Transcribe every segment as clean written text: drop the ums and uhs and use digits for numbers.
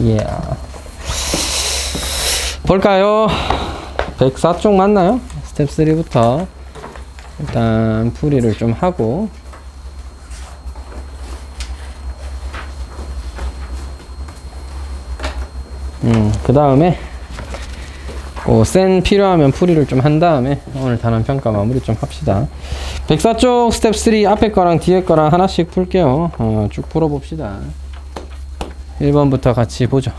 예. 볼까요? 104쪽 맞나요? 스텝 3부터 일단 풀이를 좀 하고, 그 다음에 센 필요하면 풀이를 좀 한 다음에 오늘 단원 평가 마무리 좀 합시다. 104쪽 스텝 3 앞에 거랑 뒤에 거랑 하나씩 풀게요. 쭉 풀어봅시다. 1번부터 같이 보죠.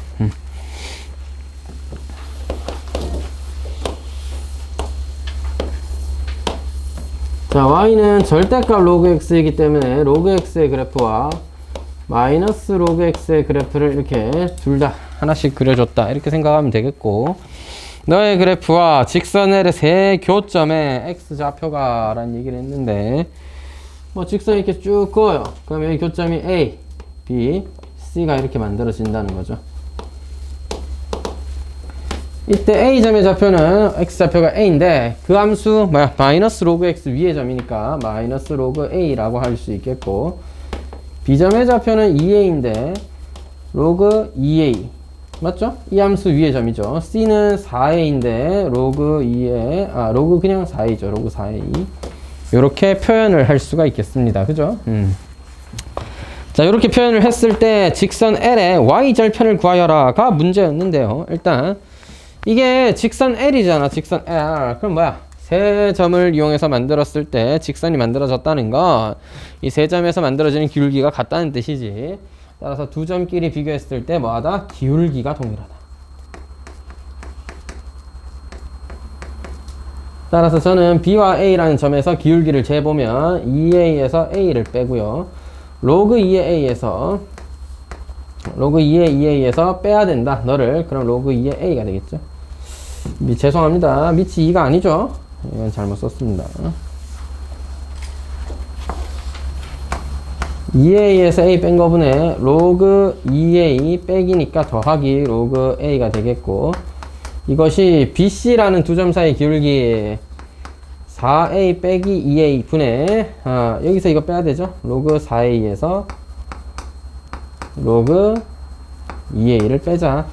자, y는 절대값 로그 x이기 때문에 로그 x의 그래프와 마이너스 로그 x의 그래프를 이렇게 둘 다 하나씩 그려줬다, 이렇게 생각하면 되겠고, 너의 그래프와 직선 L의 세 교점에 x좌표가 라는 얘기를 했는데, 뭐 직선이 이렇게 쭉 그어요. 그럼 여기 교점이 A, B, C가 이렇게 만들어진다는 거죠. 이때 A점의 좌표는 x좌표가 A인데, 그 함수 뭐야? 마이너스 로그 x 위의 점이니까 마이너스 로그 A라고 할 수 있겠고, B점의 좌표는 2A인데 로그 2A 맞죠? 이 함수 위의 점이죠. C는 4A인데 로그 2에 로그 그냥 4A죠. 로그 4A. 이렇게 표현을 할 수가 있겠습니다. 그죠? 자, 이렇게 표현을 했을 때 직선 L의 y절편을 구하여라가 문제였는데요. 일단 이게 직선 L이잖아. 직선 L. 그럼 뭐야? 세 점을 이용해서 만들었을 때 직선이 만들어졌다는 건 이 세 점에서 만들어지는 기울기가 같다는 뜻이지. 따라서 두 점끼리 비교했을 때 뭐하다? 기울기가 동일하다. 따라서 저는 B와 A라는 점에서 기울기를 재보면 2A에서 A를 빼고요. 로그 2의 A에서 로그 2의 2A에서 빼야 된다. 너를. 그럼 로그 2의 A가 되겠죠. 죄송합니다. 밑이 2가 아니죠. 이건 잘못 썼습니다. 2A에서 A 뺀 거분에 로그 2A 빼기니까 더하기 로그 A가 되겠고, 이것이 BC라는 두 점 사이 기울기 4A 빼기 2A 분의 여기서 이거 빼야 되죠. 로그 4A에서 로그 2A를 빼자.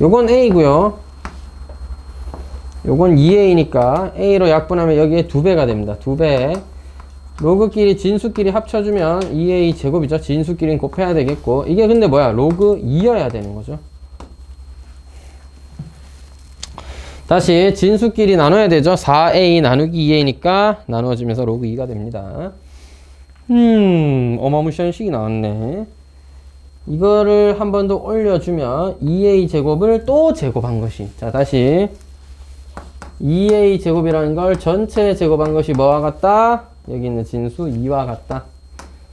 요건 A고요. 요건 2A니까 A로 약분하면 여기에 2배가 됩니다. 2배. 로그끼리 진수끼리 합쳐주면 2A 제곱이죠. 진수끼리는 곱해야 되겠고, 이게 근데 뭐야? 로그 2여야 되는 거죠. 다시 진수끼리 나눠야 되죠. 4A 나누기 2A니까 나누어지면서 로그 2가 됩니다. 어마무시한 식이 나왔네. 이거를 한 번 더 올려주면 2A 제곱을 또 제곱한 것이, 자 다시 2A 제곱이라는 걸 전체 제곱한 것이 뭐와 같다? 여기 있는 진수 2와 같다.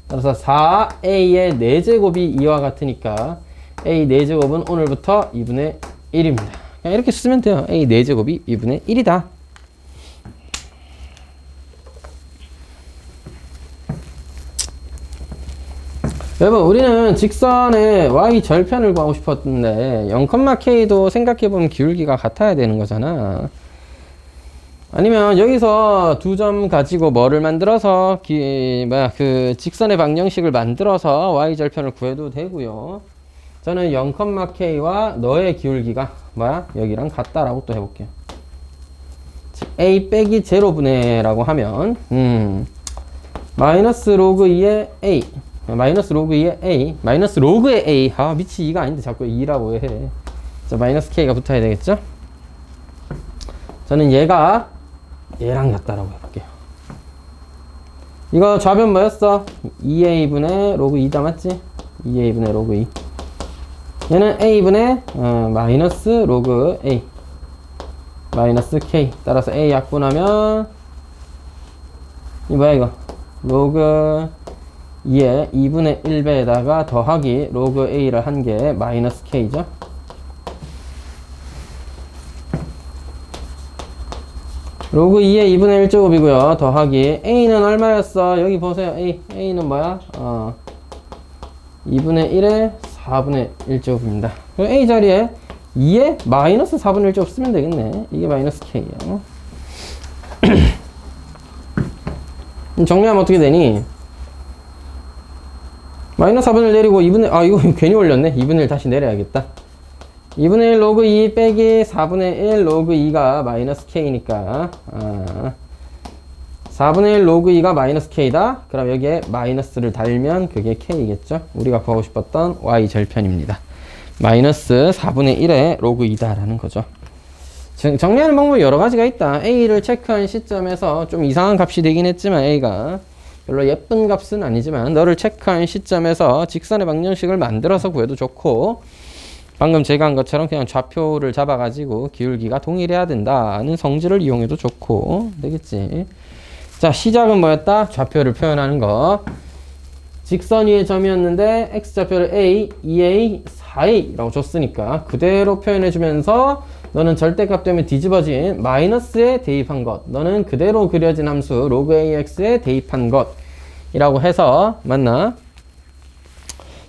따라서 4A의 4제곱이 2와 같으니까 A 4제곱은 오늘부터 2분의 1입니다. 그냥 이렇게 쓰면 돼요. A 4제곱이 2분의 1이다. 여러분, 우리는 직선의 y 절편을 구하고 싶었는데 0,k도 생각해보면 기울기가 같아야 되는 거잖아. 아니면 여기서 두 점 가지고 뭐를 만들어서 그 직선의 방정식을 만들어서 y절편을 구해도 되고요. 저는 0,k와 너의 기울기가 뭐야? 여기랑 같다라고 또 해볼게요. a 빼기 제로분의 라고 하면 마이너스 로그 2의 a 마이너스 로그 2의 a 마이너스 로그의 a 미치 2가 아닌데 자꾸 2라고 해. 자, 마이너스 k가 붙어야 되겠죠? 저는 얘가 얘랑 같다라고 해볼게요. 이거 좌변 뭐였어? 2a분의 로그 2다 맞지? 2a분의 로그 2. 얘는 a분의 마이너스 로그 a 마이너스 k. 따라서 a 약분하면 이 뭐야 이거? 로그 2에 2분의 1배에다가 더하기 로그 a를 한 게 마이너스 k죠. 로그 2의 2분의 1제곱이고요. 더하기 A는 얼마였어? 여기 보세요. A는 뭐야? 2분의 1에 4분의 1제곱입니다. 그럼 A 자리에 2에 마이너스 4분의 1제곱 쓰면 되겠네. 이게 마이너스 K예요. 정리하면 어떻게 되니? 마이너스 4분의 1 내리고 2분의, 이거 괜히 올렸네. 2분의 1 다시 내려야겠다. 2분의 1 로그 2 빼기 4분의 1 로그 2가 마이너스 K니까, 4분의 1 로그 2가 마이너스 K다? 그럼 여기에 마이너스를 달면 그게 K겠죠? 우리가 구하고 싶었던 Y 절편입니다. 마이너스 4분의 1의 로그 2다 라는 거죠. 정리하는 방법이 여러 가지가 있다. A를 체크한 시점에서 좀 이상한 값이 되긴 했지만 A가 별로 예쁜 값은 아니지만 너를 체크한 시점에서 직선의 방정식을 만들어서 구해도 좋고, 방금 제가 한 것처럼 그냥 좌표를 잡아가지고 기울기가 동일해야 된다는 성질을 이용해도 좋고 되겠지. 자, 시작은 뭐였다? 좌표를 표현하는 거. 직선 위의 점이었는데 x좌표를 a, 2a, 4a라고 줬으니까 그대로 표현해주면서 너는 절대값 때문에 뒤집어진 마이너스에 대입한 것, 너는 그대로 그려진 함수 로그 ax에 대입한 것이라고 해서 맞나?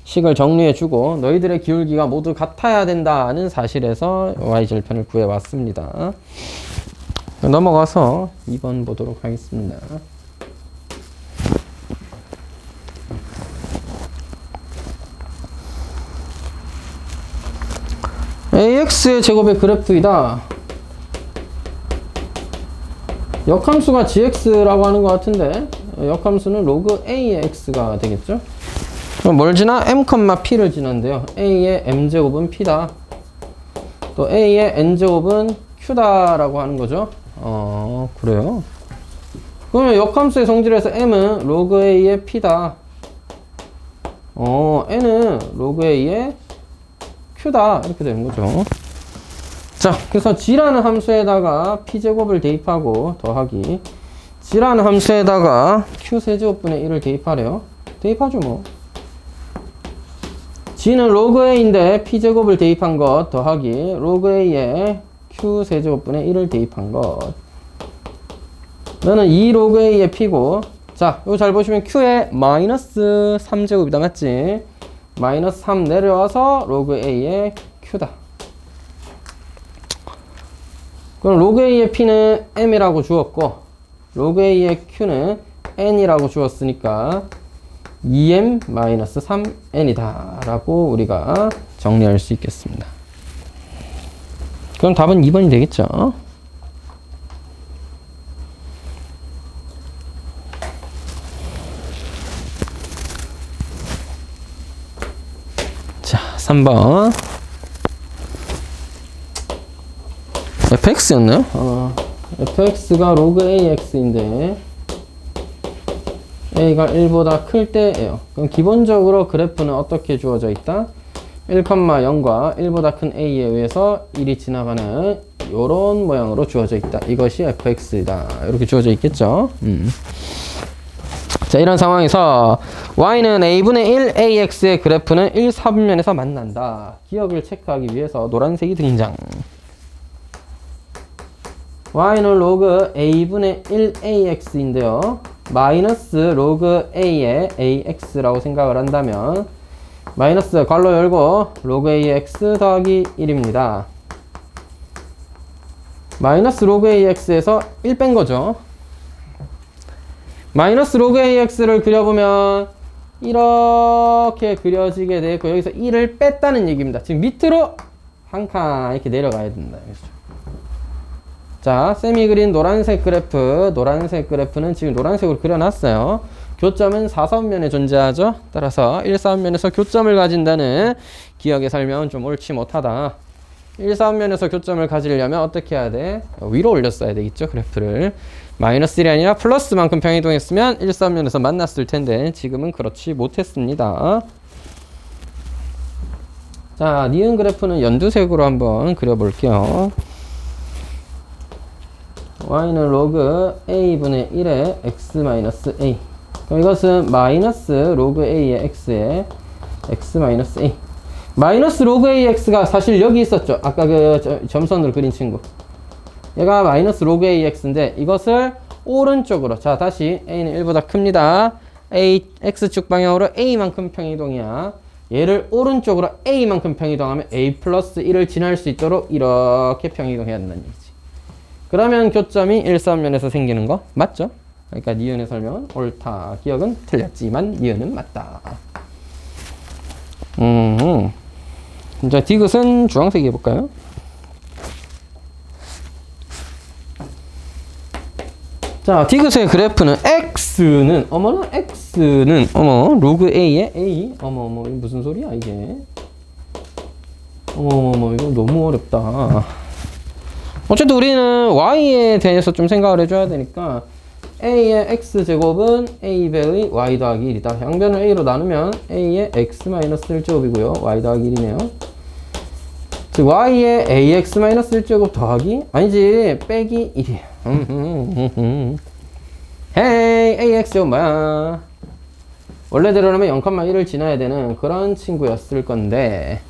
식을 정리해주고 너희들의 기울기가 모두 같아야 된다는 사실에서 y절편을 구해왔습니다. 넘어가서 2번 보도록 하겠습니다. ax의 제곱의 그래프이다. 역함수가 gx라고 하는 것 같은데 역함수는 로그 a의 x가 되겠죠? 그럼 뭘 지나? m, p를 지난데요. a의 m제곱은 p다. 또 a의 n제곱은 q다라고 하는 거죠. 그래요? 그러면 역함수의 성질에서 m은 로그 a의 p다. n은 로그 a의 q다. 이렇게 되는 거죠. 자, 그래서 g라는 함수에다가 p제곱을 대입하고 더하기, g라는 함수에다가 q세제곱분의 1을 대입하래요. 대입하죠 뭐. g는 로그 a인데 p제곱을 대입한 것 더하기 로그 a에 q세제곱분의 1을 대입한 것. 너는 2 로그 a의 p고, 자, 이거 잘 보시면 q에 마이너스 3제곱이다. 맞지? 마이너스 3 내려와서 로그 a의 q다. 그럼 로그 a의 p는 m이라고 주었고 로그 a의 q는 n이라고 주었으니까 2m-3n이다 라고 우리가 정리할 수 있겠습니다. 그럼 답은 2번이 되겠죠. 자, 3번 fx였나요? fx가 로그 ax인데 a가 1보다 클 때예요. 그럼 기본적으로 그래프는 어떻게 주어져 있다? 1,0과 1보다 큰 a에 의해서 1이 지나가는 이런 모양으로 주어져 있다. 이것이 fx다. 이렇게 주어져 있겠죠. 자, 이런 상황에서 y는 a분의 1 ax의 그래프는 1, 4분면에서 만난다. 기억을 체크하기 위해서 노란색이 등장. y는 로그 a분의 1 ax인데요. 마이너스 로그 a의 ax라고 생각을 한다면 마이너스 괄호 열고 로그 ax 더하기 1입니다. 마이너스 로그 ax에서 1 뺀 거죠. 마이너스 로그 ax를 그려보면 이렇게 그려지게 되고 여기서 1을 뺐다는 얘기입니다. 지금 밑으로 한 칸 이렇게 내려가야 된다. 자, 쌤이 그린 노란색 그래프는 지금 노란색으로 그려놨어요. 교점은 4사분면에 존재하죠. 따라서 1사분면에서 교점을 가진다는 기억의 설명은 좀 옳지 못하다. 1사분면에서 교점을 가지려면 어떻게 해야 돼? 위로 올렸어야 되겠죠, 그래프를. 마이너스 1이 아니라 플러스만큼 평이동했으면 1사분면에서 만났을 텐데 지금은 그렇지 못했습니다. 자, 니은 그래프는 연두색으로 한번 그려볼게요. y는 로그 a분의 1의 x 마이너스 a. 그럼 이것은 마이너스 로그 a의 x의 x 마이너스 a. 마이너스 로그 ax가 사실 여기 있었죠. 아까 그 점선으로 그린 친구. 얘가 마이너스 로그 ax인데 이것을 오른쪽으로. 자, 다시 a는 1보다 큽니다. a x축 방향으로 a만큼 평이동이야. 얘를 오른쪽으로 a만큼 평이동하면 a 플러스 1을 지날 수 있도록 이렇게 평이동해야 된다는 얘기지. 그러면 교점이 1사분면에서 생기는 거 맞죠? 그러니까 니은의 설명은 옳다. 기억은 틀렸지만 니은은 맞다. 자, 디귿은 주황색 해볼까요? 자, 디귿의 그래프는 x는 로그 a의 a 이게 무슨 소리야 이게? 이거 너무 어렵다. 어쨌든 우리는 y에 대해서 좀 생각을 해줘야 되니까 a의 x제곱은 a배의 y 더하기 1이다. 양변을 a로 나누면 a의 x-1제곱이고요. y 더하기 1이네요. 즉 y의 ax-1제곱 더하기 아니지 빼기 1이에요. 헤이 ax제곱 뭐야? 원래대로라면 0,1을 지나야 되는 그런 친구였을 건데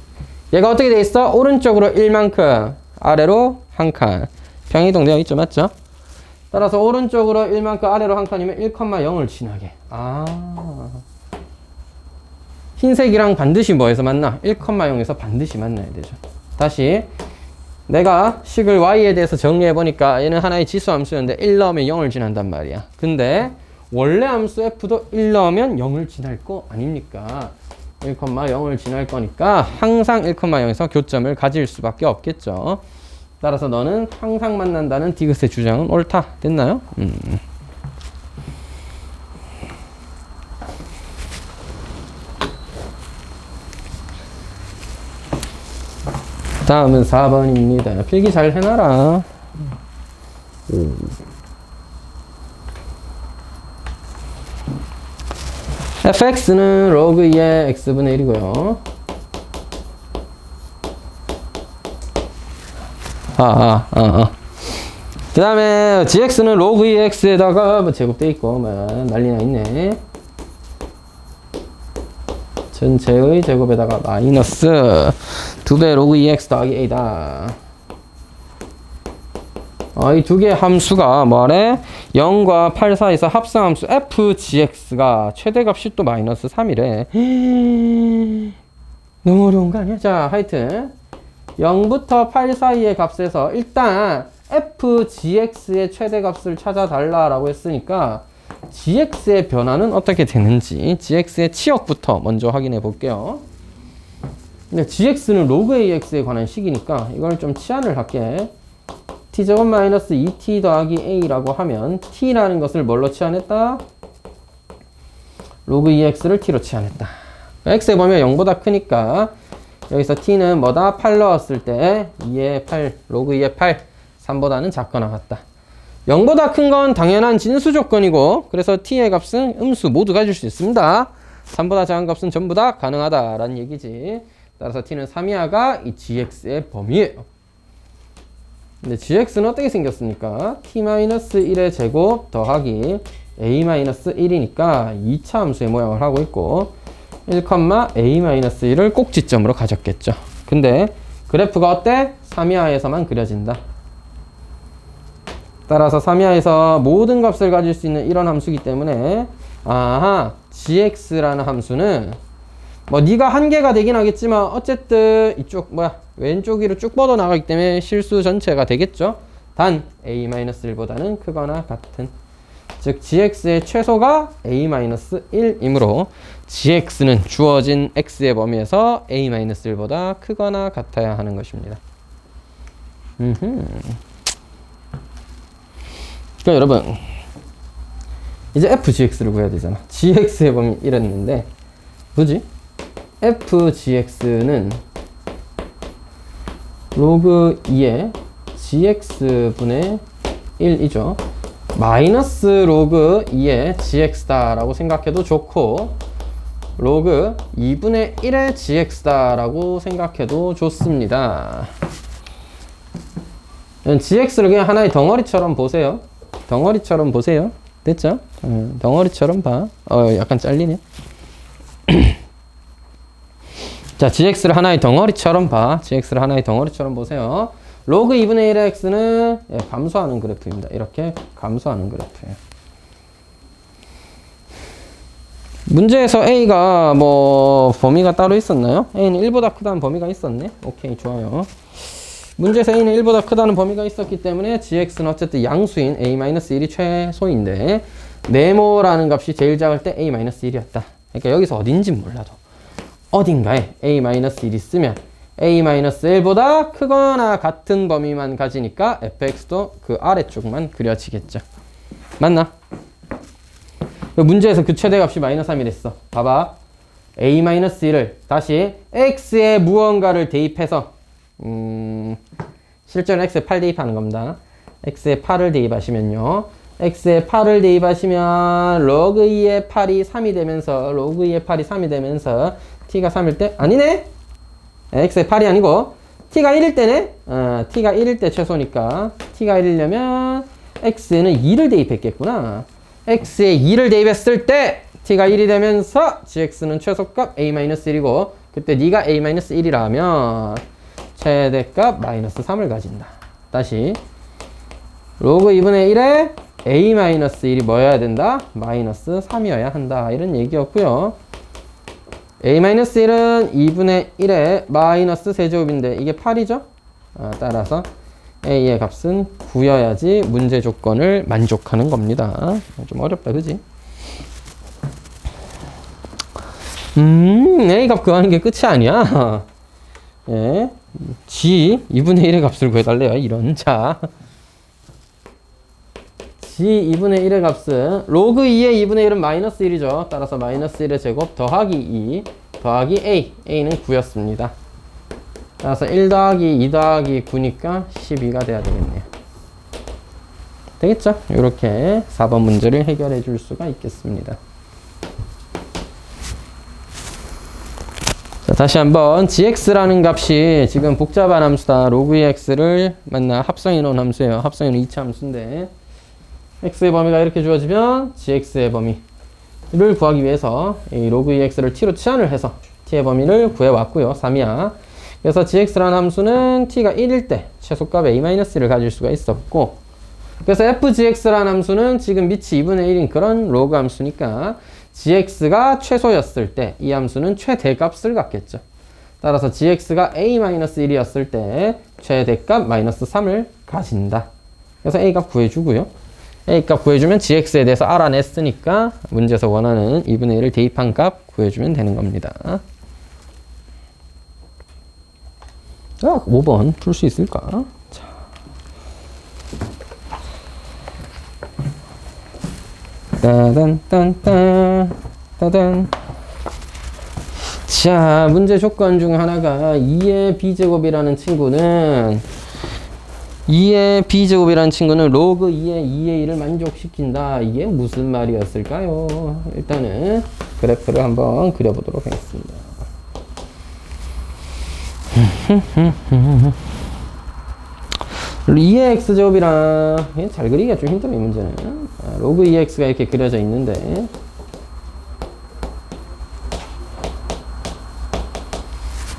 얘가 어떻게 돼 있어? 오른쪽으로 1만큼 아래로 한 칸 평이동되어 있죠. 맞죠? 따라서 오른쪽으로 1만큼 아래로 한 칸이면 1,0을 지나게. 흰색이랑 반드시 뭐에서 만나? 1,0에서 반드시 만나야 되죠. 다시 내가 식을 y에 대해서 정리해보니까 얘는 하나의 지수 함수였는데 1 넣으면 0을 지난단 말이야. 근데 원래 함수 f도 1 넣으면 0을 지날 거 아닙니까? 1,0을 지날 거니까 항상 1,0에서 교점을 가질 수밖에 없겠죠. 따라서 너는 항상 만난다는 디귿의 주장은 옳다. 됐나요? 다음은 4번입니다. 필기 잘 해놔라. fx는 로그 2의 x분의 1이고요. 그 다음에 gx는 로그 2의 x에다가 뭐 제곱돼 있고 난리나 있네. 전체의 제곱에다가 마이너스 2배 로그 2x 더하기 a다. 이 두 개의 함수가 뭐래? 0과 8 사이에서 합성함수 fgx가 최대값이 또 마이너스 3이래. 너무 어려운 거 아니야? 자, 하여튼 0부터 8 사이의 값에서 일단 fgx의 최대값을 찾아달라라고 했으니까 gx의 변화는 어떻게 되는지 gx의 치역부터 먼저 확인해 볼게요. 근데 gx는 로그 ax에 관한 식이니까 이걸 좀 치환을 할게. t제곱 마이너스 2t 더하기 a라고 하면 t라는 것을 뭘로 치환했다? 로그 2x를 t로 치환했다. x에 보면 0보다 크니까 여기서 t는 뭐다? 8 넣었을 때 2의 8, 로그 2의 8, 3보다는 작거나 같다. 0보다 큰 건 당연한 진수 조건이고 그래서 t의 값은 음수 모두 가질 수 있습니다. 3보다 작은 값은 전부 다 가능하다라는 얘기지. 따라서 t는 3 이하가 이 gx의 범위예요. 근데 gx는 어떻게 생겼습니까? t-1의 제곱 더하기 a-1이니까 2차 함수의 모양을 하고 있고 1,a-1을 꼭지점으로 가졌겠죠. 근데 그래프가 어때? 3 이하에서만 그려진다. 따라서 3 이하에서 모든 값을 가질 수 있는 이런 함수이기 때문에 gx라는 함수는 뭐 네가 한계가 되긴 하겠지만 어쨌든 이쪽 왼쪽 위로 쭉 뻗어 나가기 때문에 실수 전체가 되겠죠. 단 a-1보다는 크거나 같은, 즉 gx의 최소가 a-1이므로 gx는 주어진 x의 범위에서 a-1보다 크거나 같아야 하는 것입니다. 그러니까 여러분 이제 fgx를 구해야 되잖아. gx의 범위 이랬는데 뭐지? fgx는 로그 2의 gx분의 1이죠. 마이너스 로그 2의 gx다 라고 생각해도 좋고 로그 2분의 1의 gx다 라고 생각해도 좋습니다. gx를 그냥 하나의 덩어리처럼 보세요. 덩어리처럼 보세요. 됐죠? 덩어리처럼 봐. 약간 잘리네. 자, gx를 하나의 덩어리처럼 봐. gx를 하나의 덩어리처럼 보세요. 로그 2분의 1의 x는 감소하는 그래프입니다. 이렇게 감소하는 그래프예요. 문제에서 a가 뭐 범위가 따로 있었나요? a는 1보다 크다는 범위가 있었네. 오케이, 좋아요. 문제에서 a는 1보다 크다는 범위가 있었기 때문에 gx는 어쨌든 양수인 a-1이 최소인데 네모라는 값이 제일 작을 때 a-1이었다. 그러니까 여기서 어딘지 몰라도 어딘가에 a-1이 쓰면 a-1보다 크거나 같은 범위만 가지니까 fx도 그 아래쪽만 그려지겠죠. 맞나? 문제에서 그 최대값이 마이너스 3이 됐어. 봐봐. a-1을 다시 x에 무언가를 대입해서 실제로 x에 8 대입하는 겁니다. x에 8을 대입하시면요. x에 8을 대입하시면 log 2의 8이 3이 되면서 log 2의 8이 3이 되면서 t가 3일 때 아니네? x에 8이 아니고 t가 1일 때네? t가 1일 때 최소니까 t가 1이려면 x에는 2를 대입했겠구나. x에 2를 대입했을 때 t가 1이 되면서 gx는 최소값 a-1이고 그때 네가 a-1이라면 최대값 마이너스 3을 가진다. 다시 로그 2분의 1에 a-1이 뭐여야 된다? 마이너스 3이어야 한다. 이런 얘기였고요. a-1은 2분의 1에 마이너스 세제곱인데 이게 8이죠? 따라서 a의 값은 9여야지 문제 조건을 만족하는 겁니다. 좀 어렵다, 그지? a 값 구하는 게 끝이 아니야. 예. g 2분의 1의 값을 구해달래요. 이런. 자. g 2분의 1의 값은 로그 2의 2분의 1은 마이너스 1이죠. 따라서 마이너스 1의 제곱 더하기 2 더하기 a. a는 9였습니다. 따라서 1 더하기 2 더하기 9니까 12가 돼야 되겠네요. 되겠죠? 이렇게 4번 문제를 해결해 줄 수가 있겠습니다. 자, 다시 한번 gx라는 값이 지금 복잡한 함수다. 로그 2x를 만나 합성해 놓은 함수예요. 합성해 놓은 2차 함수인데 x의 범위가 이렇게 주어지면 gx의 범위를 구하기 위해서 이 로그 2x를 t로 치환을 해서 t의 범위를 구해왔고요. 3이야. 그래서 gx라는 함수는 t가 1일 때 최소값 a-를 가질 수가 있었고 그래서 fgx라는 함수는 지금 밑이 2분의 1인 그런 로그 함수니까 gx가 최소였을 때 이 함수는 최대값을 갖겠죠. 따라서 gx가 a-1이었을 때 최대값 마이너스 3을 가진다. 그래서 a값 구해주고요. a값 구해주면 gx에 대해서 알아냈으니까 문제에서 원하는 2분의 1을 대입한 값 구해주면 되는 겁니다. 5번 풀 수 있을까? 자. 따단. 자, 문제 조건 중 하나가 2의 b제곱이라는 친구는 로그 2의 2의 1을 만족시킨다. 이게 무슨 말이었을까요? 일단은 그래프를 한번 그려보도록 하겠습니다. 2의 x제곱이랑 잘 그리기가 좀 힘들어. 이 문제는 로그 2x가 이렇게 그려져 있는데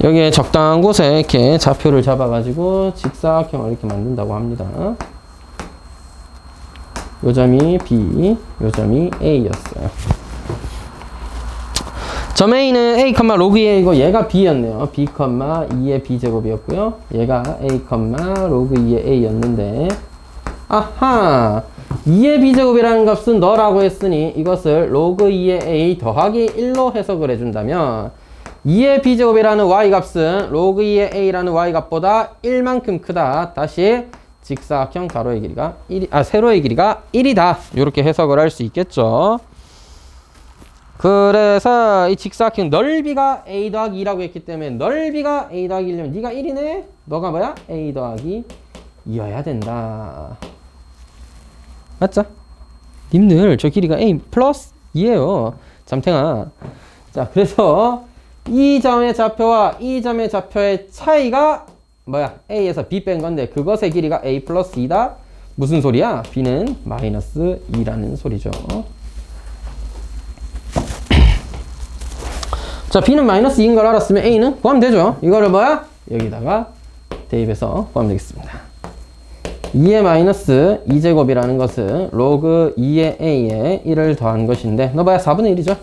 여기에 적당한 곳에 이렇게 좌표를 잡아가지고 직사각형을 이렇게 만든다고 합니다. 요 점이 B, 요 점이 A였어요. 점 A는 A, 로그 2이고 얘가 B였네요. B, 2의 B제곱이었고요. 얘가 A, 로그 2의 A였는데 아하! 2의 B제곱이라는 값은 너라고 했으니 이것을 로그 2의 A 더하기 1로 해석을 해준다면 2의 B제곱이라는 Y값은 로그 2의 A라는 Y값보다 1만큼 크다. 다시 직사각형 가로의 길이가 세로의 길이가 1이다. 이렇게 해석을 할 수 있겠죠. 그래서 이 직사각형 넓이가 A 더하기 2라고 했기 때문에 넓이가 A 더하기 1이면 네가 1이네? 너가 뭐야? A 더하기 2여야 된다. 맞죠? 님들 저 길이가 A 플러스 2예요. 잠탱아. 자, 그래서 이 점의 좌표와 이 점의 좌표의 차이가 뭐야? A에서 B 뺀 건데 그것의 길이가 A 플러스 2다. 무슨 소리야? B는 마이너스 2라는 소리죠. 자, B는 마이너스 2인 걸 알았으면 A는 구하면 되죠. 이거를 뭐야? 여기다가 대입해서 구하면 되겠습니다. 2의 마이너스 2제곱이라는 것은 로그 2의 A에 1을 더한 것인데 너 봐야 4분의 1이죠.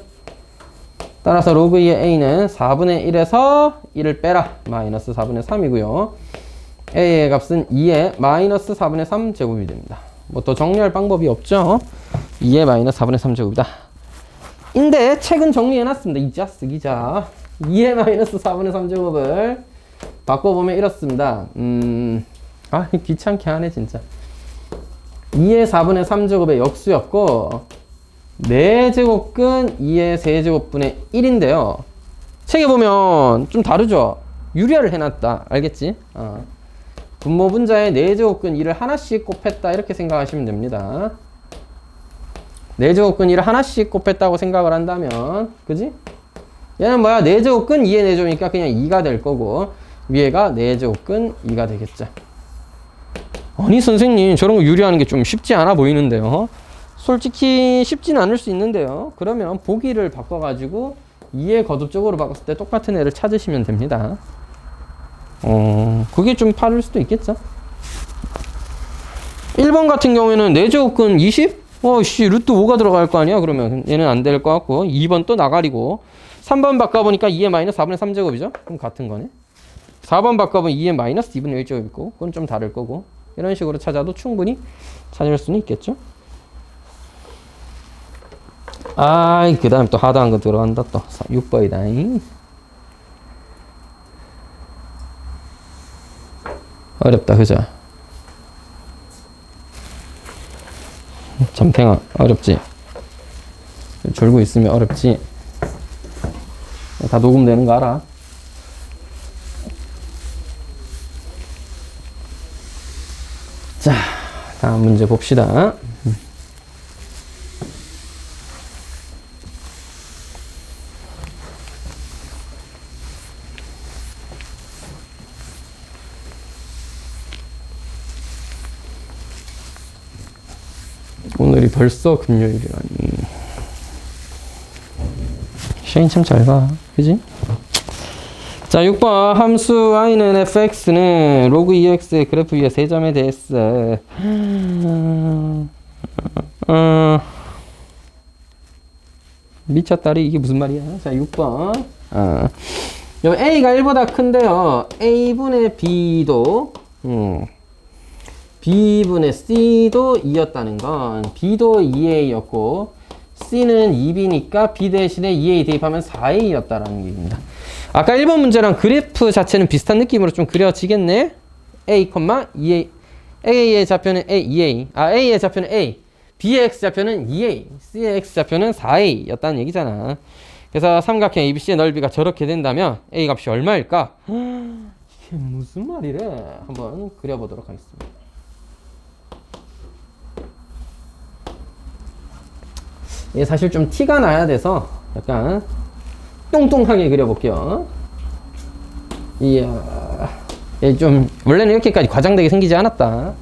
따라서 로그 2의 A는 4분의 1에서 1을 빼라. 마이너스 4분의 3이고요. a의 값은 2의 마이너스 4분의 3 제곱이 됩니다. 뭐 더 정리할 방법이 없죠. 2의 마이너스 4분의 3 제곱이다. 인데 책은 정리해놨습니다. 이자 쓰기자. 2의 마이너스 4분의 3 제곱을 바꿔보면 이렇습니다. 귀찮게 하네 진짜. 2의 4분의 3 제곱의 역수였고 4제곱근 2의 세제곱분의 1인데요. 책에 보면 좀 다르죠? 유리화를 해놨다. 알겠지? 분모 분자에 4제곱근 2를 하나씩 곱했다. 이렇게 생각하시면 됩니다. 4제곱근 2를 하나씩 곱했다고 생각을 한다면, 그지? 얘는 뭐야? 4제곱근 2의 4제곱이니까 그냥 2가 될 거고, 위에가 4제곱근 2가 되겠죠. 아니, 선생님, 저런 거 유리하는 게 좀 쉽지 않아 보이는데요. 솔직히 쉽진 않을 수 있는데요. 그러면 보기를 바꿔가지고 2의 거듭적으로 바꿨을 때 똑같은 애를 찾으시면 됩니다. 그게 좀 빠를 수도 있겠죠. 1번 같은 경우에는 4제곱근 20? 루트 5가 들어갈 거 아니야? 그러면 얘는 안 될 것 같고 2번 또 나가리고 3번 바꿔보니까 2의 마이너스 4분의 3제곱이죠? 그럼 같은 거네. 4번 바꿔보면 2의 마이너스 2분의 1제곱 있고 그건 좀 다를 거고 이런 식으로 찾아도 충분히 찾을 수는 있겠죠. 그 다음 또 하다한 거 들어간다 또 6번이다. 어렵다 그죠? 잠탱아 어렵지? 졸고 있으면 어렵지? 다 녹음되는 거 알아? 자 다음 문제 봅시다. 오늘이 벌써 금요일이라니. 시간이 참 잘 가. 그지? 자, 6번. 함수 i는 fx는 로그 2x의 그래프 위에 세점에 대해서 미쳤다리 이게 무슨 말이야? 자, 6번. 여기 a가 1보다 큰데요. a분의 b도 b분의 c도 2였다는 건 b도 2a였고 c는 2b니까 b 대신에 2a 대입하면 4a였다라는 얘기입니다. 아까 1번 문제랑 그래프 자체는 비슷한 느낌으로 좀 그려지겠네. a, 2a a의 좌표는 a, 2a a의 좌표는 a b의 x좌표는 2a c의 x좌표는 4a였다는 얘기잖아. 그래서 삼각형 ABC의 넓이가 저렇게 된다면 a 값이 얼마일까? 이게 무슨 말이래? 한번 그려보도록 하겠습니다. 이게 사실 좀 티가 나야 돼서 약간 뚱뚱하게 그려볼게요. 이야, 좀 원래는 이렇게까지 과장되게 생기지 않았다.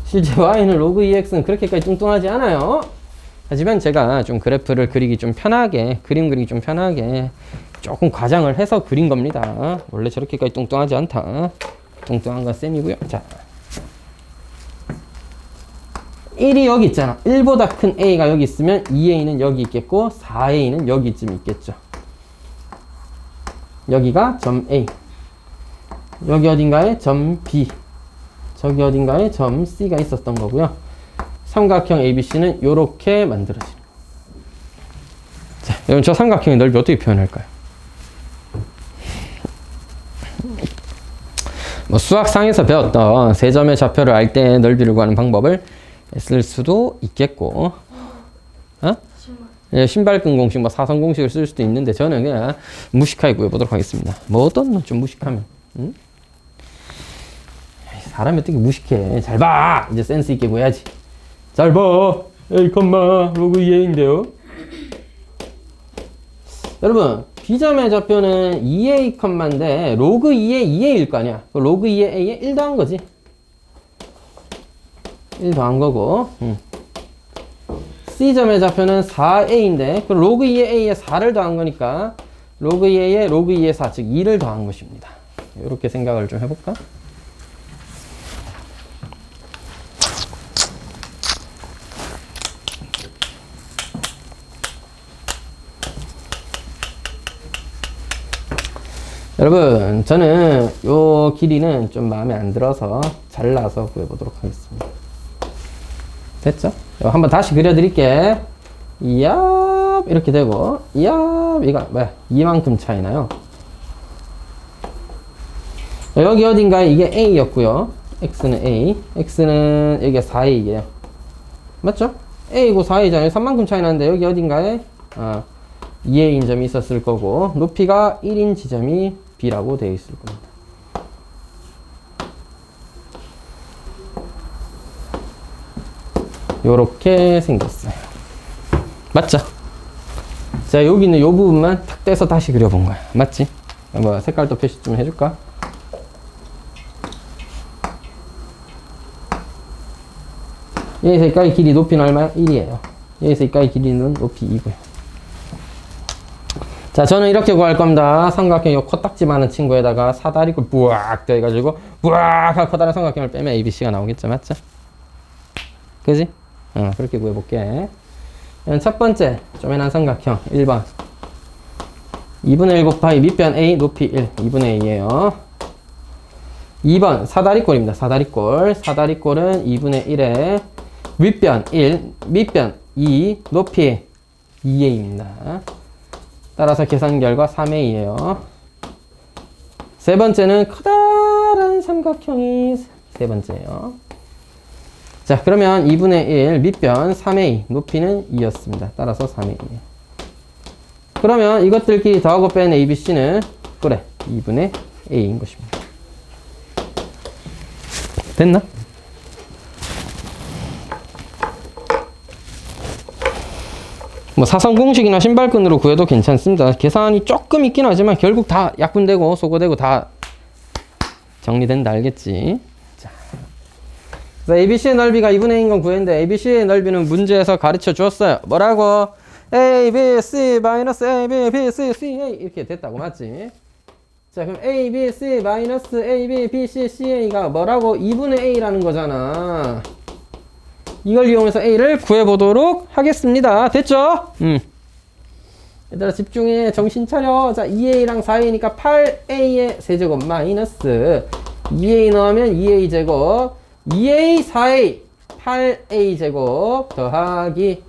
실제 y는 로그 2x는 그렇게까지 뚱뚱하지 않아요. 하지만 제가 좀 그래프를 그리기 좀 편하게, 그림 그리기 좀 편하게 조금 과장을 해서 그린 겁니다. 원래 저렇게까지 뚱뚱하지 않다. 뚱뚱한 건 쌤이고요. 자, 1이 여기 있잖아. 1보다 큰 a가 여기 있으면 2a는 여기 있겠고 4a는 여기쯤 있겠죠. 여기가 점 A, 여기 어딘가에 점 B, 저기 어딘가에 점 C가 있었던 거고요. 삼각형 ABC는 이렇게 만들어집니다. 자, 여러분 저 삼각형의 넓이 어떻게 표현할까요? 뭐 수학상에서 배웠던 세 점의 좌표를 알 때 넓이를 구하는 방법을 쓸 수도 있겠고, 신발끈 공식, 뭐 사선 공식을 쓸 수도 있는데 저는 그냥 무식하게 구해보도록 하겠습니다. 뭐 어떤 건 좀 무식하면, 응? 사람이 어떻게 무식해? 잘 봐! 이제 센스 있게 구해야지. 잘 봐! A, 로그 2a인데요. 여러분, B점의 좌표는 2a, 로그 2의 2a일 거 아니야? 로그 2의 a에 1 더한 거지. 1 더한 거고. C점의 좌표는 4a인데 그럼 로그 2의 a에 4를 더한 거니까 로그 2의 로그 2의 4, 즉 2를 더한 것입니다. 이렇게 생각을 좀 해볼까? 여러분, 저는 요 길이는 좀 마음에 안 들어서 잘라서 구해보도록 하겠습니다. 됐죠? 한번 다시 그려드릴게. 이야, 이렇게 되고, 이야, 이거 뭐야? 이만큼 차이나요? 여기 어딘가에 이게 A였고요. X는 A. X는 여기가 4A예요. 맞죠? A고 4A잖아요. 3만큼 차이 나는데 여기 어딘가에 2A인 점이 있었을 거고, 높이가 1인 지점이 B라고 되어 있을 겁니다. 요렇게 생겼어요. 맞죠? 자, 여기 있는 요 부분만 탁 떼서 다시 그려본 거야. 맞지? 뭐 색깔도 표시 좀 해줄까? 여기서 여기까지 길이 높이는 얼마야? 1이에요. 여기서 여기까지 길이는 높이 2고요. 자, 저는 이렇게 구할 겁니다. 삼각형 요 코딱지만한 친구에다가 사다리꼴 부악 돼가지고 부악 하고 커다란 삼각형을 빼면 ABC가 나오겠죠. 맞죠? 그지? 그렇게 구해볼게. 첫 번째 쪼매난 삼각형 1번 2분의 1 곱하기 밑변 A 높이 1 2분의 2에요 2번 사다리꼴입니다. 사다리꼴. 사다리꼴은 2분의 1에 윗변 1, 밑변 2, 높이 2a입니다. 따라서 계산 결과 3a예요. 세 번째는 커다란 삼각형이 세 번째예요. 자, 그러면 2분의 1 밑변 3a, 높이는 2였습니다. 따라서 3a예요. 그러면 이것들끼리 더하고 뺀 ABC는 그래 2분의 a인 것입니다. 됐나? 뭐 사성공식이나 신발끈으로 구해도 괜찮습니다. 계산이 조금 있긴 하지만 결국 다 약분되고 소거되고 다 정리된다. 알겠지? 자, 그래서 ABC의 넓이가 2분의 1인 건 구했는데 ABC의 넓이는 문제에서 가르쳐 주었어요. 뭐라고? A, B, C, 마이너스 A, B, B, C, C, A 이렇게 됐다고. 맞지? 자, 그럼 A, B, C, 마이너스 A, B, B, C, C, A가 뭐라고? 2분의 A라는 거잖아. 이걸 이용해서 A를 구해보도록 하겠습니다. 됐죠? 얘들아 집중해. 정신 차려. 자, 2A랑 4A니까 8A의 세제곱 마이너스 2A 넣으면 2A 제곱 2A 4A 8A 제곱 더하기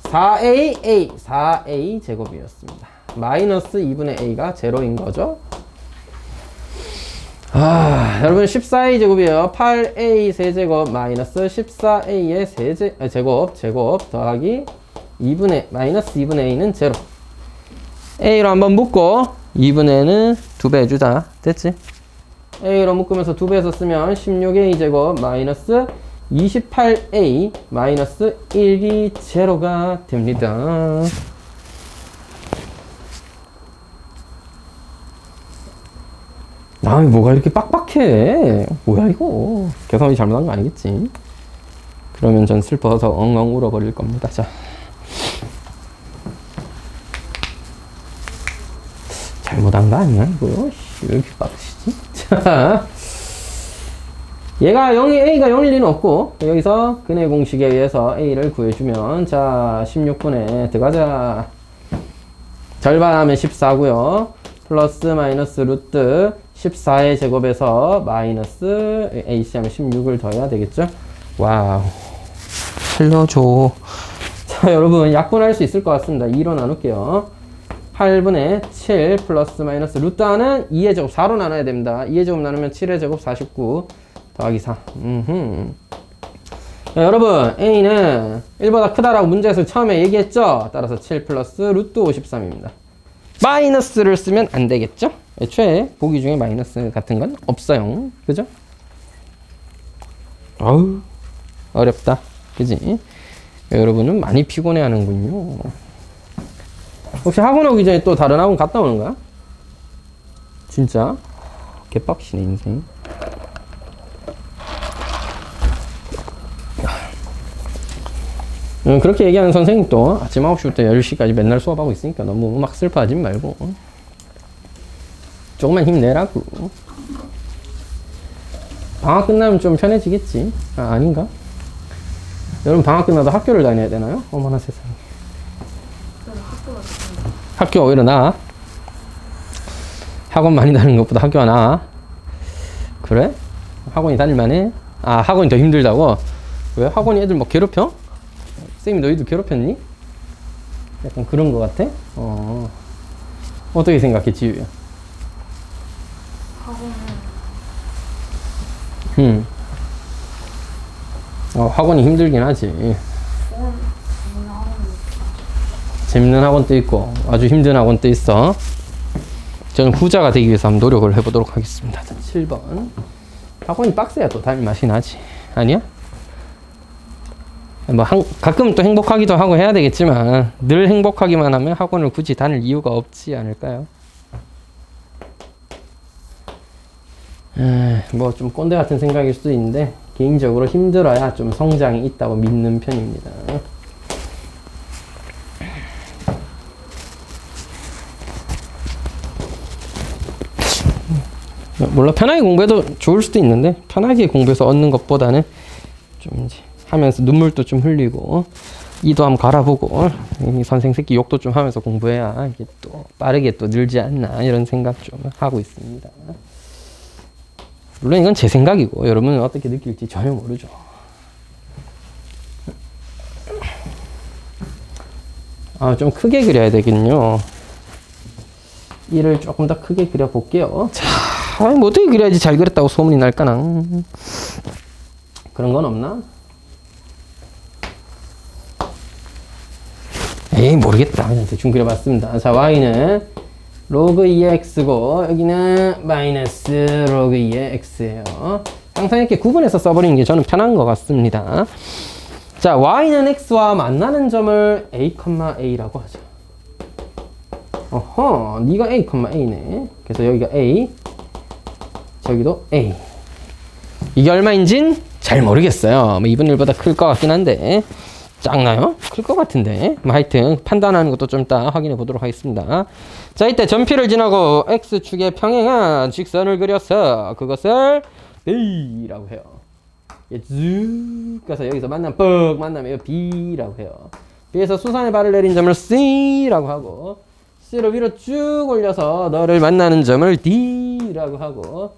4A A 4A 제곱이었습니다. 마이너스 2분의 A가 제로인 거죠. 여러분 14A 제곱이에요. 8A 세제곱 마이너스 14A의 제곱 더하기 2분의 마이너스 2분의 A는 제로. A로 한번 묶고 2분의는 2배 해주자. 됐지? A로 묶으면서 2배에서 쓰면 16A 제곱 마이너스 28A 마이너스 1이 제로가 됩니다. 뭐가 이렇게 빡빡해. 뭐야 이거. 계산이 잘못한 거 아니겠지? 그러면 전 슬퍼서 엉엉 울어버릴 겁니다. 자, 잘못한 거 아니야 이거? 왜 이렇게 빡치지? 자, 얘가 A가 0일 리는 없고 여기서 근의 공식에 의해서 A를 구해주면 자 16분의 들어가자. 절반하면 14고요 플러스 마이너스 루트 14의 제곱에서 마이너스 AC 하면 16을 더해야 되겠죠? 와우. 살려줘. 자, 여러분, 약분할 수 있을 것 같습니다. 2로 나눌게요. 8분의 7 플러스 마이너스 루트 하는 2의 제곱 4로 나눠야 됩니다. 2의 제곱 나누면 7의 제곱 49 더하기 4. 자, 여러분, A는 1보다 크다라고 문제에서 처음에 얘기했죠? 따라서 7 플러스 루트 53입니다. 마이너스를 쓰면 안 되겠죠? 애초에 보기 중에 마이너스 같은 건 없어요. 그죠? 어우, 어렵다. 그지? 여러분은 많이 피곤해 하는군요. 혹시 학원 오기 전에 또 다른 학원 갔다 오는 거야? 진짜? 개빡치네, 인생. 그렇게 얘기하는 선생님도 아침 9시부터 10시까지 맨날 수업하고 있으니까 너무 막 슬퍼하지 말고 조금만 힘내라고. 방학 끝나면 좀 편해지겠지? 아닌가? 여러분 방학 끝나도 학교를 다녀야 되나요? 어머나 세상에. 학교 오히려 나아. 학원 많이 다니는 것보다 학교가 나아. 그래? 학원이 다닐만해? 아, 학원이 더 힘들다고? 왜? 학원이 애들 뭐 괴롭혀? 쌤이 너희들 괴롭혔니? 약간 그런 거 같아? 어떻게 생각해, 지우야? 학원이 힘들긴 하지. 재밌는 학원도 있고 아주 힘든 학원도 있어. 저는 후자가 되기 위해서 한번 노력을 해보도록 하겠습니다. 7번. 학원이 빡세야 또 다닐 맛이 나지. 아니야? 뭐 가끔 또 행복하기도 하고 해야 되겠지만 늘 행복하기만 하면 학원을 굳이 다닐 이유가 없지 않을까요? 뭐 좀 꼰대 같은 생각일 수도 있는데 개인적으로 힘들어야 좀 성장이 있다고 믿는 편입니다. 몰라, 편하게 공부해도 좋을 수도 있는데 편하게 공부해서 얻는 것보다는 좀 이제 하면서 눈물도 좀 흘리고 이도 한번 갈아보고 이 선생 새끼 욕도 좀 하면서 공부해야 이게 또 빠르게 또 늘지 않나 이런 생각 좀 하고 있습니다. 물론 이건 제 생각이고 여러분은 어떻게 느낄지 전혀 모르죠. 좀 크게 그려야 되겠군요. 이를 조금 더 크게 그려볼게요. 자, 뭐 어떻게 그려야지 잘 그렸다고 소문이 날까나. 그런 건 없나? 에이, 모르겠다. 그냥 대충 그려봤습니다. 자, y는 로그 2의 x고 여기는 마이너스 로그 2의 x예요. 항상 이렇게 구분해서 써버리는 게 저는 편한 것 같습니다. 자, y는 x와 만나는 점을 a, a라고 하죠. 어허, 네가 a, a네. 그래서 여기가 a, 저기도 a. 이게 얼마인진 잘 모르겠어요. 뭐 2분의 1보다 클 것 같긴 한데 작나요? 클 것 같은데. 뭐 하여튼 판단하는 것도 좀 이따 확인해 보도록 하겠습니다. 자, 이때 점피를 지나고 x축에 평행한 직선을 그려서 그것을 B라고 해요. 쭉 가서 여기서 뻑 만나면 B라고 해요. B에서 수산의 발을 내린 점을 C라고 하고 C로 위로 쭉 올려서 너를 만나는 점을 D라고 하고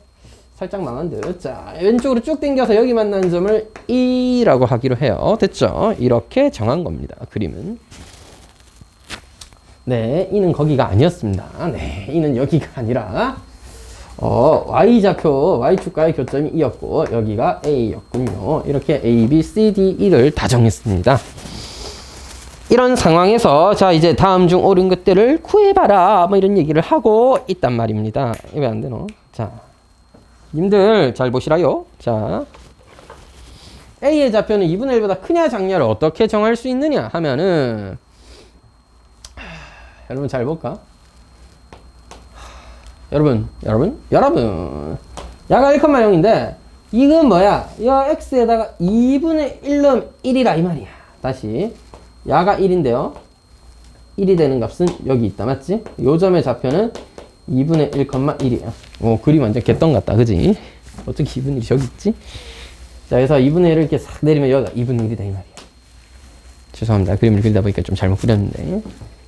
살짝 망한 듯. 자, 왼쪽으로 쭉 당겨서 여기 만나는 점을 E라고 하기로 해요. 됐죠? 이렇게 정한 겁니다. 그림은. 네, E는 거기가 아니었습니다. 네, E는 여기가 아니라 Y좌표, Y축과의 교점이 E였고 여기가 A였군요. 이렇게 A, B, C, D, E를 다 정했습니다. 이런 상황에서 자, 이제 다음 중 옳은 것들을 구해봐라 뭐 이런 얘기를 하고 있단 말입니다. 왜 안 되노? 자, 님들 잘 보시라요. 자, A의 좌표는 2분의 1보다 크냐 작냐를 어떻게 정할 수 있느냐 하면은 여러분 잘 볼까? 여러분 야가 1,0인데 이건 뭐야? 이 x에다가 2분의 1 넣으면 1이라 이 말이야. 다시 야가 1인데요 1이 되는 값은 여기 있다. 맞지? 요 점의 좌표는 2분의 1,1이야. 오, 그림 완전 개떡 같다. 그지? 어떻게 2분의 1이 저기 있지? 자, 그래서 2분의 1을 이렇게 싹 내리면 여기가 2분의 1이다 이 말이야. 죄송합니다. 그림을 그리다 보니까 좀 잘못 그렸는데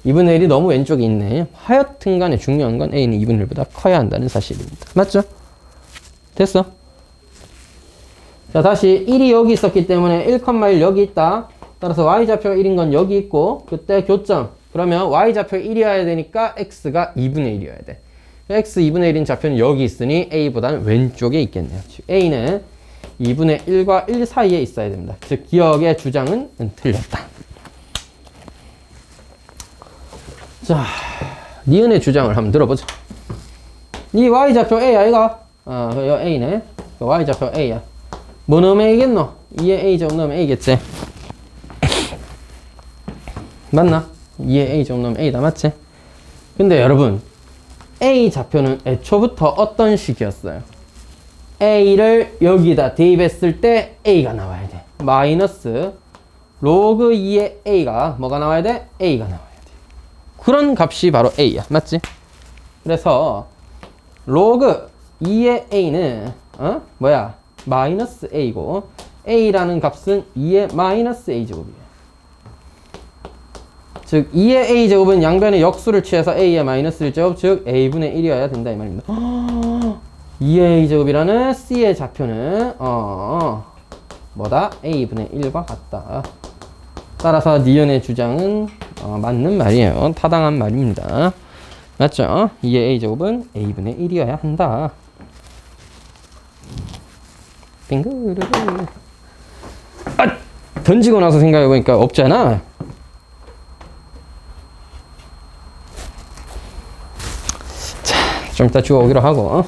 2분의 1이 너무 왼쪽에 있네. 하여튼 간에 중요한 건 A는 2분의 1보다 커야 한다는 사실입니다. 맞죠? 됐어? 자, 다시 1이 여기 있었기 때문에 1,1 여기 있다. 따라서 Y좌표가 1인 건 여기 있고 그때 교점. 그러면 Y좌표가 1이어야 되니까 X가 2분의 1이어야 돼. X 2분의 1인 좌표는 여기 있으니 A보다는 왼쪽에 있겠네요. 즉 A는 2분의 1과 1 사이에 있어야 됩니다. 즉 기억의 주장은 틀렸다. 자, 니은의 주장을 한번 들어보자. 니 Y좌표 A 아이가? 이거 A네. Y좌표 A야. 뭐 넣으면 A겠노? 2에 A 제곱 넣으면 A겠지? 맞나? 2에 A 제곱 넣으면 A다. 맞지? 근데 여러분 A 좌표는 애초부터 어떤 식이었어요? A를 여기다 대입했을 때 A가 나와야 돼. 마이너스 로그 2의 A가 뭐가 나와야 돼? A가 나와야 돼. 그런 값이 바로 A야. 맞지? 그래서 로그 2의 A는 뭐야? 마이너스 A고 A라는 값은 2의 마이너스 A 제곱이에요. 즉 2의 a제곱은 양변의 역수를 취해서 a의 마이너스 1제곱, 즉 a분의 1이어야 된다 이 말입니다. 2의 a제곱이라는 c의 좌표는 뭐다? a분의 1과 같다. 따라서 니은의 주장은 맞는 말이에요. 타당한 말입니다. 맞죠? 2의 a제곱은 a분의 1이어야 한다. 빙그르르. 던지고 나서 생각해보니까 없잖아. 자, 좀 이따 주워오기로 하고.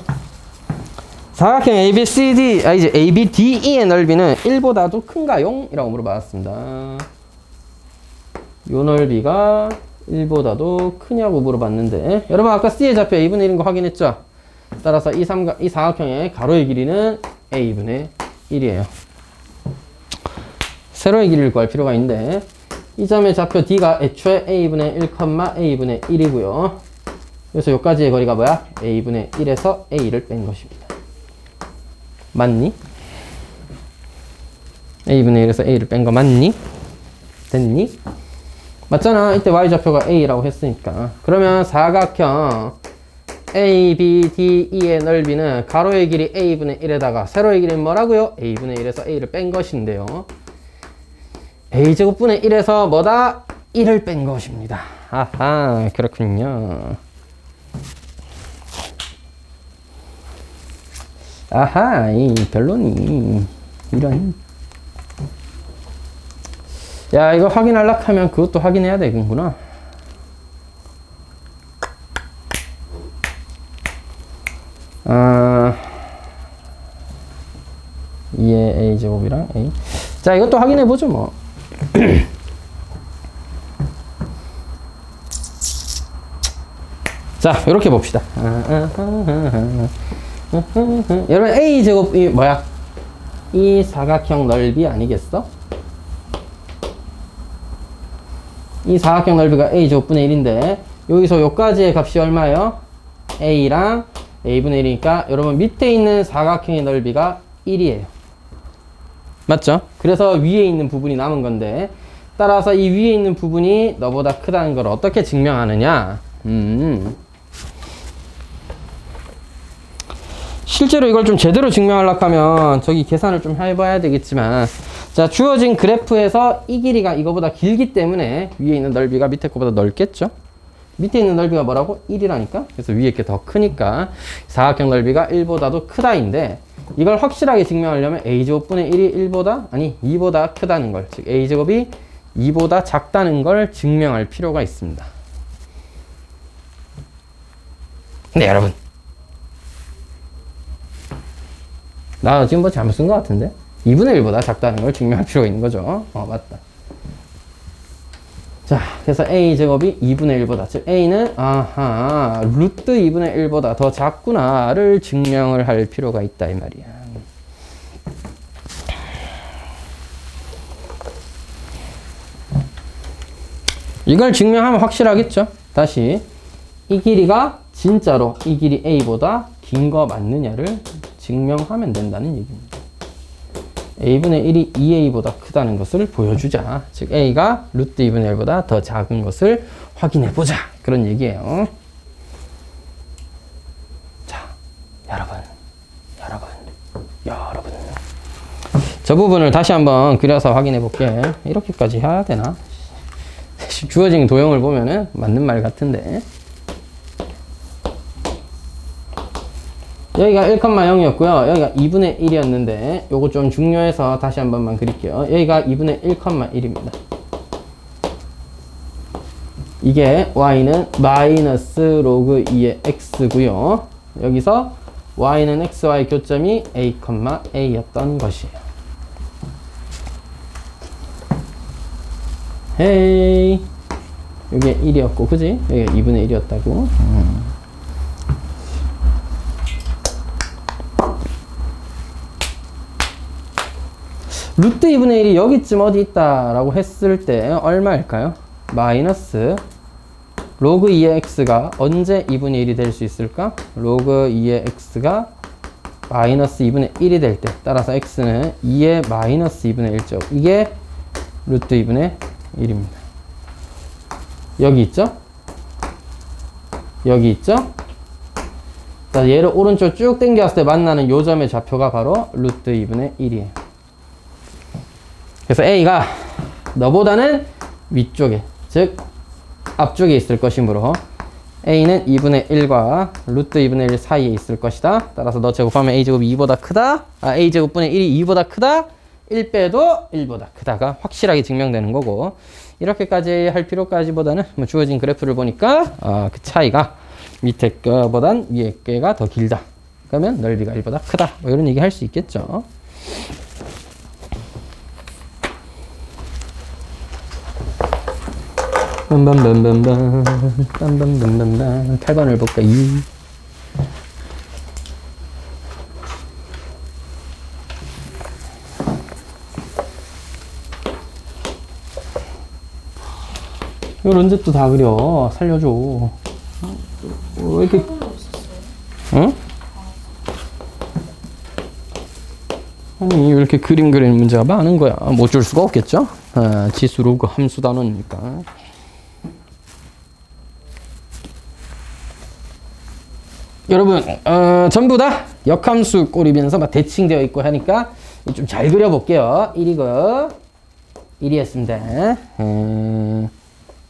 사각형 ABCD, 이제 ABDE의 넓이는 1보다도 큰가요? 이라고 물어봤습니다. 요 넓이가 1보다도 크냐고 물어봤는데, 여러분 아까 C의 좌표 A분의 1인 거 확인했죠? 따라서 이 사각형의 가로의 길이는 A분의 1이에요. 세로의 길이를 구할 필요가 있는데, 이 점의 좌표 D가 애초에 A분의 1, A분의 1이고요. 그래서 여기까지의 거리가 뭐야? A분의 1에서 A를 뺀 것입니다. 맞니? A분의 1에서 A를 뺀 거 맞니? 됐니? 맞잖아. 이때 Y좌표가 A라고 했으니까. 그러면 사각형 ABDE의 넓이는 가로의 길이 A분의 1에다가 세로의 길이는 뭐라고요? A분의 1에서 A를 뺀 것인데요. A제곱분의 1에서 뭐다? 1을 뺀 것입니다. 아하, 그렇군요. 아하, 이 별로니. 이런. 야, 이거 확인하려고 하면 그것도 확인해야 되겠구나. 아, 2의 A제곱이랑 A. 자, 이것도 확인해보죠, 뭐. 자, 이렇게 봅시다. 여러분, A제곱이 뭐야? 이 사각형 넓이 아니겠어? 이 사각형 넓이가 A제곱분의 1인데, 여기서 요까지의 값이 얼마예요? A랑 A분의 1이니까, 여러분, 밑에 있는 사각형의 넓이가 1이에요. 맞죠? 그래서 위에 있는 부분이 남은 건데, 따라서 이 위에 있는 부분이 너보다 크다는 걸 어떻게 증명하느냐? 실제로 이걸 좀 제대로 증명하려고 하면 저기 계산을 좀 해봐야 되겠지만, 자, 주어진 그래프에서 이 길이가 이거보다 길기 때문에 위에 있는 넓이가 밑에 거보다 넓겠죠? 밑에 있는 넓이가 뭐라고? 1이라니까? 그래서 위에 게 더 크니까 사각형 넓이가 1보다도 크다인데, 이걸 확실하게 증명하려면 A제곱분의 1이 1보다, 아니 2보다 크다는 걸, 즉 A제곱이 2보다 작다는 걸 증명할 필요가 있습니다. 근데 여러분, 나 지금 뭐 잘못 쓴 것 같은데? 2분의 1보다 작다는 걸 증명할 필요가 있는 거죠. 맞다. 자, 그래서 A제곱이 2분의 1보다, 즉 A는 루트 2분의 1보다 더 작구나를 증명을 할 필요가 있다 이 말이야. 이걸 증명하면 확실하겠죠? 다시 이 길이가 진짜로 이 길이 A보다 긴 거 맞느냐를 증명하면 된다는 얘기입니다. A분의 1이 2A보다 크다는 것을 보여주자. 즉 A가 루트 2분의 1보다 더 작은 것을 확인해보자. 그런 얘기예요. 자, 여러분. 저 부분을 다시 한번 그려서 확인해 볼게. 이렇게까지 해야 되나? 주어진 도형을 보면은 맞는 말 같은데. 여기가 1,0였고요. 여기가 2분의 1이었는데 요거 좀 중요해서 다시 한 번만 그릴게요. 여기가 2분의 1,1입니다. 이게 y는 마이너스 로그 2의 x고요. 여기서 y는 xy 교점이 a, a였던 것이에요. 헤이, 여기에 1이었고, 그지? 여기가 2분의 1이었다고. 루트 2분의 1이 여기쯤 어디 있다라고 했을 때 얼마일까요? 마이너스 로그 2의 x가 언제 2분의 1이 될 수 있을까? 로그 2의 x가 마이너스 2분의 1이 될 때, 따라서 x는 2의 마이너스 2분의 1죠. 이게 루트 2분의 1입니다. 여기 있죠? 여기 있죠? 자, 얘를 오른쪽 쭉 당겼을 때 만나는 요 점의 좌표가 바로 루트 2분의 1이에요. 그래서 A가 너보다는 위쪽에, 즉 앞쪽에 있을 것이므로 A는 2분의 1과 루트 2분의 1 사이에 있을 것이다. 따라서 너 제곱하면 A제곱이 2보다 크다. A제곱분의 1이 2보다 크다. 1 빼도 1보다 크다가 확실하게 증명되는 거고, 이렇게까지 할 필요까지보다는 뭐 주어진 그래프를 보니까 그 차이가 밑에 거보단 위에 거가 더 길다. 그러면 넓이가 1보다 크다. 뭐 이런 얘기 할 수 있겠죠. 빰빰빰빰빰 8번을 볼까요? 이걸 언제 또 다 그려? 살려줘. 왜 이렇게, 응? 아니, 왜 이렇게 그림 그리는 문제가 많은 거야? 못 줄 수가 없겠죠? 지수 로그 함수 단원이니까. 여러분, 전부 다 역함수 꼴이면서 막 대칭되어 있고 하니까 좀 잘 그려볼게요. 1이고, 1이었습니다.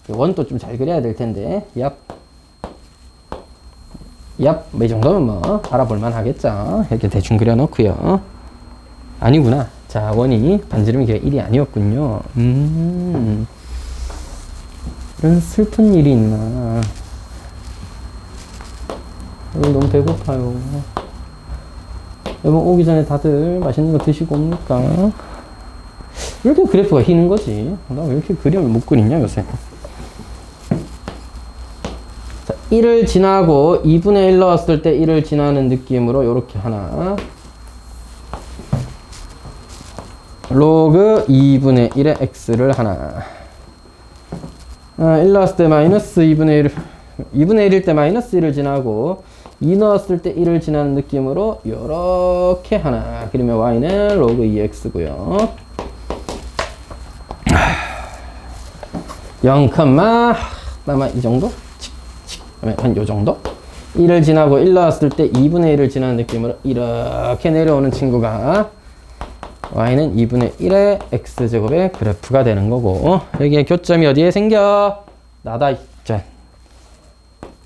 원도 좀 잘 그려야 될 텐데, 이 정도면 뭐 알아볼만 하겠죠. 이렇게 대충 그려놓고요. 아니구나. 자, 원이 반지름이 1이 아니었군요. 이런 슬픈 일이 있나. 여러분 너무 배고파요. 여러분 오기 전에 다들 맛있는 거 드시고 옵니까? 왜 이렇게 그래프가 휘는 거지? 나 왜 이렇게 그림을 못 그리냐 요새. 자, 1을 지나고 2분의 1 넣었을 때 1을 지나는 느낌으로 요렇게 하나, 로그 2분의 1의 x를 하나, 1 넣었을 때 마이너스 2분의 1일 때 마이너스 1을 지나고 2 넣었을 때 1을 지나는 느낌으로 요렇게 하나 그리면 y는 로그 2x고요. 0, 아마 이 정도? 한 요 정도? 1을 지나고 1 넣었을 때 2분의 1을 지나는 느낌으로 이렇게 내려오는 친구가 y는 2분의 1의 x제곱의 그래프가 되는 거고, 여기에 교점이 어디에 생겨? 나다. 자,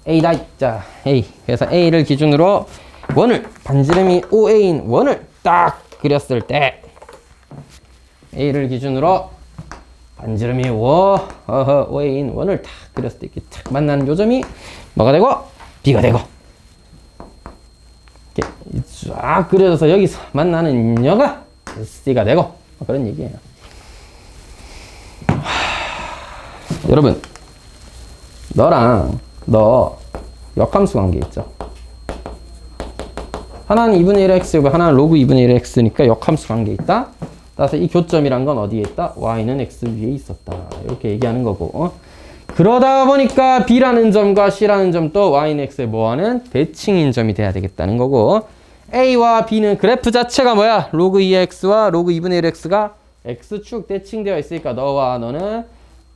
A다. 자, A. 그래서 A를 기준으로 원을, 반지름이 5A인 원을 딱 그렸을 때, A를 기준으로 반지름이 5A인 원을 딱 그렸을 때, 이렇게 딱 만나는 요점이 뭐가 되고? B가 되고. 이렇게 쫙 그려져서 여기서 만나는 여가 C가 되고. 그런 얘기예요. 여러분, 너랑 너 역함수 관계 있죠? 하나는 2분의 1의 x이고 하나는 로그 2분의 1의 x니까 역함수 관계 있다. 따라서 이 교점이란 건 어디에 있다? y는 x 위에 있었다. 이렇게 얘기하는 거고, 그러다 보니까 b라는 점과 c라는 점도 y는 x의 뭐하는 대칭인 점이 돼야 되겠다는 거고, a와 b는 그래프 자체가 뭐야? 로그 2x와 로그 2분의 1x가 x축 대칭되어 있으니까 너와 너는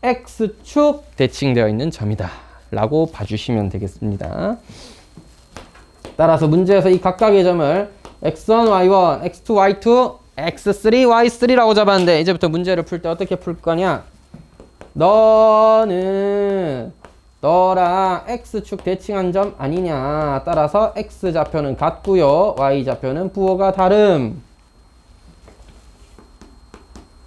x축 대칭되어 있는 점이다 라고 봐주시면 되겠습니다. 따라서 문제에서 이 각각의 점을 x1, y1, x2, y2, x3, y3라고 잡았는데, 이제부터 문제를 풀 때 어떻게 풀 거냐? 너는 너랑 x축 대칭한 점 아니냐. 따라서 x좌표는 같고요, y좌표는 부호가 다름.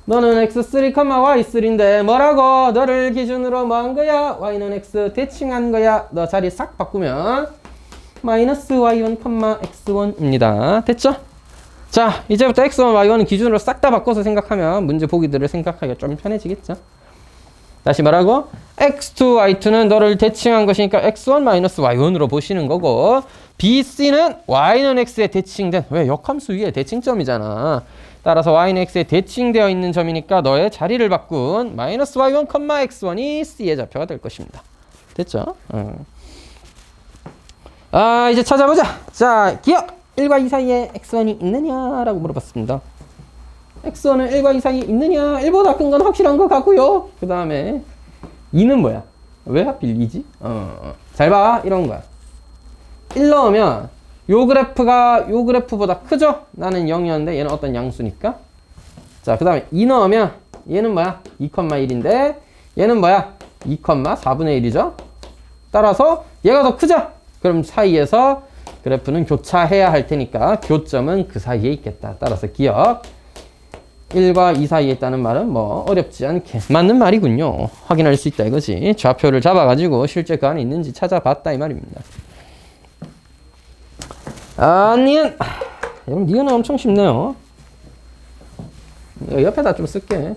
너는 x3, y3인데 뭐라고? 너를 기준으로 뭐 한 거야? y는 x 대칭한 거야. 너 자리 싹 바꾸면 마이너스 y1, x1입니다. 됐죠? 자, 이제부터 x1, y1은 기준으로 싹 다 바꿔서 생각하면 문제 보기들을 생각하기가 좀 편해지겠죠? 다시 말하고 x2, y2는 너를 대칭한 것이니까 x1-y1으로 보시는 거고, bc는 y는 x에 대칭된, 왜? 역함수 위에 대칭점이잖아. 따라서 y는 x에 대칭되어 있는 점이니까 너의 자리를 바꾼 마이너스 y1, x1이 c의 좌표가 될 것입니다. 됐죠? 이제 찾아보자. 자, 기억! 1과 2 사이에 x1이 있느냐라고 물어봤습니다. x1은 1과 2 사이에 있느냐? 1보다 큰 건 확실한 것 같고요. 그 다음에 2는 뭐야? 왜 하필 2지? 잘 봐. 이런 거야. 1 넣으면 요 그래프가 요 그래프보다 크죠? 나는 0이었는데 얘는 어떤 양수니까. 자, 그 다음에 2 넣으면 얘는 뭐야? 2,1인데 얘는 뭐야? 2,4분의 1이죠? 따라서 얘가 더 크죠? 그럼 사이에서 그래프는 교차해야 할 테니까 교점은 그 사이에 있겠다. 따라서 기억. 1과 2 사이에 있다는 말은 뭐 어렵지 않게 맞는 말이군요. 확인할 수 있다 이거지. 좌표를 잡아가지고 실제 그 안에 있는지 찾아봤다 이 말입니다. 니은. 여러분 니은은 엄청 쉽네요. 옆에다 좀 쓸게.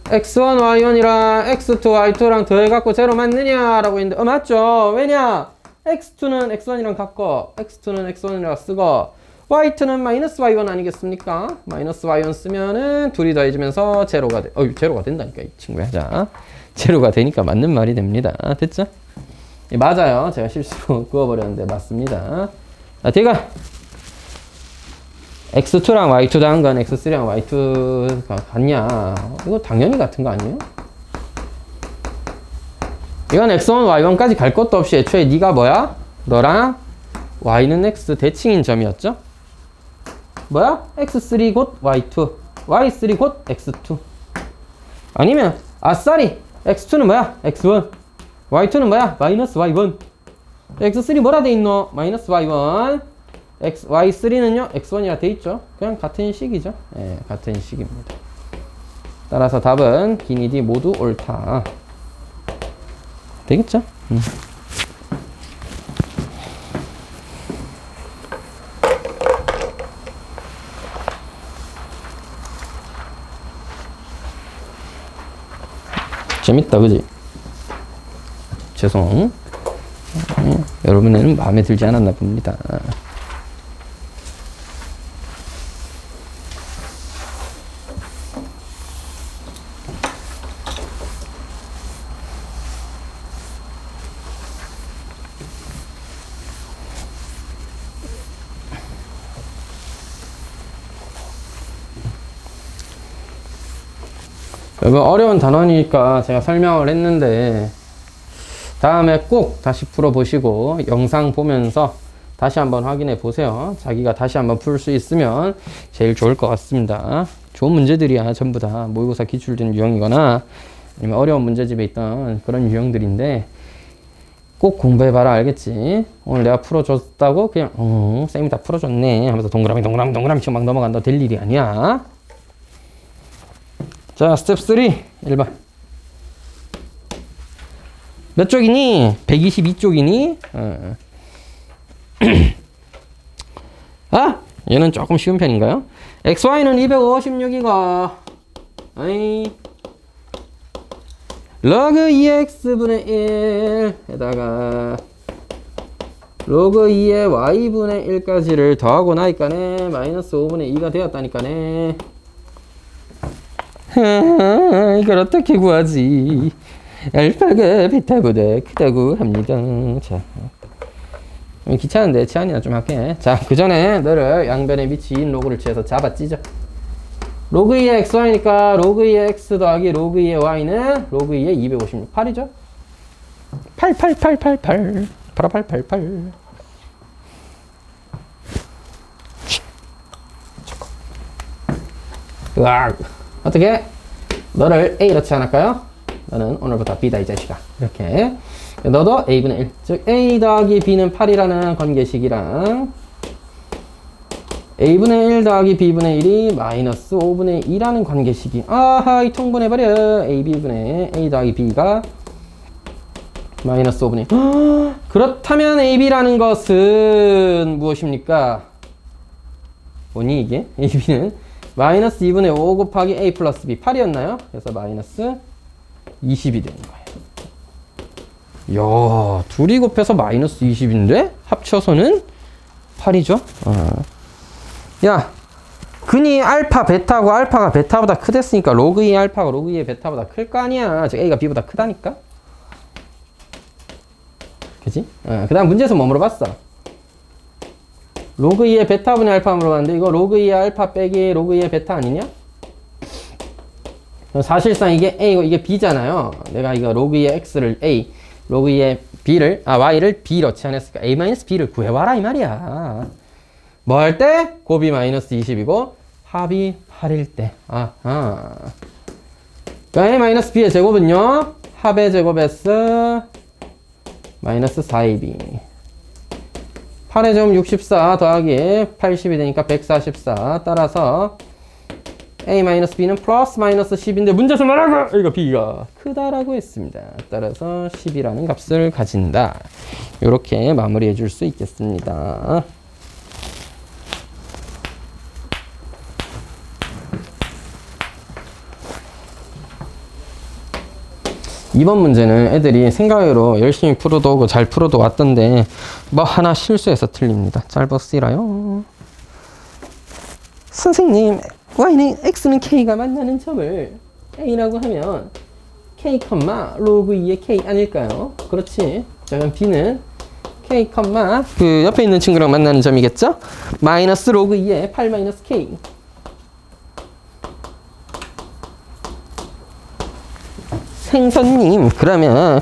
x1, y1이랑 x2, y2랑 더해갖고 제로 맞느냐라고 했는데 맞죠. 왜냐? x2는 x1이랑 같고 x2는 x1이랑 쓰고 y2는 마이너스 y1 아니겠습니까? 마이너스 y1 쓰면은 둘이 더해지면서 제로가 제로가 된다니까 이 친구야. 자, 제로가 되니까 맞는 말이 됩니다. 됐죠? 예, 맞아요. 제가 실수로 그어버렸는데 맞습니다. 자, 뒤가 x2랑 y2 더한 건 x3랑 y2가 같냐? 이거 당연히 같은 거 아니에요? 이건 x1, y1까지 갈 것도 없이 애초에 네가 뭐야? 너랑 y는 x 대칭인 점이었죠? 뭐야? x3 곧 y2, y3 곧 x2. 아니면 아싸리 x2는 뭐야? x1, y2는 뭐야? 마이너스 y1. x3 뭐라 돼 있노? 마이너스 y1. y3는요? x1이라 돼 있죠? 그냥 같은 식이죠? 예, 같은 식입니다. 따라서 답은 기니 D 모두 옳다. 되겠죠? 재밌다, 그지? 죄송. 여러분은 마음에 들지 않았나 봅니다. 이거 어려운 단원이니까 제가 설명을 했는데 다음에 꼭 다시 풀어보시고 영상 보면서 다시 한번 확인해 보세요. 자기가 다시 한번 풀 수 있으면 제일 좋을 것 같습니다. 좋은 문제들이야. 전부 다 모의고사 기출된 유형이거나 아니면 어려운 문제집에 있던 그런 유형들인데 꼭 공부해봐라. 알겠지? 오늘 내가 풀어줬다고 그냥 쌤이 다 풀어줬네 하면서 동그라미 치고 막 넘어간다 될 일이 아니야. 자, 스텝 3 1번 몇 쪽이니? 122쪽이니? 얘는 조금 쉬운 편인가요? XY는 256이고 아이 로그 2x분의 1에다가 로그 2의 y분의 1까지를 더하고 나니까네 마이너스 5분의 2가 되었다니까네. 이걸 어떻게 구하지? 알파가 베타보다 크다고 합니다. 자, 귀찮은데 치안이나 좀 할게. 자, 그 전에 너를 양변에 위치인 로그를 취해서 잡아 찢어. 로그 2의 xy니까 로그 2의 x 더하기 로그 2의 y는 로그 2의 256 8이죠? 888888 8888 으악. 어떻게? 너를 A로 치환할까요? 너는 오늘부터 B다 이 자식아. 이렇게 너도 A분의 1 즉 A 더하기 B는 8이라는 관계식이랑 A분의 1 더하기 B분의 1이 마이너스 5분의 2라는 관계식이 아하 이 통분해버려. AB분의 A 더하기 B가 마이너스 5분의 2 그렇다면 AB라는 것은 무엇입니까? 뭐니 이게? AB는 마이너스 2분의 5 곱하기 A 플러스 B 8이었나요? 그래서 마이너스 20이 되는 거예요. 이야, 둘이 곱해서 마이너스 20인데 합쳐서는 8이죠? 야, 근이 알파 베타고 알파가 베타보다 크댔으니까 로그 2 알파가 로그 2의 베타보다 클 거 아니야. 즉 A가 B보다 크다니까? 그치? 그 다음 문제에서 뭐 물어봤어? 로그 2의 베타분의 알파 물어봤는데 이거 로그 2의 알파 빼기 로그 2의 베타 아니냐? 사실상 이게 A고 이게 B잖아요. 내가 이거 로그 2의 X를 A, 로그 2의 B를, Y를 B로 치환했으니까 A-B를 구해와라 이 말이야. 뭐 할 때? 곱이 마이너스 20이고 합이 8일 때. 아하. 그러니까 A-B의 제곱은요. 합의 제곱 S 마이너스 4AB. 8의 제곱 64 더하기 80이 되니까 144. 따라서 A-B는 플러스 마이너스 10인데 문제에서 말하고 이거 B가 크다라고 했습니다. 따라서 10이라는 값을 가진다. 이렇게 마무리해 줄 수 있겠습니다. 이번 문제는 애들이 생각외로 열심히 풀어도 오고 잘 풀어도 왔던데 뭐 하나 실수해서 틀립니다. 잘 보시라요. 선생님, y는 x는 k가 만나는 점을 a라고 하면 k, 로그 2의 k 아닐까요? 그렇지. 자, 그럼 b는 k, 그 옆에 있는 친구랑 만나는 점이겠죠? 마이너스 로그 2의 8 마이너스 k. 생선님, 그러면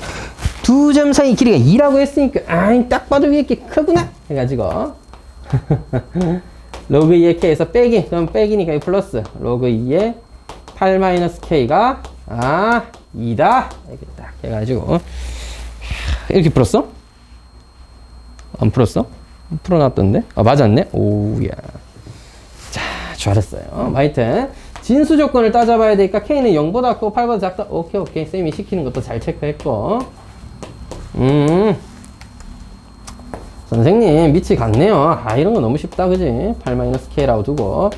두 점 사이 길이가 2라고 했으니까 딱 봐도 위에 게 크구나 해가지고 로그 2의 k에서 빼기, 그럼 빼기니까 이 플러스 로그 2의 8 마이너스 k가 2다 이렇게 딱 해가지고 이렇게 풀었어? 안 풀었어? 풀어놨던데? 맞았네? 오우야. 자, 잘했어요. 하여튼 진수 조건을 따져봐야 되니까 k는 0보다 크고 8보다 작다. 오케이. 쌤이 시키는 것도 잘 체크했고. 선생님 밑이 같네요. 이런 거 너무 쉽다 그지? 8-k라고 두고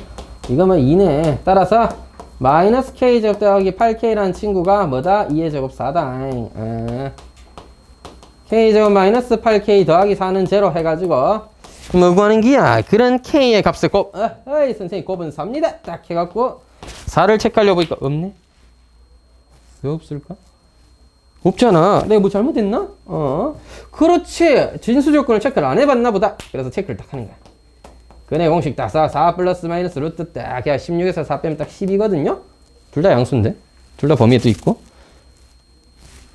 이거면 2네. 따라서 마이너스 k 제곱 더하기 8k라는 친구가 뭐다? 2의 제곱 4다. k 제곱 마이너스 8k 더하기 4는 제로 해가지고 뭐 구하는 기야? 그런 k의 값을 선생님 곱은 4입니다. 딱 해갖고 4를 체크하려고 보니까 없네? 왜 없을까? 없잖아. 내가 뭐 잘못했나? 그렇지. 진수 조건을 체크를 안 해봤나 보다. 그래서 체크를 딱 하는 거야. 근의 공식 딱 4 플러스 마이너스 루트 딱 해야 16에서 4 빼면 딱 10이거든요? 둘 다 양수인데? 둘 다 범위에도 있고.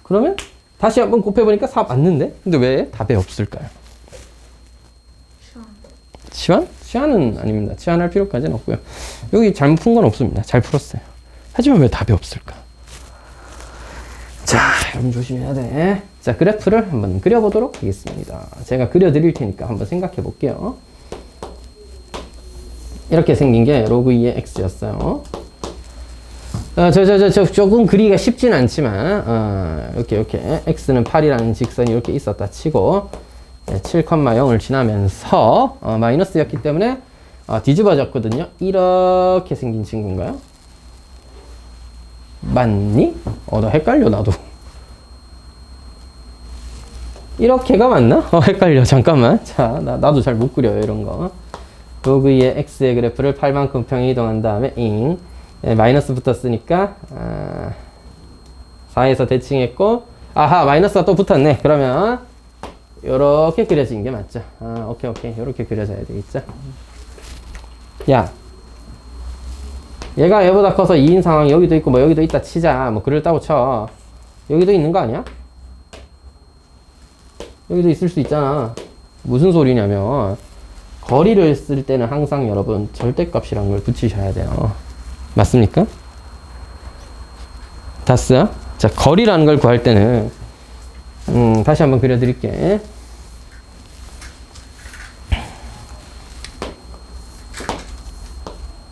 그러면 다시 한번 곱해보니까 4 맞는데? 근데 왜 답에 없을까요? 치환? 치환은 아닙니다. 치환할 필요까지는 없고요. 여기 잘못 푼 건 없습니다. 잘 풀었어요. 하지만 왜 답이 없을까? 자, 여러분 조심해야 돼. 자, 그래프를 한번 그려보도록 하겠습니다. 제가 그려드릴 테니까 한번 생각해 볼게요. 이렇게 생긴 게 로그 2의 x였어요. 조금 그리기가 쉽진 않지만, 이렇게, x는 8이라는 직선이 이렇게 있었다 치고, 7,0을 지나면서, 마이너스였기 때문에, 뒤집어졌거든요. 이렇게 생긴 친구인가요? 맞니? 나 헷갈려, 나도. 이렇게가 맞나? 헷갈려. 잠깐만. 자, 나도 잘 못 그려요, 이런 거. 로그 2의 x의 그래프를 8만큼 평에 이동한 다음에, 마이너스 붙었으니까, 4에서 대칭했고, 마이너스가 또 붙었네. 그러면, 요렇게 그려진 게 맞죠? 오케이. 요렇게 그려져야 되겠죠? 야. 얘가 얘보다 커서 2인 상황이 여기도 있고 뭐 여기도 있다 치자. 뭐 그랬다고 쳐. 여기도 있는 거 아니야? 여기도 있을 수 있잖아. 무슨 소리냐면 거리를 쓸 때는 항상 여러분 절대값이라는 걸 붙이셔야 돼요. 맞습니까? 다스요? 자, 거리라는 걸 구할 때는 다시 한번 그려드릴게.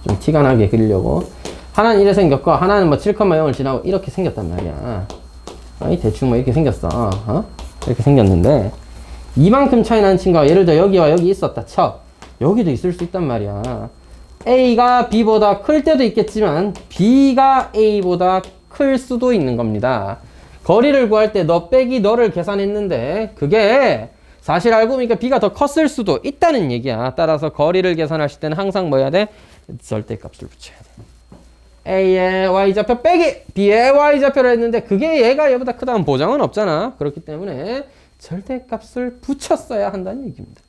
좀 티가 나게 그리려고. 하나는 이래 생겼고 하나는 뭐 7,0을 지나고 이렇게 생겼단 말이야. 대충 뭐 이렇게 생겼어. 이렇게 생겼는데 이만큼 차이 나는 친구가 예를 들어 여기와 여기 있었다 쳐. 여기도 있을 수 있단 말이야. A가 B보다 클 때도 있겠지만 B가 A보다 클 수도 있는 겁니다. 거리를 구할 때 너 빼기 너를 계산했는데 그게 사실 알고 보니까 B가 더 컸을 수도 있다는 얘기야. 따라서 거리를 계산하실 때는 항상 뭐 해야 돼? 절대값을 붙여야 돼. A의 Y좌표 빼기 B의 Y좌표를 했는데 그게 얘가 얘보다 크다는 보장은 없잖아. 그렇기 때문에 절대값을 붙였어야 한다는 얘기입니다.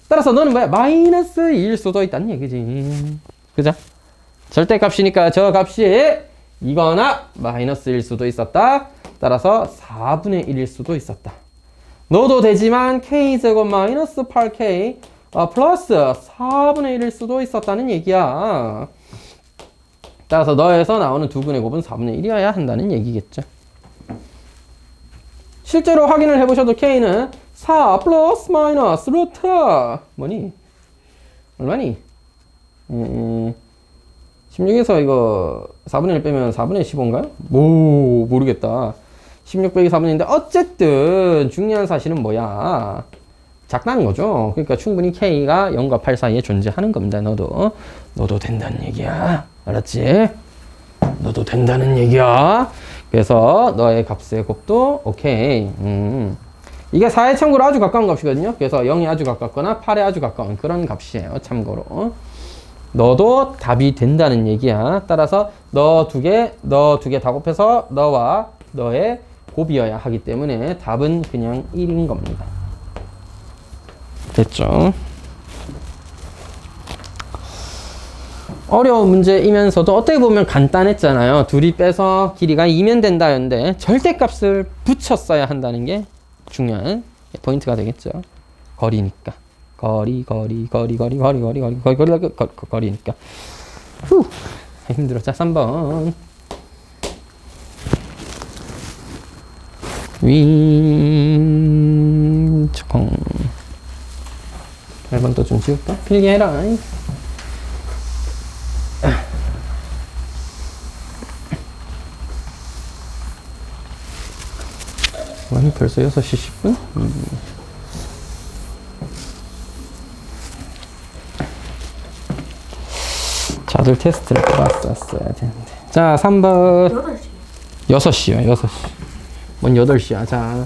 따라서 너는 뭐야? 마이너스 2일 수도 있다는 얘기지. 그죠? 절대값이니까 저 값이 이거나 마이너스일 수도 있었다. 따라서 4분의 1일 수도 있었다. 넣어도 되지만 k제곱 마이너스 8k 플러스 4분의 1일 수도 있었다는 얘기야. 따라서 너에서 나오는 두분의 곱은 4분의 1이어야 한다는 얘기겠죠. 실제로 확인을 해보셔도 k는 4 플러스 마이너스 루트 뭐니? 얼마니? 16에서 이거 4분의 1 빼면 4분의 15인가요? 모르겠다. 16 빼기 4분의 1인데 어쨌든 중요한 사실은 뭐야? 작다는 거죠. 그러니까 충분히 k가 0과 8 사이에 존재하는 겁니다. 너도 된다는 얘기야. 알았지? 너도 된다는 얘기야. 그래서 너의 값의 곱도 오케이. 이게 4의 참고로 아주 가까운 값이거든요. 그래서 0이 아주 가깝거나 8에 아주 가까운 그런 값이에요. 참고로. 너도 답이 된다는 얘기야. 따라서 너 두 개 다 곱해서 너와 너의 곱이어야 하기 때문에 답은 그냥 1인 겁니다. 됐죠? 어려운 문제이면서도 어떻게 보면 간단했잖아요. 둘이 빼서 길이가 2면 된다였는데 절대값을 붙였어야 한다는 게 중요한 포인트가 되겠죠. 거리니까. 거리니까. 후, 힘들어. 자, 3번. 윙초콩. 8번 또 좀 지울까? 필기해라. 아니, 벌써 6시 10분? 자들 테스트를 뽑았었어야 되는데. 자, 3번. 6시요, 6시. 뭔 8시야. 자,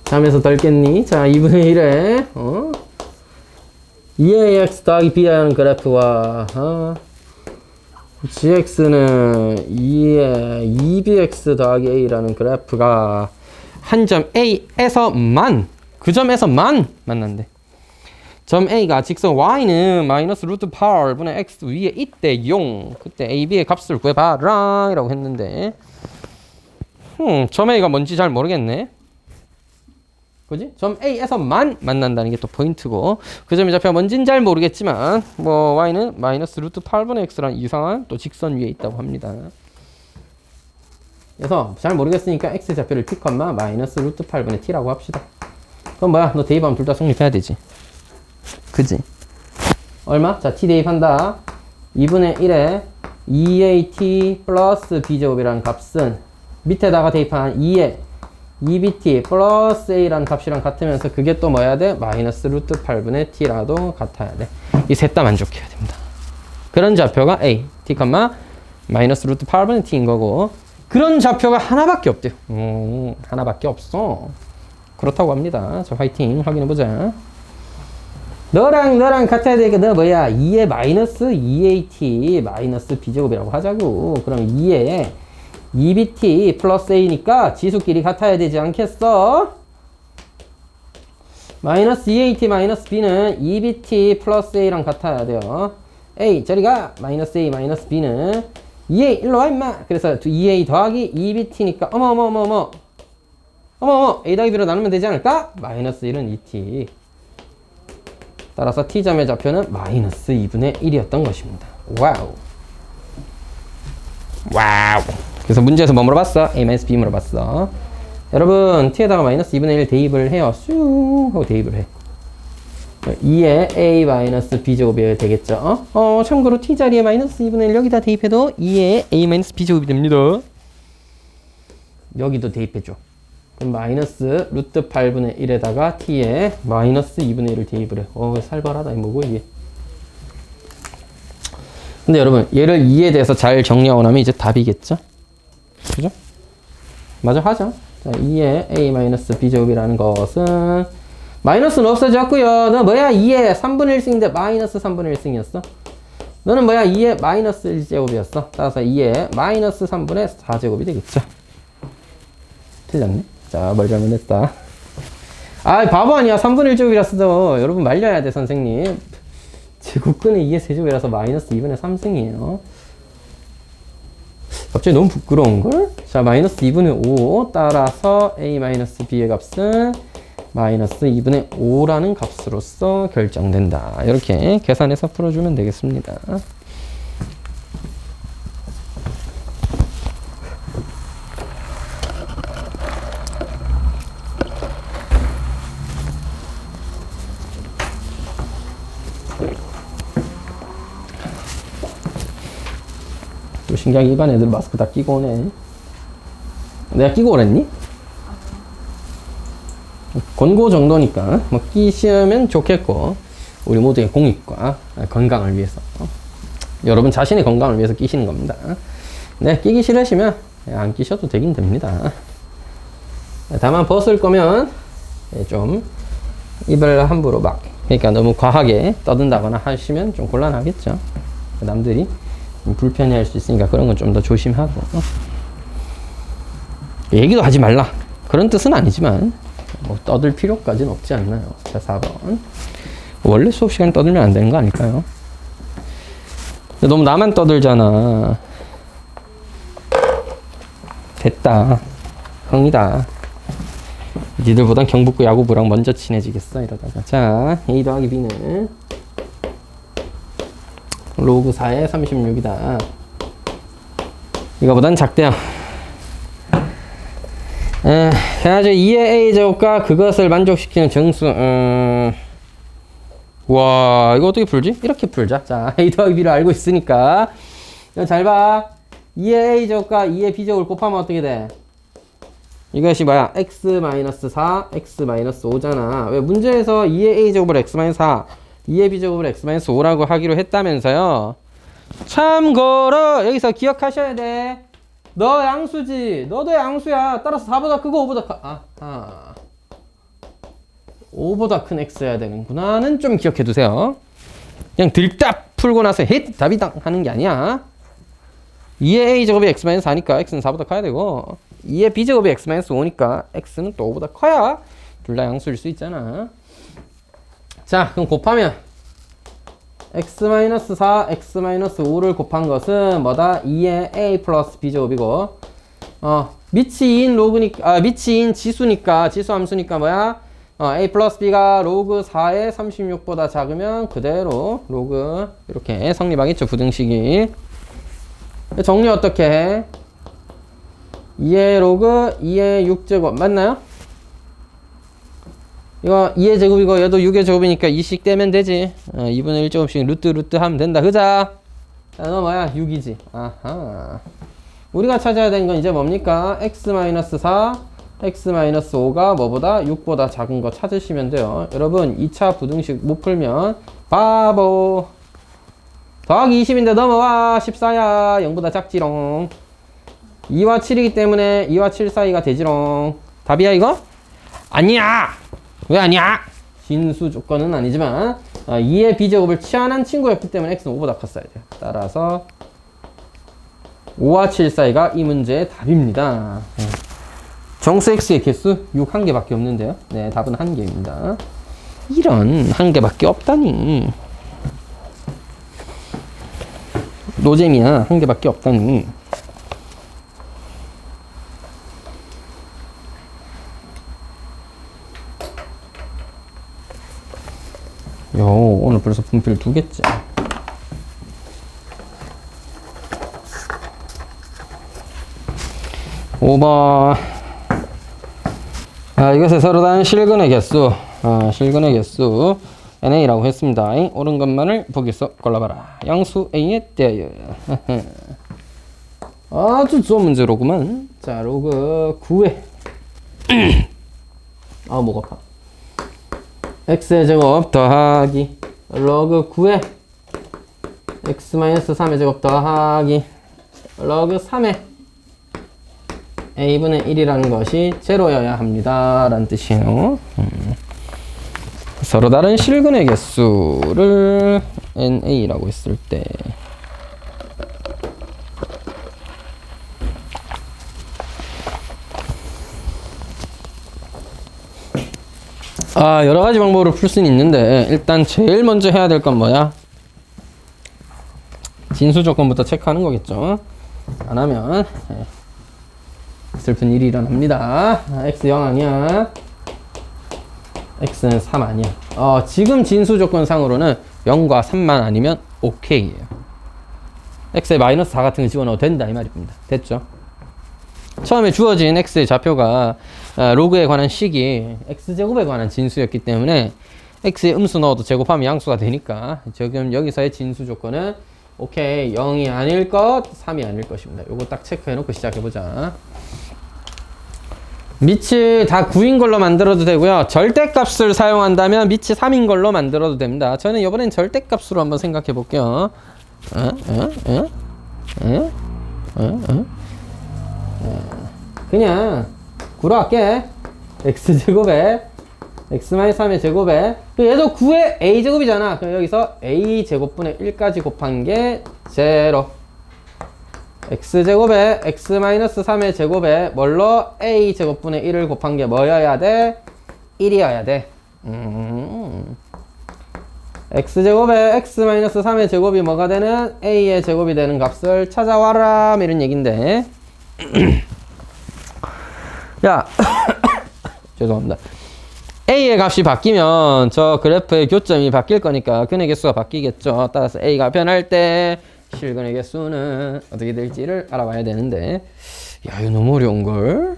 잠에서 덜 깼니? 자, 2분의 1에, 2ax 더하기 b라는 그래프와, gx는 2에 2bx 더하기 a라는 그래프가 한 점 A에서만, 그 점에서만 만난대. 점 A가 직선 Y는 마이너스 루트 8분의 X 위에 있대용. 그때 A, B의 값을 구해봐라 이라고 했는데 점 A가 뭔지 잘 모르겠네. 그지? 점 A에서만 만난다는 게 또 포인트고, 그 점이 잡혀 뭔진 잘 모르겠지만 뭐 Y는 마이너스 루트 8분의 X라는 이상한 또 직선 위에 있다고 합니다. 그래서 잘 모르겠으니까 x 좌표를 t, 마이너스 루트 8분의 t라고 합시다. 그럼 뭐야? 너 대입하면 둘 다 성립해야 되지. 그지? 얼마? 자, t 대입한다. 2분의 1에 2at 플러스 b제곱이라는 값은 밑에다가 대입한 2에 2bt 플러스 a라는 값이랑 같으면서 그게 또 뭐야 돼? 마이너스 루트 8분의 t라도 같아야 돼. 이 셋 다 만족해야 됩니다. 그런 좌표가 a, t, 마이너스 루트 8분의 t인 거고, 그런 좌표가 하나밖에 없대요. 하나밖에 없어. 그렇다고 합니다. 자, 화이팅. 확인해보자. 너랑 같아야 되니까 너 뭐야? 2의 마이너스 2at 마이너스 b제곱이라고 하자고. 그럼 2의 2bt 플러스 a니까 지수끼리 같아야 되지 않겠어? 마이너스 2at 마이너스 b는 2bt 플러스 a랑 같아야 돼요. a 저리가 마이너스 a 마이너스 b는 2a 일로 와 임마. 그래서 2a 더하기 2bt니까 어머 a 더하기 b로 나누면 되지 않을까? 마이너스 1은 2t. 따라서 t점의 좌표는 마이너스 2분의 1이었던 것입니다. 와우. 그래서 문제에서 뭐 물어봤어? a-b 물어봤어. 여러분 t에다가 마이너스 2분의 1 대입을 해요. 쑥 하고 대입을 해. 2에 a 마이너스 b제곱이 되겠죠. 참고로 t 자리에 마이너스 2분의 1 여기다 대입해도 2에 a 마이너스 b제곱이 됩니다. 여기도 대입해줘. 그럼 마이너스 루트 8분의 1에다가 t에 마이너스 2분의 1을 대입을 해. 살벌하다. 뭐고 이게. 근데 여러분 얘를 2에 대해서 잘 정리하고 나면 이제 답이겠죠? 그죠? 맞아 하죠. 자, 2에 a 마이너스 b제곱이라는 것은 마이너스는 없어졌고요. 너 뭐야? 2에 3분의 1승인데 마이너스 3분의 1승이었어. 너는 뭐야? 2에 마이너스 1제곱이었어. 따라서 2에 마이너스 3분의 4제곱이 되겠죠. 틀렸네. 자, 뭘 잘못했다. 바보 아니야. 3분의 1제곱이라서 여러분 말려야 돼, 선생님. 제곱근의 2의 세제곱이라서 마이너스 2분의 3승이에요. 갑자기 너무 부끄러운걸? 자, 마이너스 2분의 5 따라서 a 마이너스 b의 값은 마이너스 2분의 5라는 값으로서 결정된다. 이렇게 계산해서 풀어주면 되겠습니다. 또 신기하게 일반 애들 마스크 다 끼고 오네. 내가 끼고 오랬니? 권고 정도니까 뭐 끼시면 좋겠고, 우리 모두의 공익과 건강을 위해서, 여러분 자신의 건강을 위해서 끼시는 겁니다. 네, 끼기 싫으시면 안 끼셔도 되긴 됩니다. 다만 벗을 거면 좀 입을 함부로 막, 그러니까 너무 과하게 떠든다거나 하시면 좀 곤란하겠죠. 남들이 불편해할 수 있으니까 그런 건 좀 더 조심하고, 얘기도 하지 말라 그런 뜻은 아니지만 뭐 떠들 필요까지는 없지 않나요? 자, 4번. 원래 수업 시간에 떠들면 안 되는 거 아닐까요? 너무 나만 떠들잖아. 됐다. 형이다. 니들보단 경북구 야구부랑 먼저 친해지겠어 이러다가. 자, A 더하기 B는 로그 4의 36이다. 이거보단 작대요. 그래가지고 2의 a제곱과 그것을 만족시키는 정수. 와, 이거 어떻게 풀지? 이렇게 풀자. 자, a 더하기 b를 알고 있으니까 잘 봐. 2의 a제곱과 2의 b제곱을 곱하면 어떻게 돼? 이것이 뭐야? x-4, x-5잖아. 왜 문제에서 2의 a제곱을 x-4, 2의 b제곱을 x-5라고 하기로 했다면서요. 참고로 여기서 기억하셔야 돼. 너 양수지. 너도 양수야. 따라서 4보다 크고 5보다 큰 5보다 큰 x여야 되는구나는 좀 기억해 두세요. 그냥 들딱 풀고 나서 헷 답이 당 하는 게 아니야. 2의 a제곱이 x-4니까 x는 4보다 커야 되고, 2의 b제곱이 x-5니까 x는 또 5보다 커야 둘 다 양수일 수 있잖아. 자, 그럼 곱하면 x-4, x-5를 곱한 것은 뭐다? 2의 a 플러스 b제곱이고, 밑이 2인 로그니까, 밑이 2인 지수니까, 지수 함수니까 뭐야? a 플러스 b가 로그 4의 36보다 작으면 그대로 로그, 이렇게 성립하겠죠, 부등식이. 정리 어떻게 해? 2의 로그, 2의 6제곱, 맞나요? 이거 2의 제곱이고 얘도 6의 제곱이니까 2씩 떼면 되지. 2분의 1제곱씩 루트 하면 된다. 그자? 자, 너 뭐야? 6이지. 아하. 우리가 찾아야 되는 건 이제 뭡니까? x-4, x-5가 뭐보다? 6보다 작은 거 찾으시면 돼요. 여러분 2차 부등식 못 풀면 바보. 더하기 20인데 넘어와. 14야. 0보다 작지롱. 2와 7이기 때문에 2와 7 사이가 되지롱. 답이야 이거? 아니야. 왜 아니야? 진수 조건은 아니지만 2의 b제곱을 치환한 친구였기 때문에 x는 5보다 컸어야 돼요. 따라서 5와 7 사이가 이 문제의 답입니다. 정수 x의 개수 6 한 개밖에 없는데요. 네, 답은 한 개입니다. 이런 한 개밖에 없다니. 노잼이야. 한 개밖에 없다니. 요, 오늘 벌써 분필 2개째. (5번) 이것의 서로 다른 실근의 개수, 실근의 개수 NA라고 했습니다. 옳은 것만을 보기에서 골라봐라. 양수 A에 대하여. 아주 좋은 문제로구만. 자, 로그 9에 목 아파. x의 제곱 더하기 로그 9에 x-3의 제곱 더하기 로그 3에 a분의 1이라는 것이 제로여야 합니다 라는 뜻이에요. 서로 다른 실근의 개수를 NA라고 했을 때 여러 가지 방법으로 풀 수는 있는데, 일단 제일 먼저 해야 될 건 뭐야? 진수 조건부터 체크하는 거겠죠. 안 하면 슬픈 일이 일어납니다. x 0 아니야. x는 3 아니야. 지금 진수 조건상으로는 0과 3만 아니면 오케이예요. x에 마이너스 4 같은 거 집어넣어도 된다 이 말입니다. 됐죠? 처음에 주어진 x의 좌표가 로그에 관한 식이 x제곱에 관한 진수였기 때문에 x에 음수 넣어도 제곱하면 양수가 되니까 지금 여기서의 진수 조건은 오케이 0이 아닐 것, 3이 아닐 것입니다. 요거 딱 체크해놓고 시작해보자. 밑이 다 9인 걸로 만들어도 되고요. 절대값을 사용한다면 밑이 3인 걸로 만들어도 됩니다. 저는 이번엔 절대값으로 한번 생각해 볼게요. 그냥 9로 할게. x제곱에 x-3의 제곱에 얘도 9의 a제곱이잖아. 그럼 여기서 a제곱분의 1까지 곱한 게 제로. x제곱에 x-3의 제곱에 뭘로 a제곱분의 1을 곱한 게 뭐여야 돼? 1이어야 돼. x제곱에 x-3의 제곱이 뭐가 되는? a의 제곱이 되는 값을 찾아와라 이런 얘긴데 야 죄송합니다. a의 값이 바뀌면 저 그래프의 교점이 바뀔 거니까 근의 개수가 바뀌겠죠. 따라서 a가 변할 때 실근의 개수는 어떻게 될지를 알아봐야 되는데 야 이거 너무 어려운걸?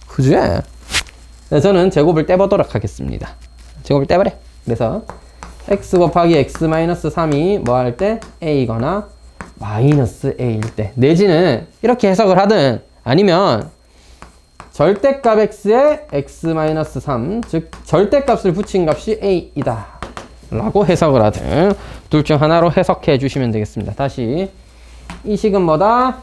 그지? 저는 제곱을 떼보도록 하겠습니다. 제곱을 떼버려. 그래서 x 곱하기 x-3이 뭐 할 때? a거나 마이너스 a일 때 내지는 이렇게 해석을 하든 아니면 절대값 x에 x-3 즉 절대값을 붙인 값이 a이다 라고 해석을 하든 둘 중 하나로 해석해 주시면 되겠습니다. 다시 이 식은 뭐다?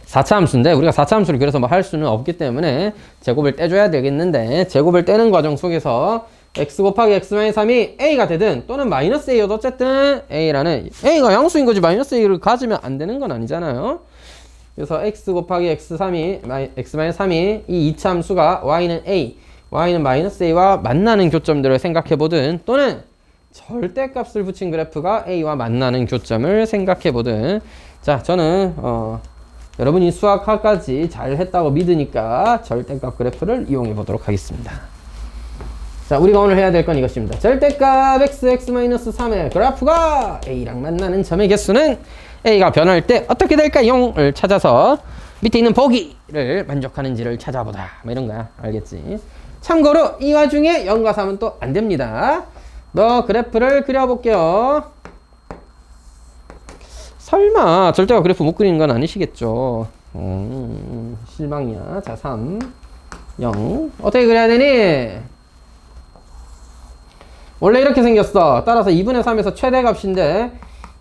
4차 함수인데 우리가 4차 함수를 그래서 뭐 할 수는 없기 때문에 제곱을 떼줘야 되겠는데 제곱을 떼는 과정 속에서 x 곱하기 x-3이 a가 되든 또는 마이너스 a여도 어쨌든 a라는 a가 양수인 거지 마이너스 a를 가지면 안 되는 건 아니잖아요. 그래서 x 곱하기 x-3이 이 2차 함수가 y는 a, y는 마이너스 a와 만나는 교점들을 생각해 보든 또는 절대값을 붙인 그래프가 a와 만나는 교점을 생각해 보든 자 저는 여러분이 수학학까지 잘 했다고 믿으니까 절대값 그래프를 이용해 보도록 하겠습니다. 자 우리가 오늘 해야 될 건 이것입니다. 절대값 x-3의 그래프가 a랑 만나는 점의 개수는 a가 변할 때 어떻게 될까요?를 찾아서 밑에 있는 보기를 만족하는지를 찾아보다 뭐 이런 거야. 알겠지? 참고로 이 와중에 0과 3은 또 안 됩니다. 너 그래프를 그려볼게요. 설마 절대값 그래프 못 그리는 건 아니시겠죠? 실망이야. 자 3 0 어떻게 그려야 되니? 원래 이렇게 생겼어. 따라서 2분의 3에서 최대값인데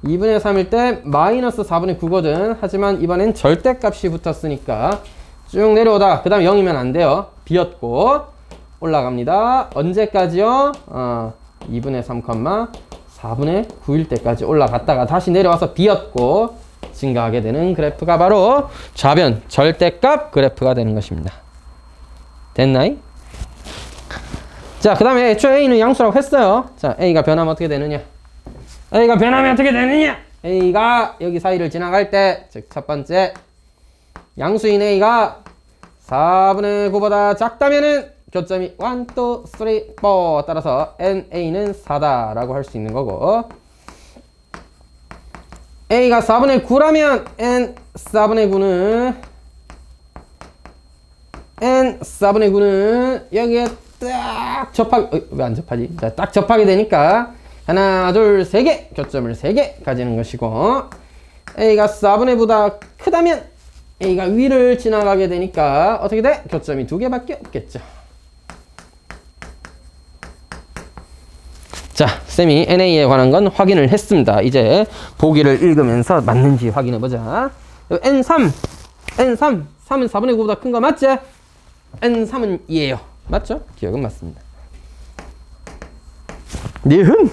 2분의 3일 때 마이너스 4분의 9거든. 하지만 이번엔 절대값이 붙었으니까 쭉 내려오다 그 다음에 0이면 안 돼요. 비었고 올라갑니다. 언제까지요? 2분의 3, 4분의 9일 때까지 올라갔다가 다시 내려와서 비었고 증가하게 되는 그래프가 바로 좌변 절대값 그래프가 되는 것입니다. 됐나이? 자, 그 다음에 애초에 a는 양수라고 했어요. 자, a가 변하면 어떻게 되느냐? a가 변하면 어떻게 되느냐? a가 여기 사이를 지나갈 때, 즉 첫 번째 양수인 a가 4분의 9보다 작다면은 교점이 1, 2, 3, 4 따라서 na는 4다 라고 할 수 있는 거고 a가 4분의 9라면 n 4분의 9는 여기에 딱 접하게 왜 안 접하지? 자, 딱 접하게 되니까 하나 둘 세 개 교점을 3개 가지는 것이고 a가 4분의 9보다 크다면 a가 위를 지나가게 되니까 어떻게 돼? 교점이 2개밖에 없겠죠. 자, 쌤이 NA에 관한 건 확인을 했습니다. 이제 보기를 읽으면서 맞는지 확인해 보자. N3, 3은 4분의 9보다 큰 거 맞지? N3은 2예요. 맞죠? 기억은 맞습니다. 니은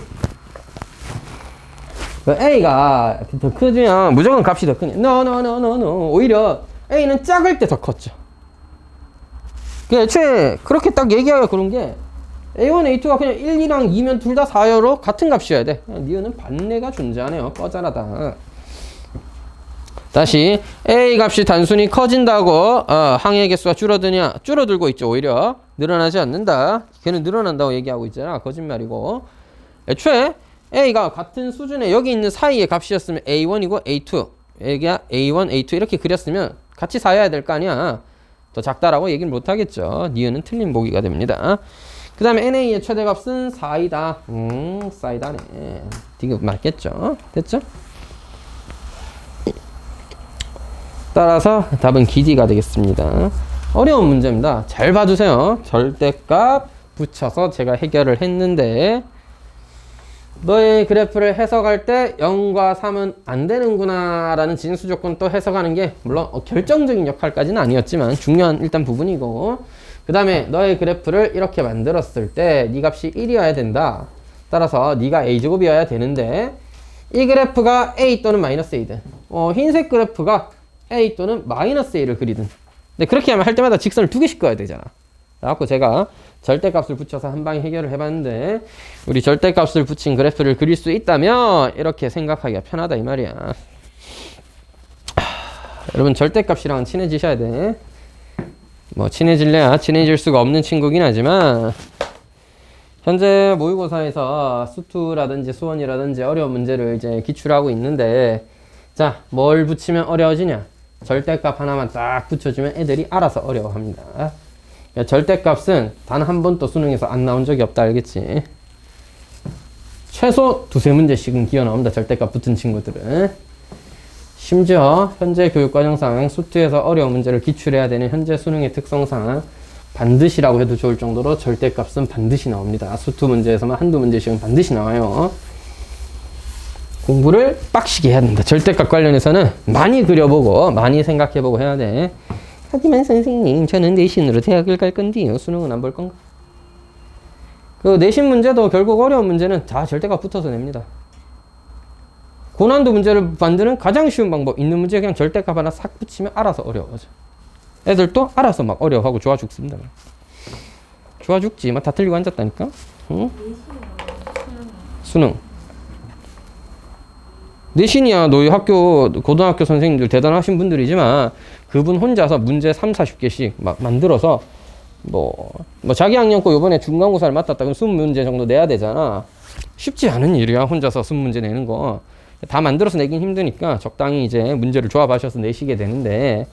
A가 더 크면 무조건 값이 더 크네. No. 오히려 A는 작을 때 더 컸죠. 애초에 그렇게 딱 얘기하기가 그런 게 A1, A2가 그냥 1, 2랑 2면 둘 다 4여로 같은 값이어야 돼. 니은은 반내가 존재하네요. 꺼자라다. 다시 A 값이 단순히 커진다고 항의 개수가 줄어드냐? 줄어들고 있죠. 오히려 늘어나지 않는다. 걔는 늘어난다고 얘기하고 있잖아. 거짓말이고. 애초에 A가 같은 수준에 여기 있는 사이의 값이었으면 A1이고 A2 여기가 A1, A2 이렇게 그렸으면 같이 사야 될 거 아니야. 더 작다라고 얘기는 못하겠죠. 니은은 틀린 보기가 됩니다. 그 다음에 NA의 최대값은 4이다. 4이다네. 디귿 맞겠죠. 됐죠? 따라서 답은 기디가 되겠습니다. 어려운 문제입니다. 잘 봐주세요. 절대값 붙여서 제가 해결을 했는데 너의 그래프를 해석할 때 0과 3은 안 되는구나 라는 진수 조건 또 해석하는 게 물론 결정적인 역할까지는 아니었지만 중요한 일단 부분이고, 그 다음에 너의 그래프를 이렇게 만들었을 때 네 값이 1이어야 된다. 따라서 네가 A제곱이어야 되는데 이 그래프가 A 또는 마이너스 A든 흰색 그래프가 A 또는 마이너스 A를 그리든, 근데 그렇게 하면 할 때마다 직선을 두 개씩 그어야 되잖아. 그래갖고 제가 절대값을 붙여서 한 방에 해결을 해봤는데 우리 절대값을 붙인 그래프를 그릴 수 있다면 이렇게 생각하기가 편하다 이 말이야. 여러분 절대값이랑은 친해지셔야 돼. 뭐 친해질래야 친해질 수가 없는 친구긴 하지만 현재 모의고사에서 수투라든지 수원이라든지 어려운 문제를 이제 기출하고 있는데, 자, 뭘 붙이면 어려워지냐? 절대값 하나만 딱 붙여주면 애들이 알아서 어려워합니다. 그러니까 절대값은 단 한 번도 수능에서 안 나온 적이 없다, 알겠지? 최소 두세 문제씩은 기어 나옵니다, 절대값 붙은 친구들은. 심지어 현재 교육과정상 수투에서 어려운 문제를 기출해야 되는 현재 수능의 특성상 반드시라고 해도 좋을 정도로 절대값은 반드시 나옵니다. 수투 문제에서만 한두 문제씩은 반드시 나와요. 공부를 빡시게 해야 된다. 절대값 관련해서는 많이 그려보고 많이 생각해보고 해야 돼. 하지만 선생님, 저는 내신으로 대학을 갈 건데요. 수능은 안 볼 건가? 그 내신 문제도 결국 어려운 문제는 다 절대값 붙어서 냅니다. 고난도 문제를 만드는 가장 쉬운 방법, 있는 문제에 그냥 절대값 하나 싹 붙이면 알아서 어려워져. 애들도 알아서 막 어려워하고 좋아 죽습니다. 좋아 죽지. 막 다 틀리고 앉았다니까? 응? 수능. 내신이야. 너희 학교, 고등학교 선생님들 대단하신 분들이지만 그분 혼자서 문제 3, 40개씩 막 만들어서 뭐 자기 학년 거 요번에 중간고사를 맡았다 그럼 20문제 정도 내야 되잖아. 쉽지 않은 일이야. 혼자서 20문제 내는 거. 다 만들어서 내긴 힘드니까 적당히 이제 문제를 조합하셔서 내시게 되는데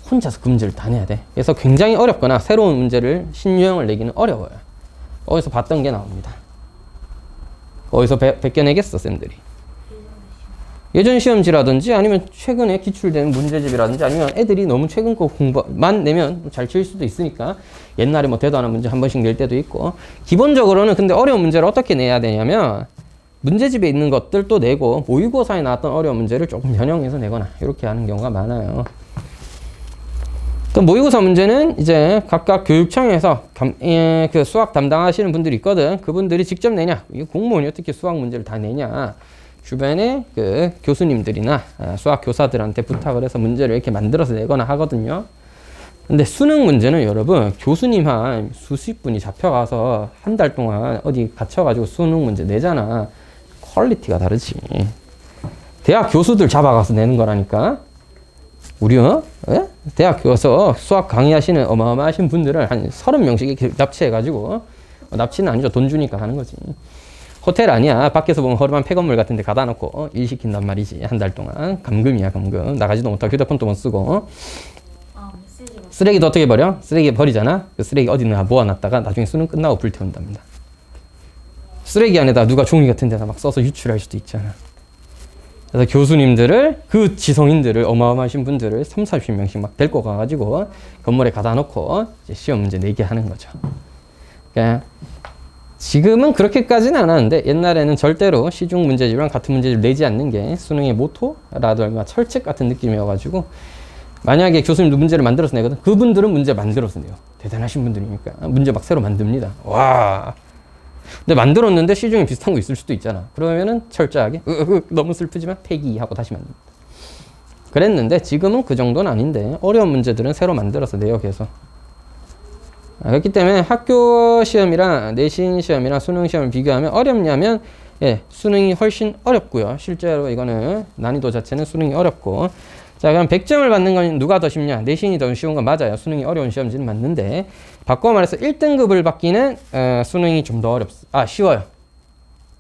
혼자서 그 문제를 다 내야 돼. 그래서 굉장히 어렵거나 새로운 문제를 신유형을 내기는 어려워요. 어디서 봤던 게 나옵니다. 어디서 베껴내겠어, 쌤들이. 예전 시험지라든지 아니면 최근에 기출된 문제집이라든지 아니면 애들이 너무 최근 거 공부만 내면 잘 칠 수도 있으니까 옛날에 뭐 대도 않은 문제 한 번씩 낼 때도 있고, 기본적으로는 근데 어려운 문제를 어떻게 내야 되냐면 문제집에 있는 것들도 내고 모의고사에 나왔던 어려운 문제를 조금 변형해서 내거나 이렇게 하는 경우가 많아요. 또 모의고사 문제는 이제 각각 교육청에서 그 수학 담당하시는 분들이 있거든. 그분들이 직접 내냐? 공무원이 어떻게 수학 문제를 다 내냐? 주변에 그 교수님들이나 수학 교사들한테 부탁을 해서 문제를 이렇게 만들어서 내거나 하거든요. 근데 수능 문제는 여러분 교수님 한 수십 분이 잡혀가서 한 달 동안 어디 갇혀가지고 수능 문제 내잖아. 퀄리티가 다르지. 대학 교수들 잡아가서 내는 거라니까. 우리 대학 교수 수학 강의하시는 어마어마하신 분들을 한 30명씩 이렇게 납치해가지고, 납치는 아니죠. 돈 주니까 하는 거지. 호텔 아니야. 밖에서 보면 허름한 폐건물 같은 데 가다 놓고 일 시킨단 말이지. 한 달 동안. 감금이야, 감금. 나가지도 못하고 휴대폰도 못 쓰고. 쓰레기도 어떻게 버려? 쓰레기 버리잖아. 그 쓰레기 어디나 모아놨다가 나중에 수능 끝나고 불태운답니다. 쓰레기 안에다 누가 종이 같은 데다 막 써서 유출할 수도 있잖아. 그래서 교수님들을, 그 지성인들을, 어마어마하신 분들을 3, 40명씩 막 데리고 가가지고 건물에 가다 놓고 이제 시험 문제 내게 하는 거죠. 그러니까 지금은 그렇게까지는 안 하는데 옛날에는 절대로 시중 문제집이랑 같은 문제집을 내지 않는 게 수능의 모토라든가 철칙 같은 느낌이어가지고, 만약에 교수님도 문제를 만들어서 내거든. 그분들은 문제 만들어서 내요. 대단하신 분들이니까. 문제 막 새로 만듭니다. 와. 근데 만들었는데 시중에 비슷한 거 있을 수도 있잖아. 그러면은 철저하게 너무 슬프지만 폐기하고 다시 만듭니다. 그랬는데 지금은 그 정도는 아닌데 어려운 문제들은 새로 만들어서 내요, 계속. 그렇기 때문에 학교 시험이랑 내신 시험이랑 수능 시험을 비교하면 어렵냐면 예, 수능이 훨씬 어렵고요. 실제로 이거는 난이도 자체는 수능이 어렵고. 자, 그럼 100점을 받는 건 누가 더 쉽냐? 내신이 더 쉬운 건 맞아요. 수능이 어려운 시험지는 맞는데, 바꿔 말해서 1등급을 받기는 수능이 좀 더 쉬워요.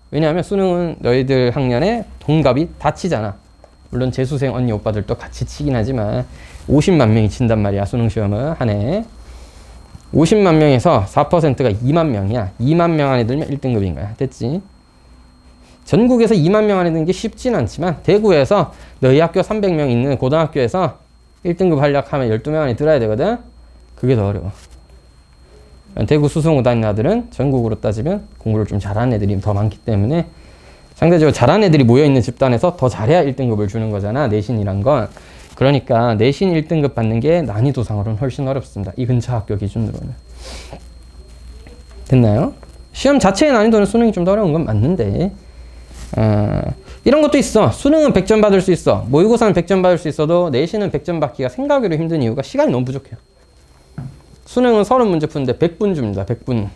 왜냐하면 수능은 너희들 학년에 동갑이 다 치잖아. 물론 재수생 언니 오빠들도 같이 치긴 하지만 50만 명이 친단 말이야. 수능 시험은 한 해 50만 명에서 4%가 2만 명이야. 2만 명 안에 들면 1등급인 거야. 됐지? 전국에서 2만 명 안에 드는 게 쉽진 않지만 대구에서 너희 학교 300명 있는 고등학교에서 1등급 하려고 하면 12명 안에 들어야 되거든. 그게 더 어려워. 대구 수성고 다니는 아들은 전국으로 따지면 공부를 좀 잘하는 애들이 더 많기 때문에 상대적으로 잘하는 애들이 모여있는 집단에서 더 잘해야 1등급을 주는 거잖아. 내신이란 건. 그러니까 내신 1등급 받는 게 난이도상으로는 훨씬 어렵습니다. 이 근처 학교 기준으로는. 됐나요? 시험 자체의 난이도는 수능이 좀 더 어려운 건 맞는데 이런 것도 있어. 수능은 100점 받을 수 있어. 모의고사는 100점 받을 수 있어도 내신은 100점 받기가 생각외로 힘든 이유가 시간이 너무 부족해요. 수능은 30문제 푸는데 100분 줍니다. 100분.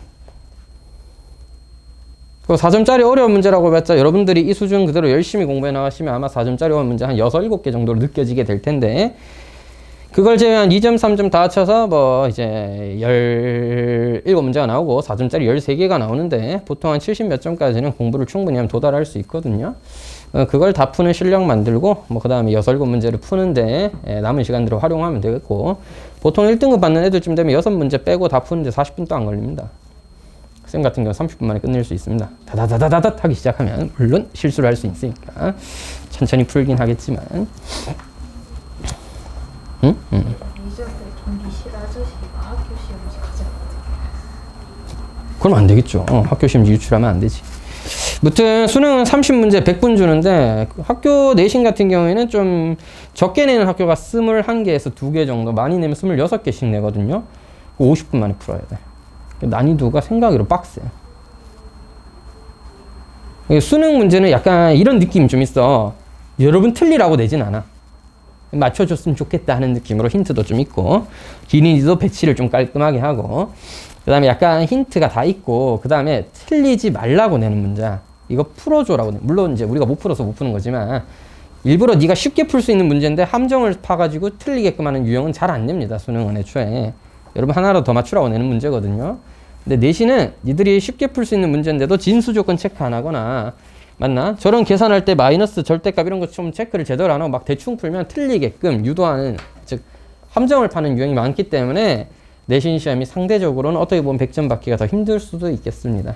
그 4점짜리 어려운 문제라고 봤자 여러분들이 이 수준 그대로 열심히 공부해 나가시면 아마 4점짜리 어려운 문제 한 6, 7개 정도로 느껴지게 될 텐데 그걸 제외한 2점, 3점 다 합쳐서 뭐 이제 17문제가 나오고 4점짜리 13개가 나오는데 보통 한 70 몇 점까지는 공부를 충분히 하면 도달할 수 있거든요. 그걸 다 푸는 실력 만들고 뭐 그 다음에 6, 7문제를 푸는데 남은 시간들을 활용하면 되겠고 보통 1등급 받는 애들쯤 되면 6문제 빼고 다 푸는데 40분도 안 걸립니다. 쌤 같은 경우 30분 만에 끝낼 수 있습니다. 다다다다다다 하기 시작하면 물론 실수를 할 수 있으니까 천천히 풀긴 하겠지만 응? 이전에 경기 실아저씨가 학교 시험지 가져왔거든요. 그럼 안 되겠죠. 학교 시험지 유출하면 안 되지. 무튼 수능은 30문제 100분 주는데 학교 내신 같은 경우에는 좀 적게 내는 학교가 21개에서 2개 정도 많이 내면 26개씩 내거든요. 50분 만에 풀어야 돼. 난이도가 생각외로 빡세요. 수능 문제는 약간 이런 느낌이 좀 있어. 여러분 틀리라고 내진 않아. 맞춰줬으면 좋겠다 하는 느낌으로 힌트도 좀 있고 기린이도 배치를 좀 깔끔하게 하고 그 다음에 약간 힌트가 다 있고 그 다음에 틀리지 말라고 내는 문제 이거 풀어줘라고 내. 물론 이제 우리가 못 풀어서 못 푸는 거지만 일부러 네가 쉽게 풀 수 있는 문제인데 함정을 파가지고 틀리게끔 하는 유형은 잘 안 냅니다. 수능은 애초에 여러분 하나라도 더 맞추라고 내는 문제거든요. 근데 내신은 니들이 쉽게 풀 수 있는 문제인데도 진수 조건 체크 안 하거나 맞나? 저런 계산할 때 마이너스 절대값 이런 거 좀 체크를 제대로 안 하고 막 대충 풀면 틀리게끔 유도하는 즉 함정을 파는 유형이 많기 때문에 내신 시험이 상대적으로는 어떻게 보면 100점 받기가 더 힘들 수도 있겠습니다.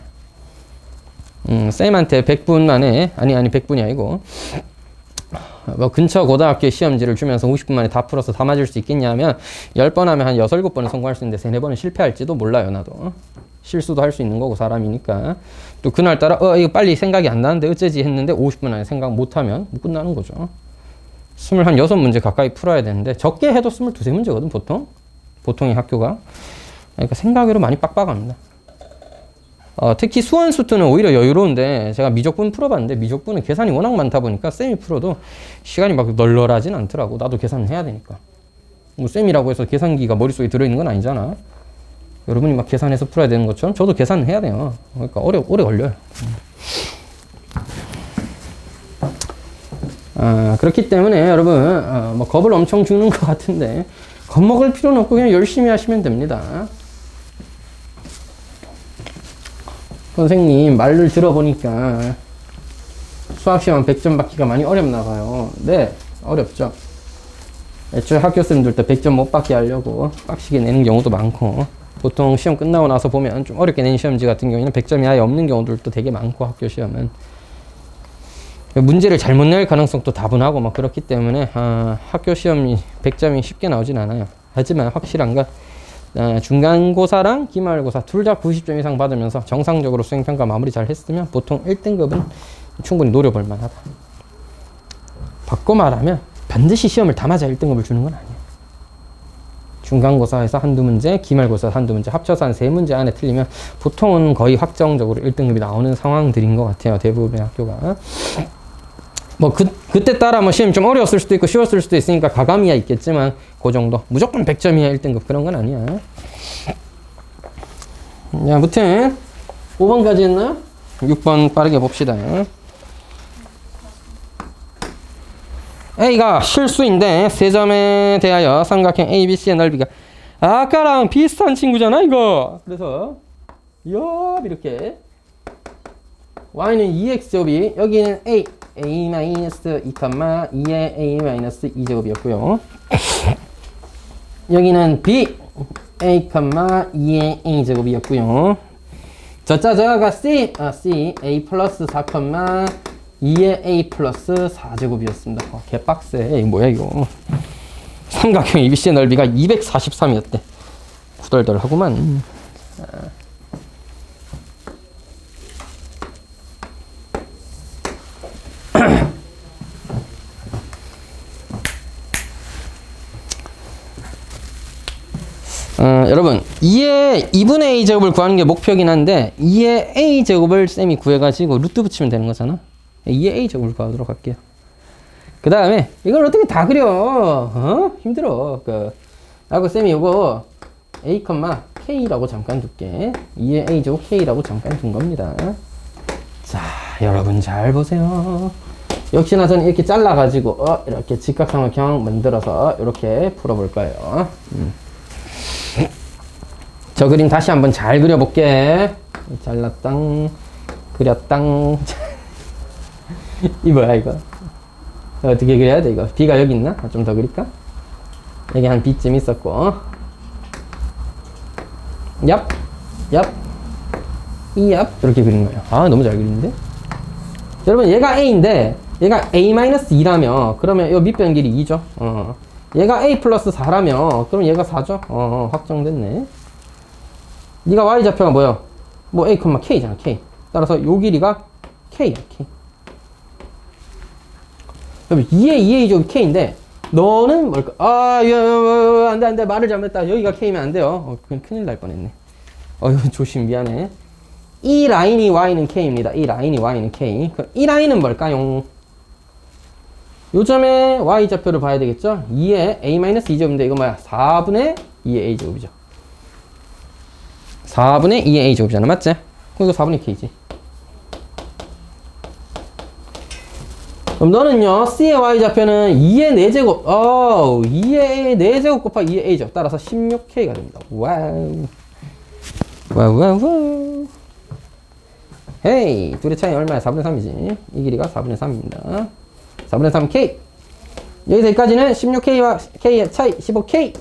쌤한테 100분 안에 아니 100분이 아니고 뭐 근처 고등학교 시험지를 주면서 50분 만에 다 풀어서 다 맞을 수 있겠냐 하면 10번 하면 한 6, 7번은 성공할 수 있는데 3, 4번은 실패할지도 몰라요. 나도 실수도 할 수 있는 거고 사람이니까 또 그날따라 이거 빨리 생각이 안 나는데 어쩌지 했는데 50분 안에 생각 못하면 뭐 끝나는 거죠. 26문제 가까이 풀어야 되는데 적게 해도 22, 3문제거든 보통의 학교가. 그러니까 생각외로 많이 빡빡합니다. 특히 수원수투는 오히려 여유로운데 제가 미적분 풀어봤는데 미적분은 계산이 워낙 많다 보니까 쌤이 풀어도 시간이 막 널널하진 않더라고. 나도 계산을 해야 되니까. 뭐 쌤이라고 해서 계산기가 머릿속에 들어있는 건 아니잖아. 여러분이 막 계산해서 풀어야 되는 것처럼 저도 계산을 해야 돼요. 그러니까 오래 걸려요. 그렇기 때문에 여러분 뭐 겁을 엄청 주는 것 같은데 겁먹을 필요는 없고 그냥 열심히 하시면 됩니다. 선생님 말을 들어보니까 수학시험 100점 받기가 많이 어렵나 봐요. 네, 어렵죠. 애초에 학교쌤들도 100점 못 받게 하려고 빡시게 내는 경우도 많고 보통 시험 끝나고 나서 보면 좀 어렵게 낸 시험지 같은 경우에는 100점이 아예 없는 경우들도 되게 많고 학교 시험은 문제를 잘못 낼 가능성도 다분하고 막 그렇기 때문에 학교 시험이 100점이 쉽게 나오진 않아요. 하지만 확실한 건 중간고사랑 기말고사 둘 다 90점 이상 받으면서 정상적으로 수행평가 마무리 잘 했으면 보통 1등급은 충분히 노려볼 만하다. 바꿔 말하면 반드시 시험을 다 맞아 1등급을 주는 건 아니에요. 중간고사에서 한두 문제, 기말고사에서 한두 문제 합쳐서 한 3문제 안에 틀리면 보통은 거의 확정적으로 1등급이 나오는 상황들인 것 같아요. 대부분의 학교가. 뭐 그때 따라 뭐 시험이 좀 어려웠을 수도 있고 쉬웠을 수도 있으니까 가감이야 있겠지만 그 정도. 무조건 100점이야 1등급 그런 건 아니야. 야, 아무튼 5번까지 했나요? 6번 빠르게 봅시다. A가 실수인데 세 점에 대하여 삼각형 ABC의 넓이가 아까랑 비슷한 친구잖아 이거. 그래서 옆 이렇게 y는 2x제곱이 여기는 a-2, 2의 a-2제곱이었고요. 여기는 b a,2의 a제곱이었고요. 저자가 c a 플러스 4, 2의 a 플러스 4제곱이었습니다. 개빡세. 이거 뭐야 이거. 삼각형 ABC의 넓이가 243이었대. 구덜덜하구만. 여러분 2의 2분의 a 제곱을 구하는 게 목표긴 한데 2의 a 제곱을 쌤이 구해가지고 루트 붙이면 되는 거잖아. 2의 a 제곱을 구하도록 할게요. 그 다음에 이걸 어떻게 다 그려? 힘들어. 라고 쌤이 이거 a, k라고 잠깐 둘게. 2의 a 제곱 k라고 잠깐 둔 겁니다. 자, 여러분 잘 보세요. 역시나 저는 이렇게 잘라가지고 이렇게 직각삼각형 만들어서 이렇게 풀어볼 거예요. 저 그림 다시 한번 잘 그려볼게. 잘랐당, 그렸당. 이 뭐야 이거? 어떻게 그려야 돼 이거? B가 여기 있나? 좀 더 그릴까? 여기 한 B쯤 있었고. 얍, 얍, 얍 이렇게 그린 거예요. 아 너무 잘 그리는데? 여러분 얘가 A인데 얘가 A-2라며 그러면 이 밑변 길이 2죠. 얘가 A 플러스 4라며 그럼 얘가 4죠. 확정됐네. 네가 Y좌표가 뭐야? 뭐 A, K잖아, K. 따라서 요 길이가 K야, K. 여러분, 2의 제곱이 K인데, 너는 뭘까? 안 돼. 말을 잘못했다. 여기가 K면 안 돼요. 그건 큰일 날 뻔했네. 조심, 미안해. 이 라인이 Y는 K입니다. 이 라인이 Y는 K. 그럼 이 라인은 뭘까요? 요점에 Y좌표를 봐야 되겠죠? 2의 A-2제곱인데, 이거 뭐야? 4분의 2의 A제곱이죠. 4분의 2의 A제곱이잖아. 맞지? 그럼 이거 4분의 K지. 그럼 너는요, C의 Y좌표는 2의 4제곱, 2의 4제곱 곱하기 2의 A죠. 따라서 16K가 됩니다. 와우. 와우. 헤이, 둘의 차이 얼마야? 4분의 3이지. 이 길이가 4분의 3입니다. 4분의 3K. 여기서 여기까지는 16K와 K의 차이 15K.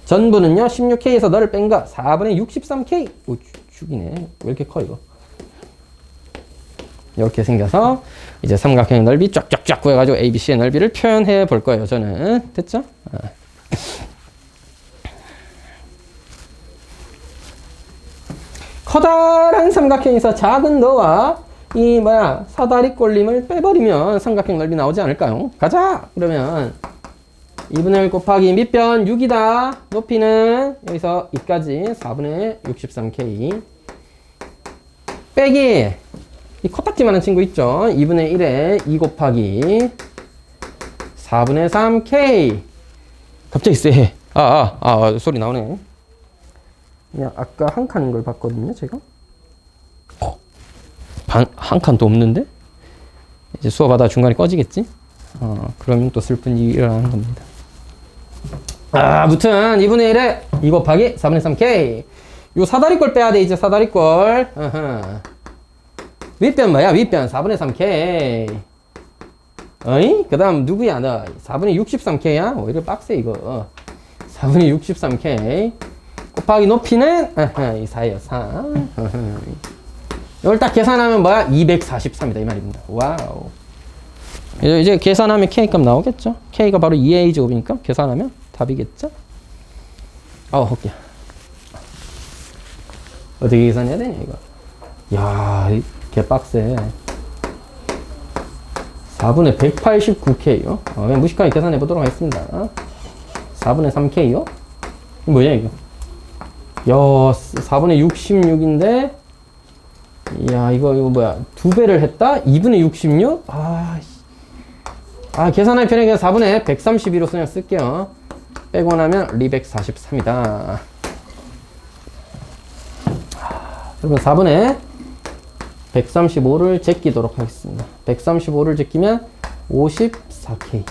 전부는요 16K에서 너를 뺀 거 4분의 63K. 오 죽이네. 왜 이렇게 커 이거. 이렇게 생겨서 이제 삼각형의 넓이 쫙쫙쫙 구해가지고 ABC의 넓이를 표현해 볼 거예요. 저는 됐죠? 커다란 삼각형에서 작은 너와 이 사다리 꼴림을 빼버리면 삼각형 넓이 나오지 않을까요? 가자! 그러면 2분의 1 곱하기 밑변 6이다. 높이는 여기서 2까지 4분의 63K 빼기 이 코딱지만한 친구 있죠. 2분의 1에 2 곱하기 4분의 3K. 갑자기 쎄. 소리 나오네. 그냥 아까 한 칸인 걸 봤거든요, 제가. 한 칸도 없는데? 이제 수업하다 중간에 꺼지겠지? 그러면 또 슬픈 일이 일어나는 겁니다. 아무튼 2분의 1에 2 곱하기 4분의 3K. 요 사다리꼴 빼야 돼, 이제 사다리꼴. 윗변 뭐야? 윗변 4분의 3K. 어이? 그 다음 누구야? 너 4분의 63K야? 오히려 빡세 이거. 4분의 63K 곱하기 높이는 이 사이에요. 4. 이걸 딱 계산하면 뭐야? 243이다 이 말입니다. 와우. 이제 계산하면 K값 나오겠죠? K가 바로 2A 제곱이니까 계산하면 답이겠죠? 헛기야. 어떻게 계산해야 되냐 이거. 야, 개빡세. 4분의 189K요. 그냥 무식하게 계산해 보도록 하겠습니다. 4분의 3K요. 이거 뭐냐 이거. 야, 4분의 66인데 야, 이거 뭐야. 2배를 했다? 2분의 66? 계산하기 편하게 그냥 4분의 132로 그냥 쓸게요. 빼고 나면 243이다. 여러분 4분의 135를 제끼도록 하겠습니다. 135를 제끼면 54K.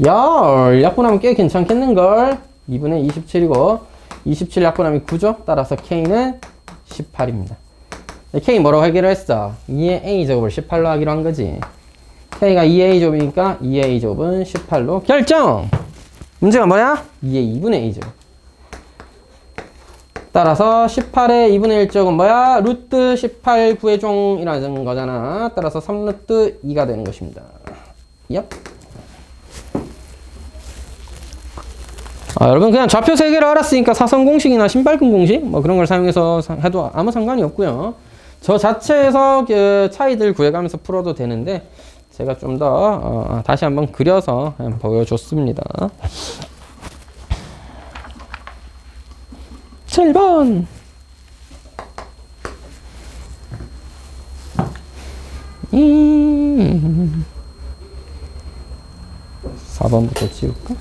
야, 약분하면 꽤 괜찮겠는걸? 2분의 27이고 27 약분하면 9죠? 따라서 K는 18입니다. K 뭐라고 하기로 했어? 2의 A제곱을 18로 하기로 한 거지. K가 2A제곱이니까 2A제곱은 18로 결정! 문제가 뭐야? 2의 2분의 A제곱. 따라서 18의 2분의 1제곱은 뭐야? 루트 18 구해종이라는 거잖아. 따라서 3루트 2가 되는 것입니다. 얍. 여러분 그냥 좌표 3개를 알았으니까 사선 공식이나 신발끈 공식 뭐 그런 걸 사용해서 해도 아무 상관이 없고요. 저 자체에서 그 차이들 구해가면서 풀어도 되는데 제가 좀 더 다시 한번 그려서 보여줬습니다. 7번 4번부터 지울까?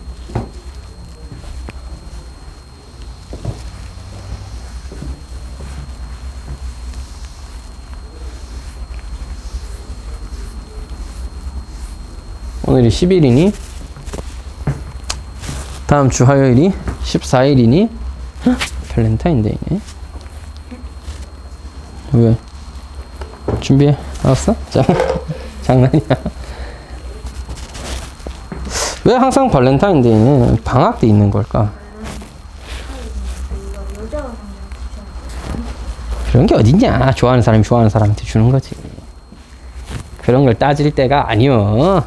오늘이 10일이니? 다음 주 화요일이 14일이니? 발렌타인데이네. 왜? 준비해? 알았어? 장난이야. 왜 항상 발렌타인데이는 방학 때 있는 걸까? 그런 게 어딨냐. 좋아하는 사람이 좋아하는 사람한테 주는 거지. 그런 걸 따질 때가 아니여.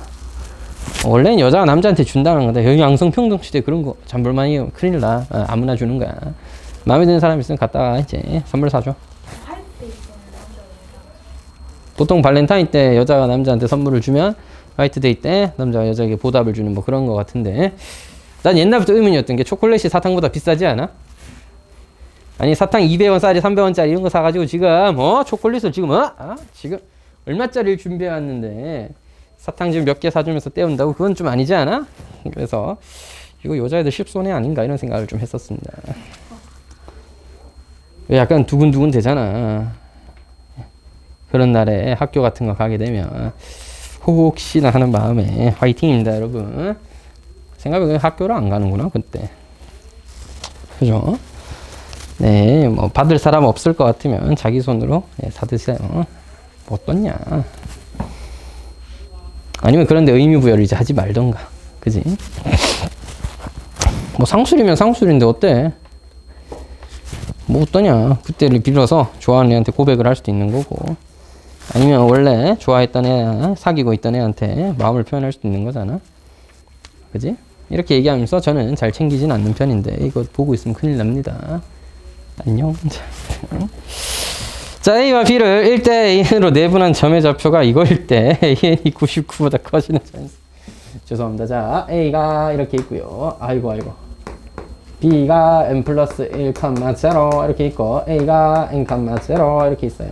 원래는 여자가 남자한테 준다는 건데 여기 양성평등시대 그런 거 잠볼만해요. 큰일 나. 아무나 주는 거야. 마음에 드는 사람 있으면 갖다가 이제 선물 사줘. 보통 발렌타인 때 여자가 남자한테 선물을 주면 화이트데이 때 남자가 여자에게 보답을 주는 뭐 그런 거 같은데 난 옛날부터 의문이었던 게 초콜릿이 사탕보다 비싸지 않아? 아니 사탕 200원짜리 300원짜리 이런 거 사가지고 지금 초콜릿을 지금 지금 얼마짜리를 준비해 왔는데 사탕 지금 몇 개 사주면서 때운다고? 그건 좀 아니지 않아? 그래서 이거 여자애들 쉽손해 아닌가 이런 생각을 좀 했었습니다. 약간 두근두근 되잖아. 그런 날에 학교 같은 거 가게 되면 혹시나 하는 마음에 화이팅입니다 여러분. 생각해보면 학교를 안 가는구나 그때. 그죠? 네, 뭐 받을 사람 없을 것 같으면 자기 손으로 사드세요. 뭐 어떻냐. 아니면 그런데 의미부여를 이제 하지 말던가. 그지? 뭐 상술이면 상술인데 어때? 뭐 어떠냐. 그때를 빌어서 좋아하는 애한테 고백을 할 수도 있는 거고 아니면 원래 좋아했던 애, 사귀고 있던 애한테 마음을 표현할 수도 있는 거잖아. 그지? 이렇게 얘기하면서 저는 잘 챙기진 않는 편인데 이거 보고 있으면 큰일 납니다. 안녕. 자, A와 B를 1대1로 내분한 점의 좌표가 이거일 때 An이 99보다 커지는 찬스. 죄송합니다. 자, A가 이렇게 있고요. 아이고 B가 n 플러스 1, 0 이렇게 있고 A가 n, 0 이렇게 있어요.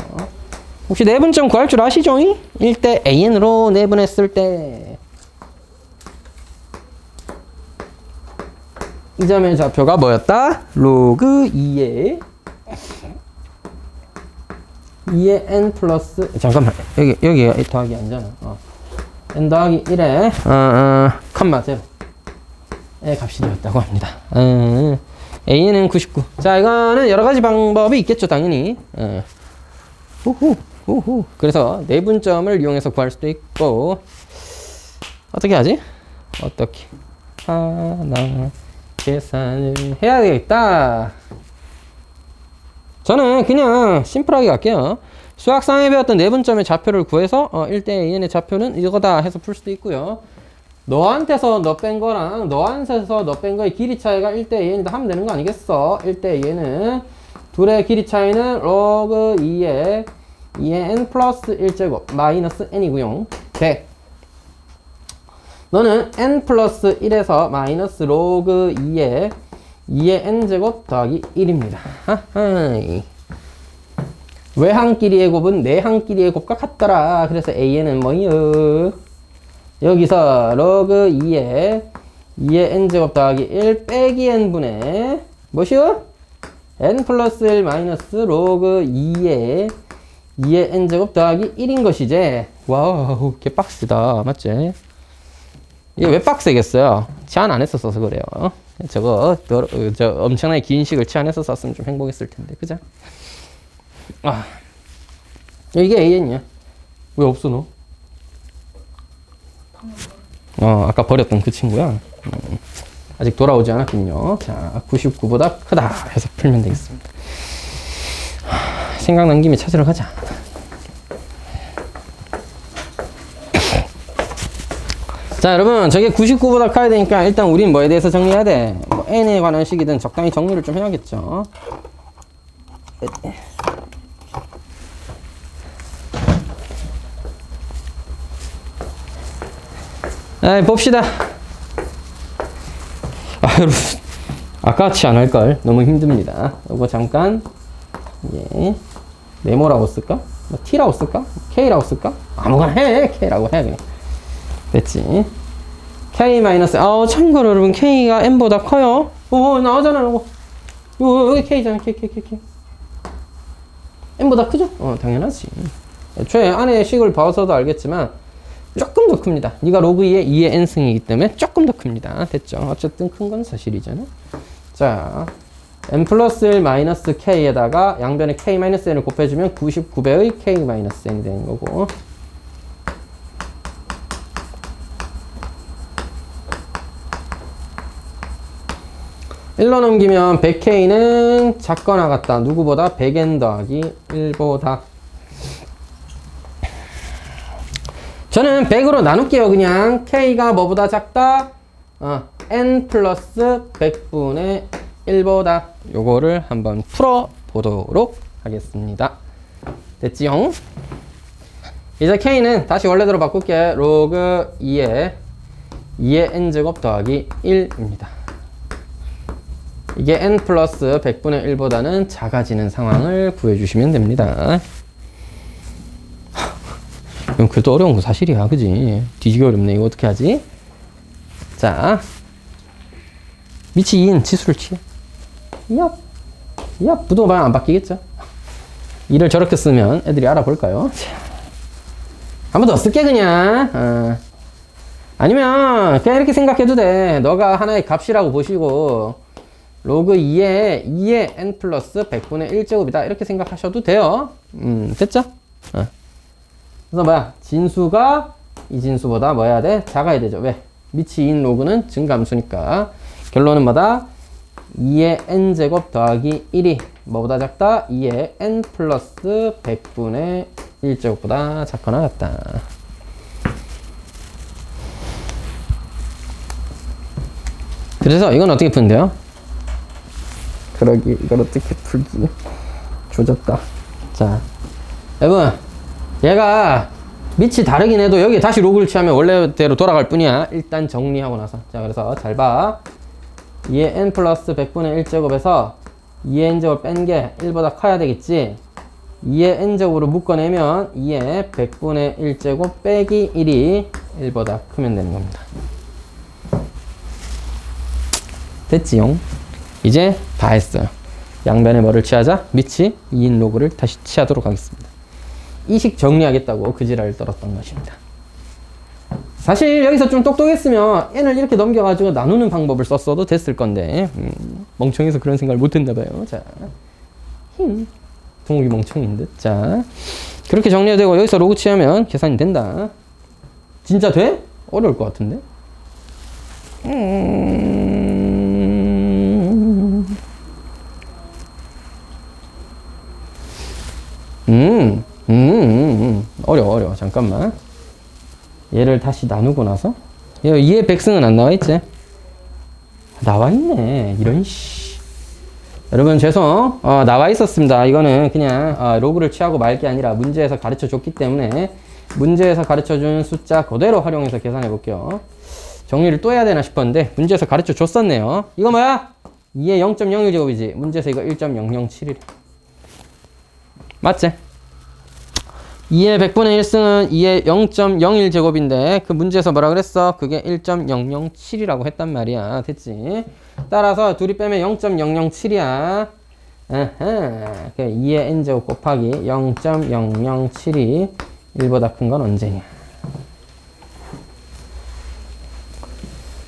혹시 내분점 구할 줄 아시죠? 1대 An으로 내분했을 때 이 점의 좌표가 뭐였다? 로그 2의 n 플러스 잠깐만 여기 더하기 아니잖아. n 더하기 1에 컴마 0의 값이 되었다고 합니다. A는 99. 자, 이거는 여러 가지 방법이 있겠죠, 당연히. 후후. 그래서 내분점을 이용해서 구할 수도 있고 어떻게 하지? 어떻게 하나 계산을 해야 되겠다. 저는 그냥 심플하게 갈게요. 수학상에 배웠던 내분점의 좌표를 구해서 1대 An의 좌표는 이거다 해서 풀 수도 있고요. 너한테서 너 뺀 거랑 너한테서 너 뺀 거의 길이 차이가 1대 An이다 하면 되는 거 아니겠어? 1대 An은 둘의 길이 차이는 로그 2의 n 플러스 1제곱 마이너스 n이고요. 100. 너는 n 플러스 1에서 마이너스 로그 2의 n제곱 더하기 1입니다. 외항끼리의 곱은 내항끼리의 곱과 같더라. 그래서 A는 뭐요? 여기서 로그 2의 n제곱 더하기 1 빼기 n분의 뭐시요? n 플러스 1 마이너스 로그 2의 n제곱 더하기 1인 것이지. 와우, 개빡세다. 맞지? 이게 왜 빡세겠어요? 치안 안 했었어서 그래요. 저 엄청나게 긴 식을 치안해서 썼으면 좀 행복했을 텐데. 그죠? 아, 이게 AN이야. 왜 없어, 너? 아까 버렸던 그 친구야. 아직 돌아오지 않았군요. 자, 99보다 크다 해서 풀면 되겠습니다. 생각난 김에 찾으러 가자. 자, 여러분, 저게 99보다 커야 되니까 일단 우린 뭐에 대해서 정리해야 돼? 뭐 n에 관한 식이든 적당히 정리를 좀 해야겠죠. 봅시다. 여러분, 아까같이 안 할걸. 너무 힘듭니다. 이거 잠깐, 예, 네모라고 쓸까? 뭐 T라고 쓸까? K라고 쓸까? 아무거나 해. K라고 해. 그냥. 됐지? K 마이너스, 참고로 여러분, K가 N보다 커요. 나오잖아, 이거. 여기 K잖아, K. N보다 크죠? 당연하지. 애초에 안에 식을 봐서도 알겠지만, 조금 더 큽니다. 네가 로그 2의 n승이기 때문에 조금 더 큽니다. 됐죠? 어쨌든 큰 건 사실이잖아. 자, n 플러스 1 마이너스 k에다가 양변에 k 마이너스 n을 곱해주면 99배의 k 마이너스 n이 되는 거고. 일로 넘기면 100k는 작거나 같다. 누구보다 100n 더하기 1보다. 저는 100으로 나눌게요. 그냥 k가 뭐보다 작다? n 플러스 100분의 1보다. 요거를 한번 풀어보도록 하겠습니다. 됐지요? 이제 k는 다시 원래대로 바꿀게. 로그 2의 n제곱 더하기 1입니다. 이게 n 플러스 100분의 1보다는 작아지는 상황을 구해주시면 됩니다. 그래도 어려운 거 사실이야. 그지? 뒤지기 어렵네. 이거 어떻게 하지? 자, 밑이 2인 치수를 취해. 얍, 부도방 안 바뀌겠죠? 2를 저렇게 쓰면 애들이 알아볼까요? 한 번 더 쓸게, 그냥. 아니면, 그냥 이렇게 생각해도 돼. 너가 하나의 값이라고 보시고, 로그 2의 n 플러스 100분의 1제곱이다. 이렇게 생각하셔도 돼요. 됐죠? 그래서 뭐야? 진수가 이 진수보다 뭐 해야 돼? 작아야 되죠. 왜? 밑이 2인 로그는 증감수니까. 결론은 뭐다? 2의 n제곱 더하기 1이 뭐보다 작다? 2의 n 플러스 100분의 1제곱보다 작거나 같다. 그래서 이건 어떻게 푸면 돼요? 그러기, 이걸 어떻게 풀지? 조졌다. 자, 여러분, 얘가 밑이 다르긴 해도 여기 다시 로그를 취하면 원래대로 돌아갈 뿐이야. 일단 정리하고 나서. 자, 그래서 잘 봐. 2의 n 플러스 100분의 1제곱에서 2의 n제곱을 뺀 게 1보다 커야 되겠지. 2의 n제곱으로 묶어내면 2의 100분의 1제곱 빼기 1이 1보다 크면 되는 겁니다. 됐지요? 이제 다 했어요. 양변에 뭐를 취하자? 밑이 2인 로그를 다시 취하도록 하겠습니다. 이 식 정리하겠다고 그 지랄을 떨었던 것입니다. 사실 여기서 좀 똑똑했으면 n을 이렇게 넘겨가지고 나누는 방법을 썼어도 됐을 건데 멍청해서 그런 생각을 못했나봐요. 자, 동욱이 멍청인 듯. 자, 그렇게 정리가 되고 여기서 로그 취하면 계산이 된다. 진짜 돼? 어려울 것 같은데. 어려워. 잠깐만. 얘를 다시 나누고 나서 2의 백승은 안 나와있지? 나와있네. 이런 씨. 여러분 죄송. 나와있었습니다. 이거는 그냥 로그를 취하고 말 게 아니라 문제에서 가르쳐 줬기 때문에 문제에서 가르쳐 준 숫자 그대로 활용해서 계산해 볼게요. 정리를 또 해야 되나 싶었는데 문제에서 가르쳐 줬었네요. 이거 뭐야? 2의 0.01제곱이지. 문제에서 이거 1.007이래. 맞지? 2의 100분의 1승은 2의 0.01제곱인데 그 문제에서 뭐라 그랬어? 그게 1.007이라고 했단 말이야. 됐지? 따라서 둘이 빼면 0.007이야. 아하. 2의 n제곱 곱하기 0.0072 1보다 큰 건 언제냐.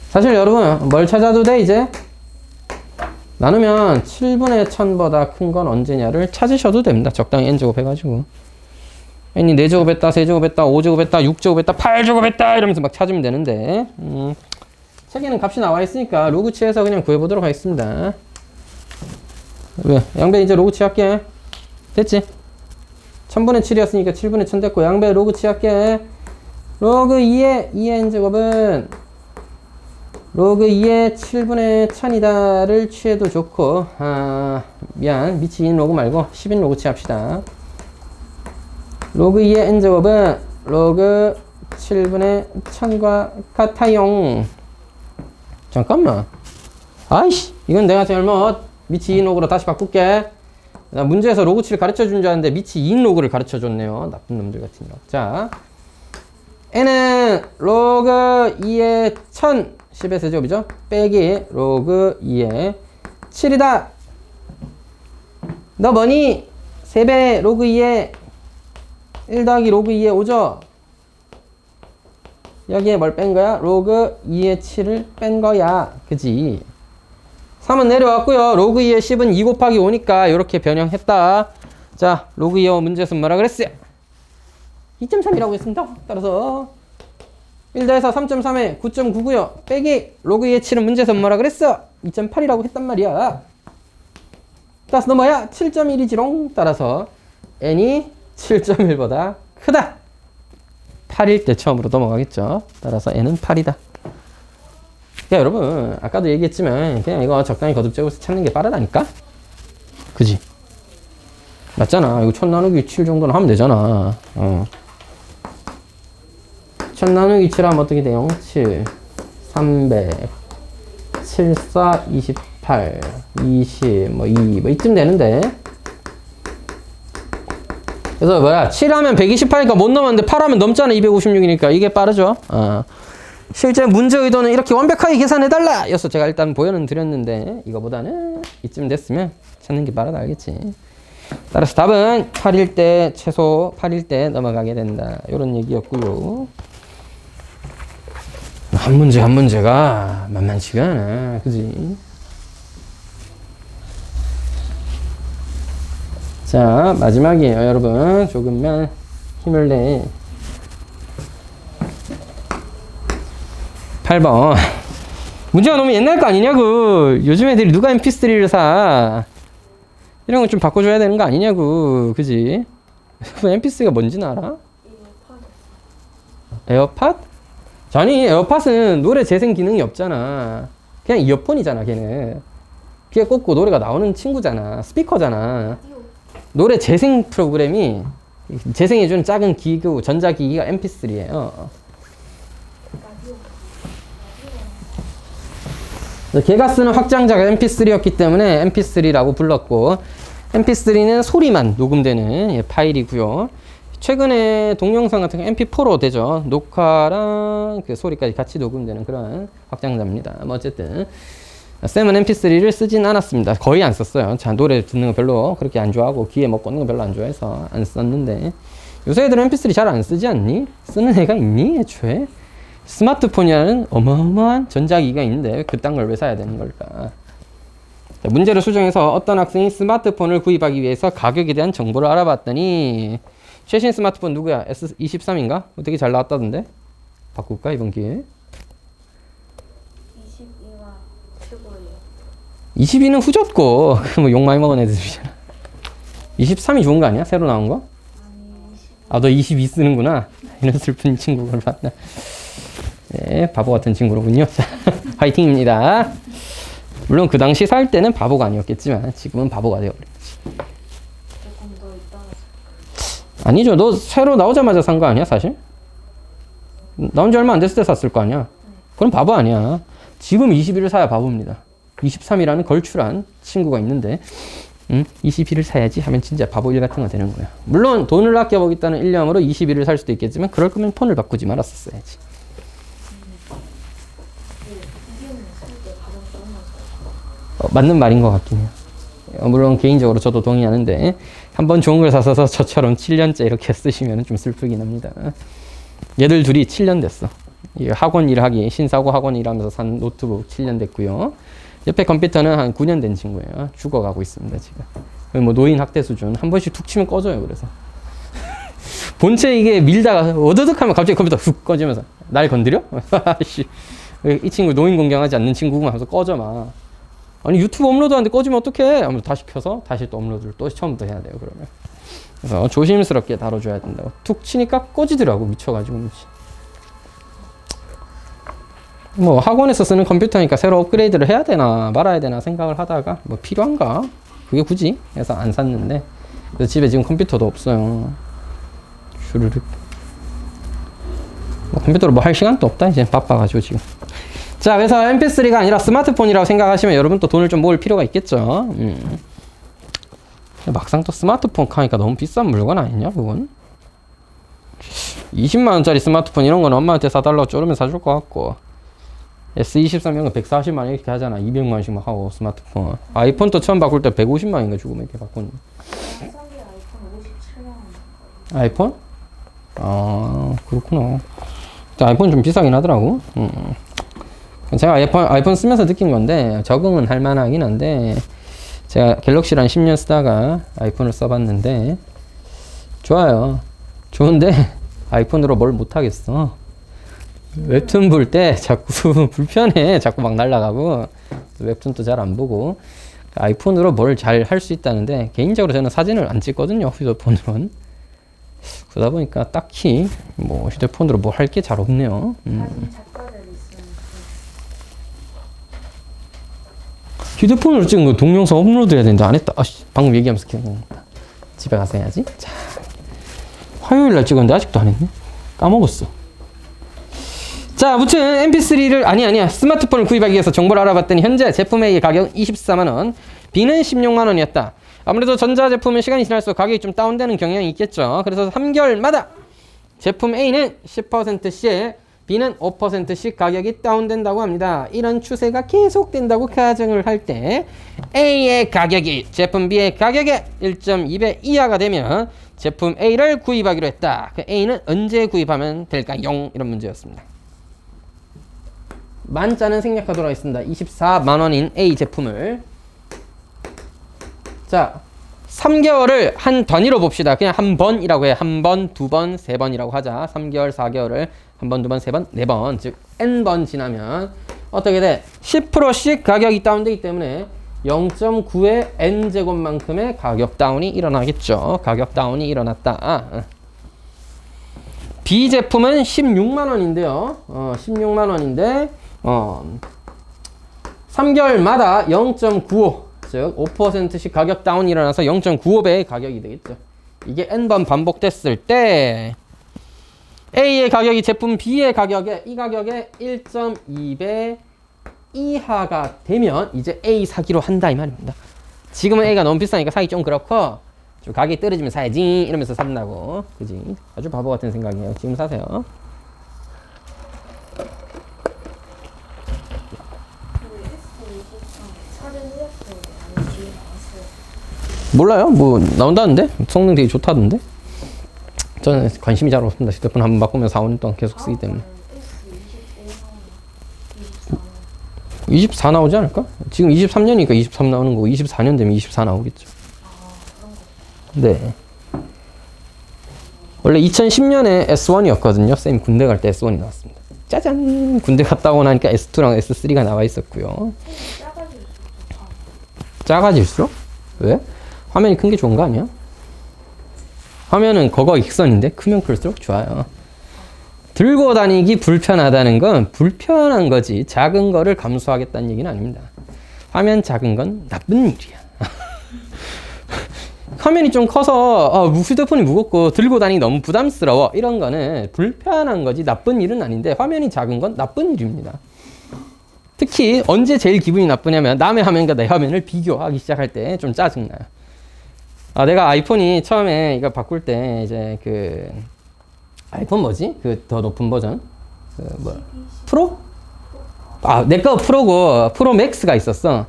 사실 여러분 뭘 찾아도 돼 이제? 나누면 7분의 1000보다 큰 건 언제냐를 찾으셔도 됩니다. 적당히 n제곱 해가지고 n이 4제곱 했다, 3제곱 했다, 5제곱 했다, 6제곱 했다, 8제곱 했다 이러면서 막 찾으면 되는데 책에는 값이 나와 있으니까 로그치해서 그냥 구해보도록 하겠습니다. 왜? 양배 이제 로그치 할게. 됐지? 1000분의 7이었으니까 7분의 1000 됐고 양배 로그치 할게. 로그 2의 n제곱은 로그 2의 7분의 1000이다를 취해도 좋고 미안 미치인 로그 말고 10인 로그치 합시다. 로그 2의 n제곱은 로그 7분의 1000과 같아용. 잠깐만 아이씨 이건 내가 잘못 미치 2인 로그로 다시 바꿀게. 나 문제에서 로그 7 가르쳐 준 줄 알았는데 미치 2인 로그를 가르쳐 줬네요. 나쁜 놈들 같은 거. 자 n은 로그 2의 1000 10의 세제곱이죠. 빼기 로그 2의 7이다. 너 뭐니? 3배 로그 2의 1 더하기 로그 2의 5죠. 여기에 뭘 뺀 거야? 로그 2의 7을 뺀 거야. 그지? 3은 내려왔고요. 로그 2의 10은 2 곱하기 5니까 이렇게 변형했다. 자, 로그 2의 5 문제에서 뭐라 그랬어요? 2.3이라고 했습니다. 따라서 1 더해서 3.3에 9.9고요. 빼기 로그 2의 7은 문제에서 뭐라 그랬어? 2.8이라고 했단 말이야. 따라서 너 뭐야? 7.1이지롱. 따라서 n이 7.1보다 크다. 8일 때 처음으로 넘어가겠죠. 따라서 n은 8이다. 야 여러분 아까도 얘기했지만 그냥 이거 적당히 거듭제곱해서 찾는 게 빠르다니까? 그지? 맞잖아. 이거 1000 나누기 7 정도는 하면 되잖아. 1000 나누기 7 하면 어떻게 돼요? 7 300 7 4 28 20 뭐 2 뭐 이쯤 되는데. 그래서 뭐야 7하면 128이니까 못 넘었는데 8하면 넘잖아. 256이니까 이게 빠르죠. 실제 문제 의도는 이렇게 완벽하게 계산해달라 였어. 제가 일단 보여는 드렸는데 이거보다는 이쯤 됐으면 찾는 게 빠르다 알겠지. 따라서 답은 8일 때 최소 8일 때 넘어가게 된다 이런 얘기였고요. 한 문제 한 문제가 만만치가 않아. 그지? 자 마지막이에요 여러분. 조금만 힘을 내. 8번 문제가 너무 옛날 거 아니냐고. 요즘 애들이 누가 mp3를 사. 이런 거 좀 바꿔줘야 되는 거 아니냐고. 그지? mp3가 뭔지는 알아? 에어팟? 아니 에어팟은 노래 재생 기능이 없잖아. 그냥 이어폰이잖아 걔는. 귀에 꽂고 노래가 나오는 친구잖아. 스피커잖아. 노래 재생 프로그램이 재생해주는 작은 기구 전자기기가 mp3예요. 걔가 쓰는 확장자가 mp3였기 때문에 mp3라고 불렀고 mp3는 소리만 녹음되는 파일이고요. 최근에 동영상 같은 거 mp4로 되죠. 녹화랑 그 소리까지 같이 녹음되는 그런 확장자입니다. 뭐 어쨌든 쌤은 mp3를 쓰진 않았습니다. 거의 안 썼어요. 자, 노래 듣는 거 별로 그렇게 안 좋아하고 귀에 뭐 꽂는 거 별로 안 좋아해서 안 썼는데 요새 애들은 mp3 잘 안 쓰지 않니? 쓰는 애가 있니? 애초에? 스마트폰이라는 어마어마한 전자기기가 있는데 그딴 걸 왜 사야 되는 걸까? 자, 문제를 수정해서 어떤 학생이 스마트폰을 구입하기 위해서 가격에 대한 정보를 알아봤더니 최신 스마트폰 누구야? S23인가? 되게 잘 나왔다던데? 바꿀까 이번 기회에? 22가 최고예요. 22는 후졌고 뭐 욕 많이 먹은 애들이잖아. 23이 좋은 거 아니야? 새로 나온 거? 아니 너 22 쓰는구나. 이런 슬픈 친구를 봤나? 네, 바보 같은 친구로군요. 화이팅입니다. 물론 그 당시 살 때는 바보가 아니었겠지만 지금은 바보가 되어버렸지. 조금 더 있다가 아니죠. 너 새로 나오자마자 산 거 아니야 사실? 나온 지 얼마 안 됐을 때 샀을 거 아니야? 그럼 바보 아니야. 지금 21을 사야 바보입니다. 23이라는 걸출한 친구가 있는데 21을 사야지 하면 진짜 바보 일 같은 거 되는 거야. 물론 돈을 아껴보겠다는 일념으로 21을 살 수도 있겠지만 그럴 거면 폰을 바꾸지 말았었어야지. 맞는 말인 것 같긴 해요. 물론 개인적으로 저도 동의하는데 한번 좋은 걸 사서 저처럼 7년째 이렇게 쓰시면 좀 슬프긴 합니다. 얘들 둘이 7년 됐어. 학원 일하기 신사고 학원 일하면서 산 노트북 7년 됐고요. 옆에 컴퓨터는 한 9년 된 친구예요. 죽어가고 있습니다 지금. 뭐 노인 학대 수준. 한 번씩 툭 치면 꺼져요. 그래서 본체 이게 밀다가 어드득하면 갑자기 컴퓨터 훅 꺼지면서 날 건드려? 이 친구 노인 공경하지 않는 친구구만 하면서 꺼져 막. 아니 유튜브 업로드하는데 꺼지면 어떡해? 하면서 다시 켜서 다시 또 업로드를 또 처음부터 해야 돼요. 그러면. 그래서 조심스럽게 다뤄줘야 된다고. 툭 치니까 꺼지더라고. 미쳐가지고. 뭐 학원에서 쓰는 컴퓨터니까 새로 업그레이드를 해야 되나 말아야 되나 생각을 하다가 뭐 필요한가? 그게 굳이? 해서 안 샀는데 그래서 집에 지금 컴퓨터도 없어요. 슈르륵. 뭐 컴퓨터로 뭐 할 시간도 없다 이제 바빠가지고 지금. 자 그래서 mp3가 아니라 스마트폰이라고 생각하시면 여러분 또 돈을 좀 모을 필요가 있겠죠. 막상 또 스마트폰 하니까 너무 비싼 물건 아니냐 그건? 20만원짜리 스마트폰 이런 건 엄마한테 사달라고 쪼르면 사줄 것 같고 S23 이런 거 140만원 이렇게 하잖아. 200만원씩 막 하고 스마트폰. 아이폰도 처음 바꿀 때 150만원인가 주고 이렇게 바꾸는. 삼성이 아이폰 57만 원. 아이폰? 아 그렇구나. 아이폰 좀 비싸긴 하더라고. 제가 아이폰 쓰면서 느낀 건데 적응은 할 만하긴 한데 제가 갤럭시를 한 10년 쓰다가 아이폰을 써봤는데 좋아요. 좋은데 아이폰으로 뭘 못하겠어. 웹툰 볼 때 자꾸 불편해. 자꾸 막 날아가고 웹툰도 잘 안 보고 아이폰으로 뭘 잘 할 수 있다는데 개인적으로 저는 사진을 안 찍거든요. 휴대폰으로는. 그러다 보니까 딱히 뭐 휴대폰으로 뭐 할 게 잘 없네요. 휴대폰으로 찍은 거 동영상 업로드 해야 되는데 안 했다. 방금 얘기하면서 기억난다. 집에 가서 해야지. 자, 화요일 날 찍었는데 아직도 안 했네. 까먹었어. 자, 아무튼 mp3를 아니야 스마트폰을 구입하기 위해서 정보를 알아봤더니 현재 제품 A의 가격은 24만원, B는 16만원이었다. 아무래도 전자제품은 시간이 지날수록 가격이 좀 다운되는 경향이 있겠죠. 그래서 3개월마다 제품 A는 10%씩, B는 5%씩 가격이 다운된다고 합니다. 이런 추세가 계속된다고 가정을 할 때 A의 가격이 제품 B의 가격의 1.2배 이하가 되면 제품 A를 구입하기로 했다. 그 A는 언제 구입하면 될까요? 이런 문제였습니다. 만자는 생략하도록 하겠습니다. 24만원인 A 제품을 자 3개월을 한 단위로 봅시다. 그냥 한 번이라고 해. 한 번, 두 번, 세 번이라고 하자. 3개월, 4개월을 한 번, 두 번, 세 번, 네 번. 즉 n번 지나면 어떻게 돼? 10%씩 가격이 다운되기 때문에 0.9의 n제곱만큼의 가격 다운이 일어나겠죠. 가격 다운이 일어났다. B 제품은 16만원인데요. 16만원인데 3개월마다 0.95 즉 5%씩 가격 다운이 일어나서 0.95배의 가격이 되겠죠. 이게 n번 반복됐을 때 A의 가격이 제품 B의 가격에 이 가격의 1.2배 이하가 되면 이제 A 사기로 한다 이 말입니다. 지금은 A가 너무 비싸니까 사기 좀 그렇고 좀 가격이 떨어지면 사야지 이러면서 산다고. 그지? 아주 바보 같은 생각이에요. 지금 사세요. 몰라요. 뭐 나온다는데 성능 되게 좋다던데. 저는 관심이 잘 없습니다. 휴대폰 한번 바꾸면 4, 5년 동안 계속 쓰기 때문에. 24 나오지 않을까? 지금 23년이니까 23 나오는 거고 24년 되면 24 나오겠죠. 네. 원래 2010년에 S1이었거든요. 쌤 군대 갈 때 S1이 나왔습니다. 짜잔! 군대 갔다 오고 나니까 S2랑 S3가 나와 있었고요. 작아질수록? 왜? 화면이 큰 게 좋은 거 아니야? 화면은 거거 익선인데 크면 클수록 좋아요. 들고 다니기 불편하다는 건 불편한 거지 작은 거를 감수하겠다는 얘기는 아닙니다. 화면 작은 건 나쁜 일이야. 화면이 좀 커서 휴대폰이 무겁고 들고 다니기 너무 부담스러워 이런 거는 불편한 거지 나쁜 일은 아닌데 화면이 작은 건 나쁜 일입니다. 특히 언제 제일 기분이 나쁘냐면 남의 화면과 내 화면을 비교하기 시작할 때 좀 짜증나요. 내가 아이폰이 처음에 이거 바꿀 때 이제 그 아이폰 뭐지? 그 더 높은 버전? 그 뭐 프로? 내 거 프로고 프로 맥스가 있었어.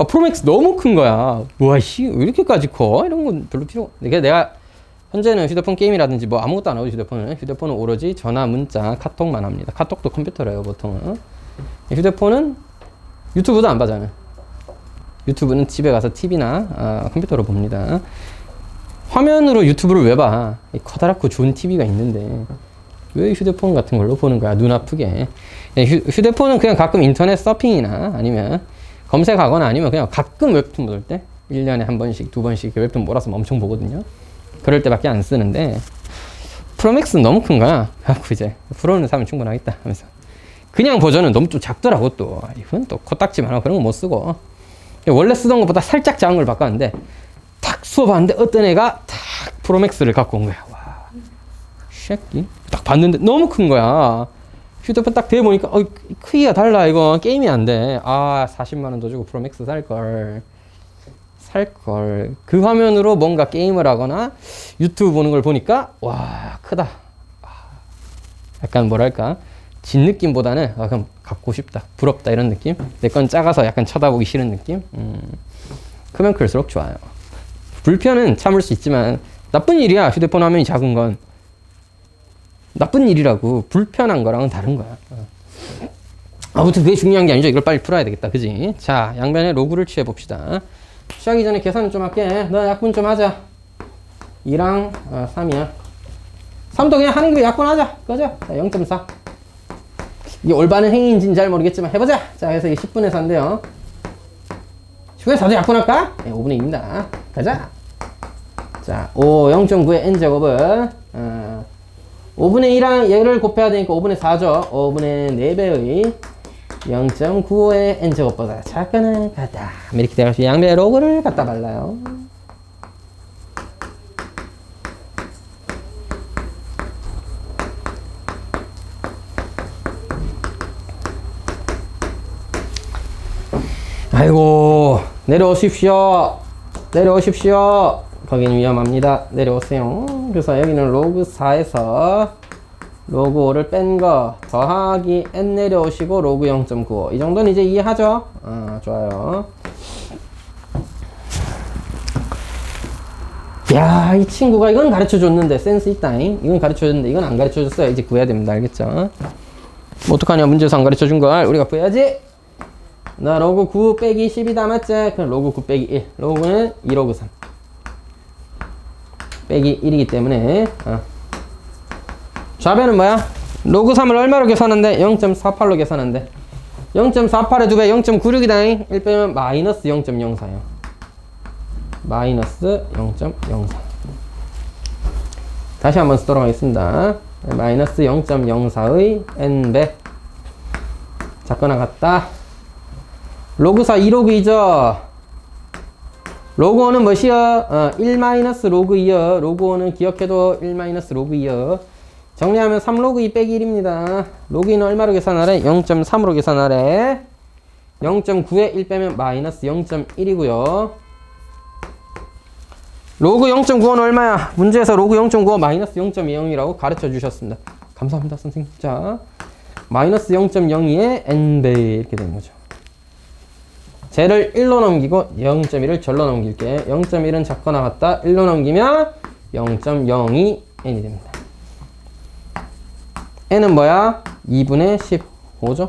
프로맥스 너무 큰 거야. 와, 씨, 왜 이렇게까지 커? 이런 건 별로 필요. 내가 현재는 휴대폰 게임이라든지 뭐 아무것도 안 하고 휴대폰은 오로지 전화, 문자, 카톡만 합니다. 카톡도 컴퓨터래요, 보통은. 휴대폰은 유튜브도 안 봐잖아요. 유튜브는 집에 가서 TV나 컴퓨터로 봅니다. 화면으로 유튜브를 왜 봐? 커다랗고 좋은 TV가 있는데 왜 휴대폰 같은 걸로 보는 거야? 눈 아프게. 휴대폰은 그냥 가끔 인터넷 서핑이나 아니면 검색하거나 아니면 그냥 가끔 웹툰 볼 때 1년에 한 번씩, 두 번씩 웹툰 몰아서 엄청 보거든요. 그럴 때밖에 안 쓰는데 프로맥스는 너무 큰 거야. 그래갖고 이제 프로는 사면 충분하겠다 하면서 그냥 버전은 너무 좀 작더라고. 또 이건 또 코딱지만 하고 그런 거 못 쓰고 원래 쓰던 것보다 살짝 작은 걸 바꿨는데 탁 수업하는데 어떤 애가 탁 프로맥스를 갖고 온 거야. 와, 새끼 딱 봤는데 너무 큰 거야. 휴대폰 딱 대보니까 크기가 달라. 이거 게임이 안 돼. 40만 원 더 주고 프로맥스 살걸. 그 화면으로 뭔가 게임을 하거나 유튜브 보는 걸 보니까 와, 크다. 약간 뭐랄까, 진 느낌보다는 그럼 갖고 싶다, 부럽다 이런 느낌. 내 건 작아서 약간 쳐다보기 싫은 느낌. 크면 클수록 좋아요. 불편은 참을 수 있지만 나쁜 일이야. 휴대폰 화면이 작은 건 나쁜 일이라고. 불편한 거랑은 다른 거야. 아무튼 그게 중요한 게 아니죠. 이걸 빨리 풀어야 되겠다, 그지? 자, 양변에 로그를 취해 봅시다. 취하기 전에 계산을 좀 할게. 너 약분 좀 하자. 2랑 3이야. 3도 그냥 하는 김에 약분하자. 그죠? 자, 0.4. 이게 올바른 행위인지는 잘 모르겠지만 해보자. 자, 그래서 이게 10분의 4인데요. 10분의 4도 약분할까? 네, 5분의 2입니다. 가자. 자, 0.9의 n제곱은 5분의 2랑 얘를 곱해야 되니까 5분의 4죠. 5분의 4배의 0.95의 n제곱보다 작거나 같다. 이렇게 되어서 양변에 로그를 갖다 발라요. 아이고, 내려오십시오. 거긴 위험합니다. 내려오세요. 그래서 여기는 로그 4에서 로그 5를 뺀 거 더하기 n 내려오시고 로그 0.95. 이 정도는 이제 이해하죠? 좋아요. 야, 이 친구가 이건 가르쳐 줬는데 센스 있다잉. 이건 가르쳐 줬는데 이건 안 가르쳐 줬어요. 이제 구해야 됩니다. 알겠죠? 뭐 어떡하냐, 문제에서 안 가르쳐 준 걸 우리가 구해야지. 나 로그 9 빼기 10이다, 맞지? 그럼 로그 9 빼기 1. 로그는 2로그 3 빼기 1이기 때문에 좌변은 뭐야? 로그 3을 얼마로 계산한대? 0.48로 계산한대. 0.48의 2배 0.96이다. 1 빼면 마이너스 0.04요. 마이너스 0.04. 다시 한번 쓰도록 하겠습니다. 마이너스 0.04의 n배. 작거나 같다. 로그 4 2로그 2죠. 로그 5는 뭐시여? 1 마이너스 로그 2여. 로그 5는 기억해도 1 마이너스 로그 2여. 정리하면 3로그 2 빼기 1입니다. 로그 2는 얼마로 계산하래? 0.3으로 계산하래. 0.9에 1 빼면 마이너스 0.1이고요. 로그 0.95는 얼마야? 문제에서 로그 0.95 마이너스 0.20이라고 가르쳐 주셨습니다. 감사합니다, 선생님. 자, 마이너스 0.02에 n배 이렇게 되는 거죠. 쟤를 1로 넘기고 0.1을 절로 넘길게. 0.1은 작거나 같다. 1로 넘기면 0.02 n이 됩니다. n은 뭐야? 2분의 15죠.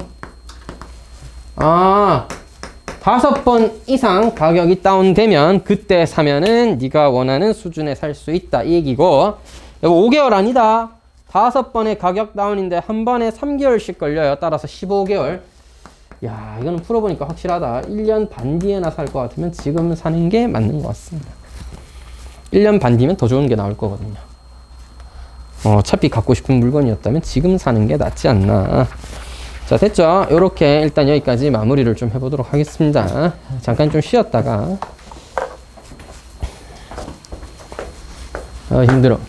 5번 이상 가격이 다운되면 그때 사면은 네가 원하는 수준에 살 수 있다, 이 얘기고. 여보, 5개월 아니다. 5번의 가격 다운인데 한 번에 3개월씩 걸려요. 따라서 15개월. 야, 이거는 풀어보니까 확실하다. 1년 반 뒤에나 살 것 같으면 지금 사는 게 맞는 것 같습니다. 1년 반 뒤면 더 좋은 게 나올 거거든요. 어차피 갖고 싶은 물건이었다면 지금 사는 게 낫지 않나. 자, 됐죠? 요렇게 일단 여기까지 마무리를 좀 해보도록 하겠습니다. 잠깐 좀 쉬었다가 힘들어.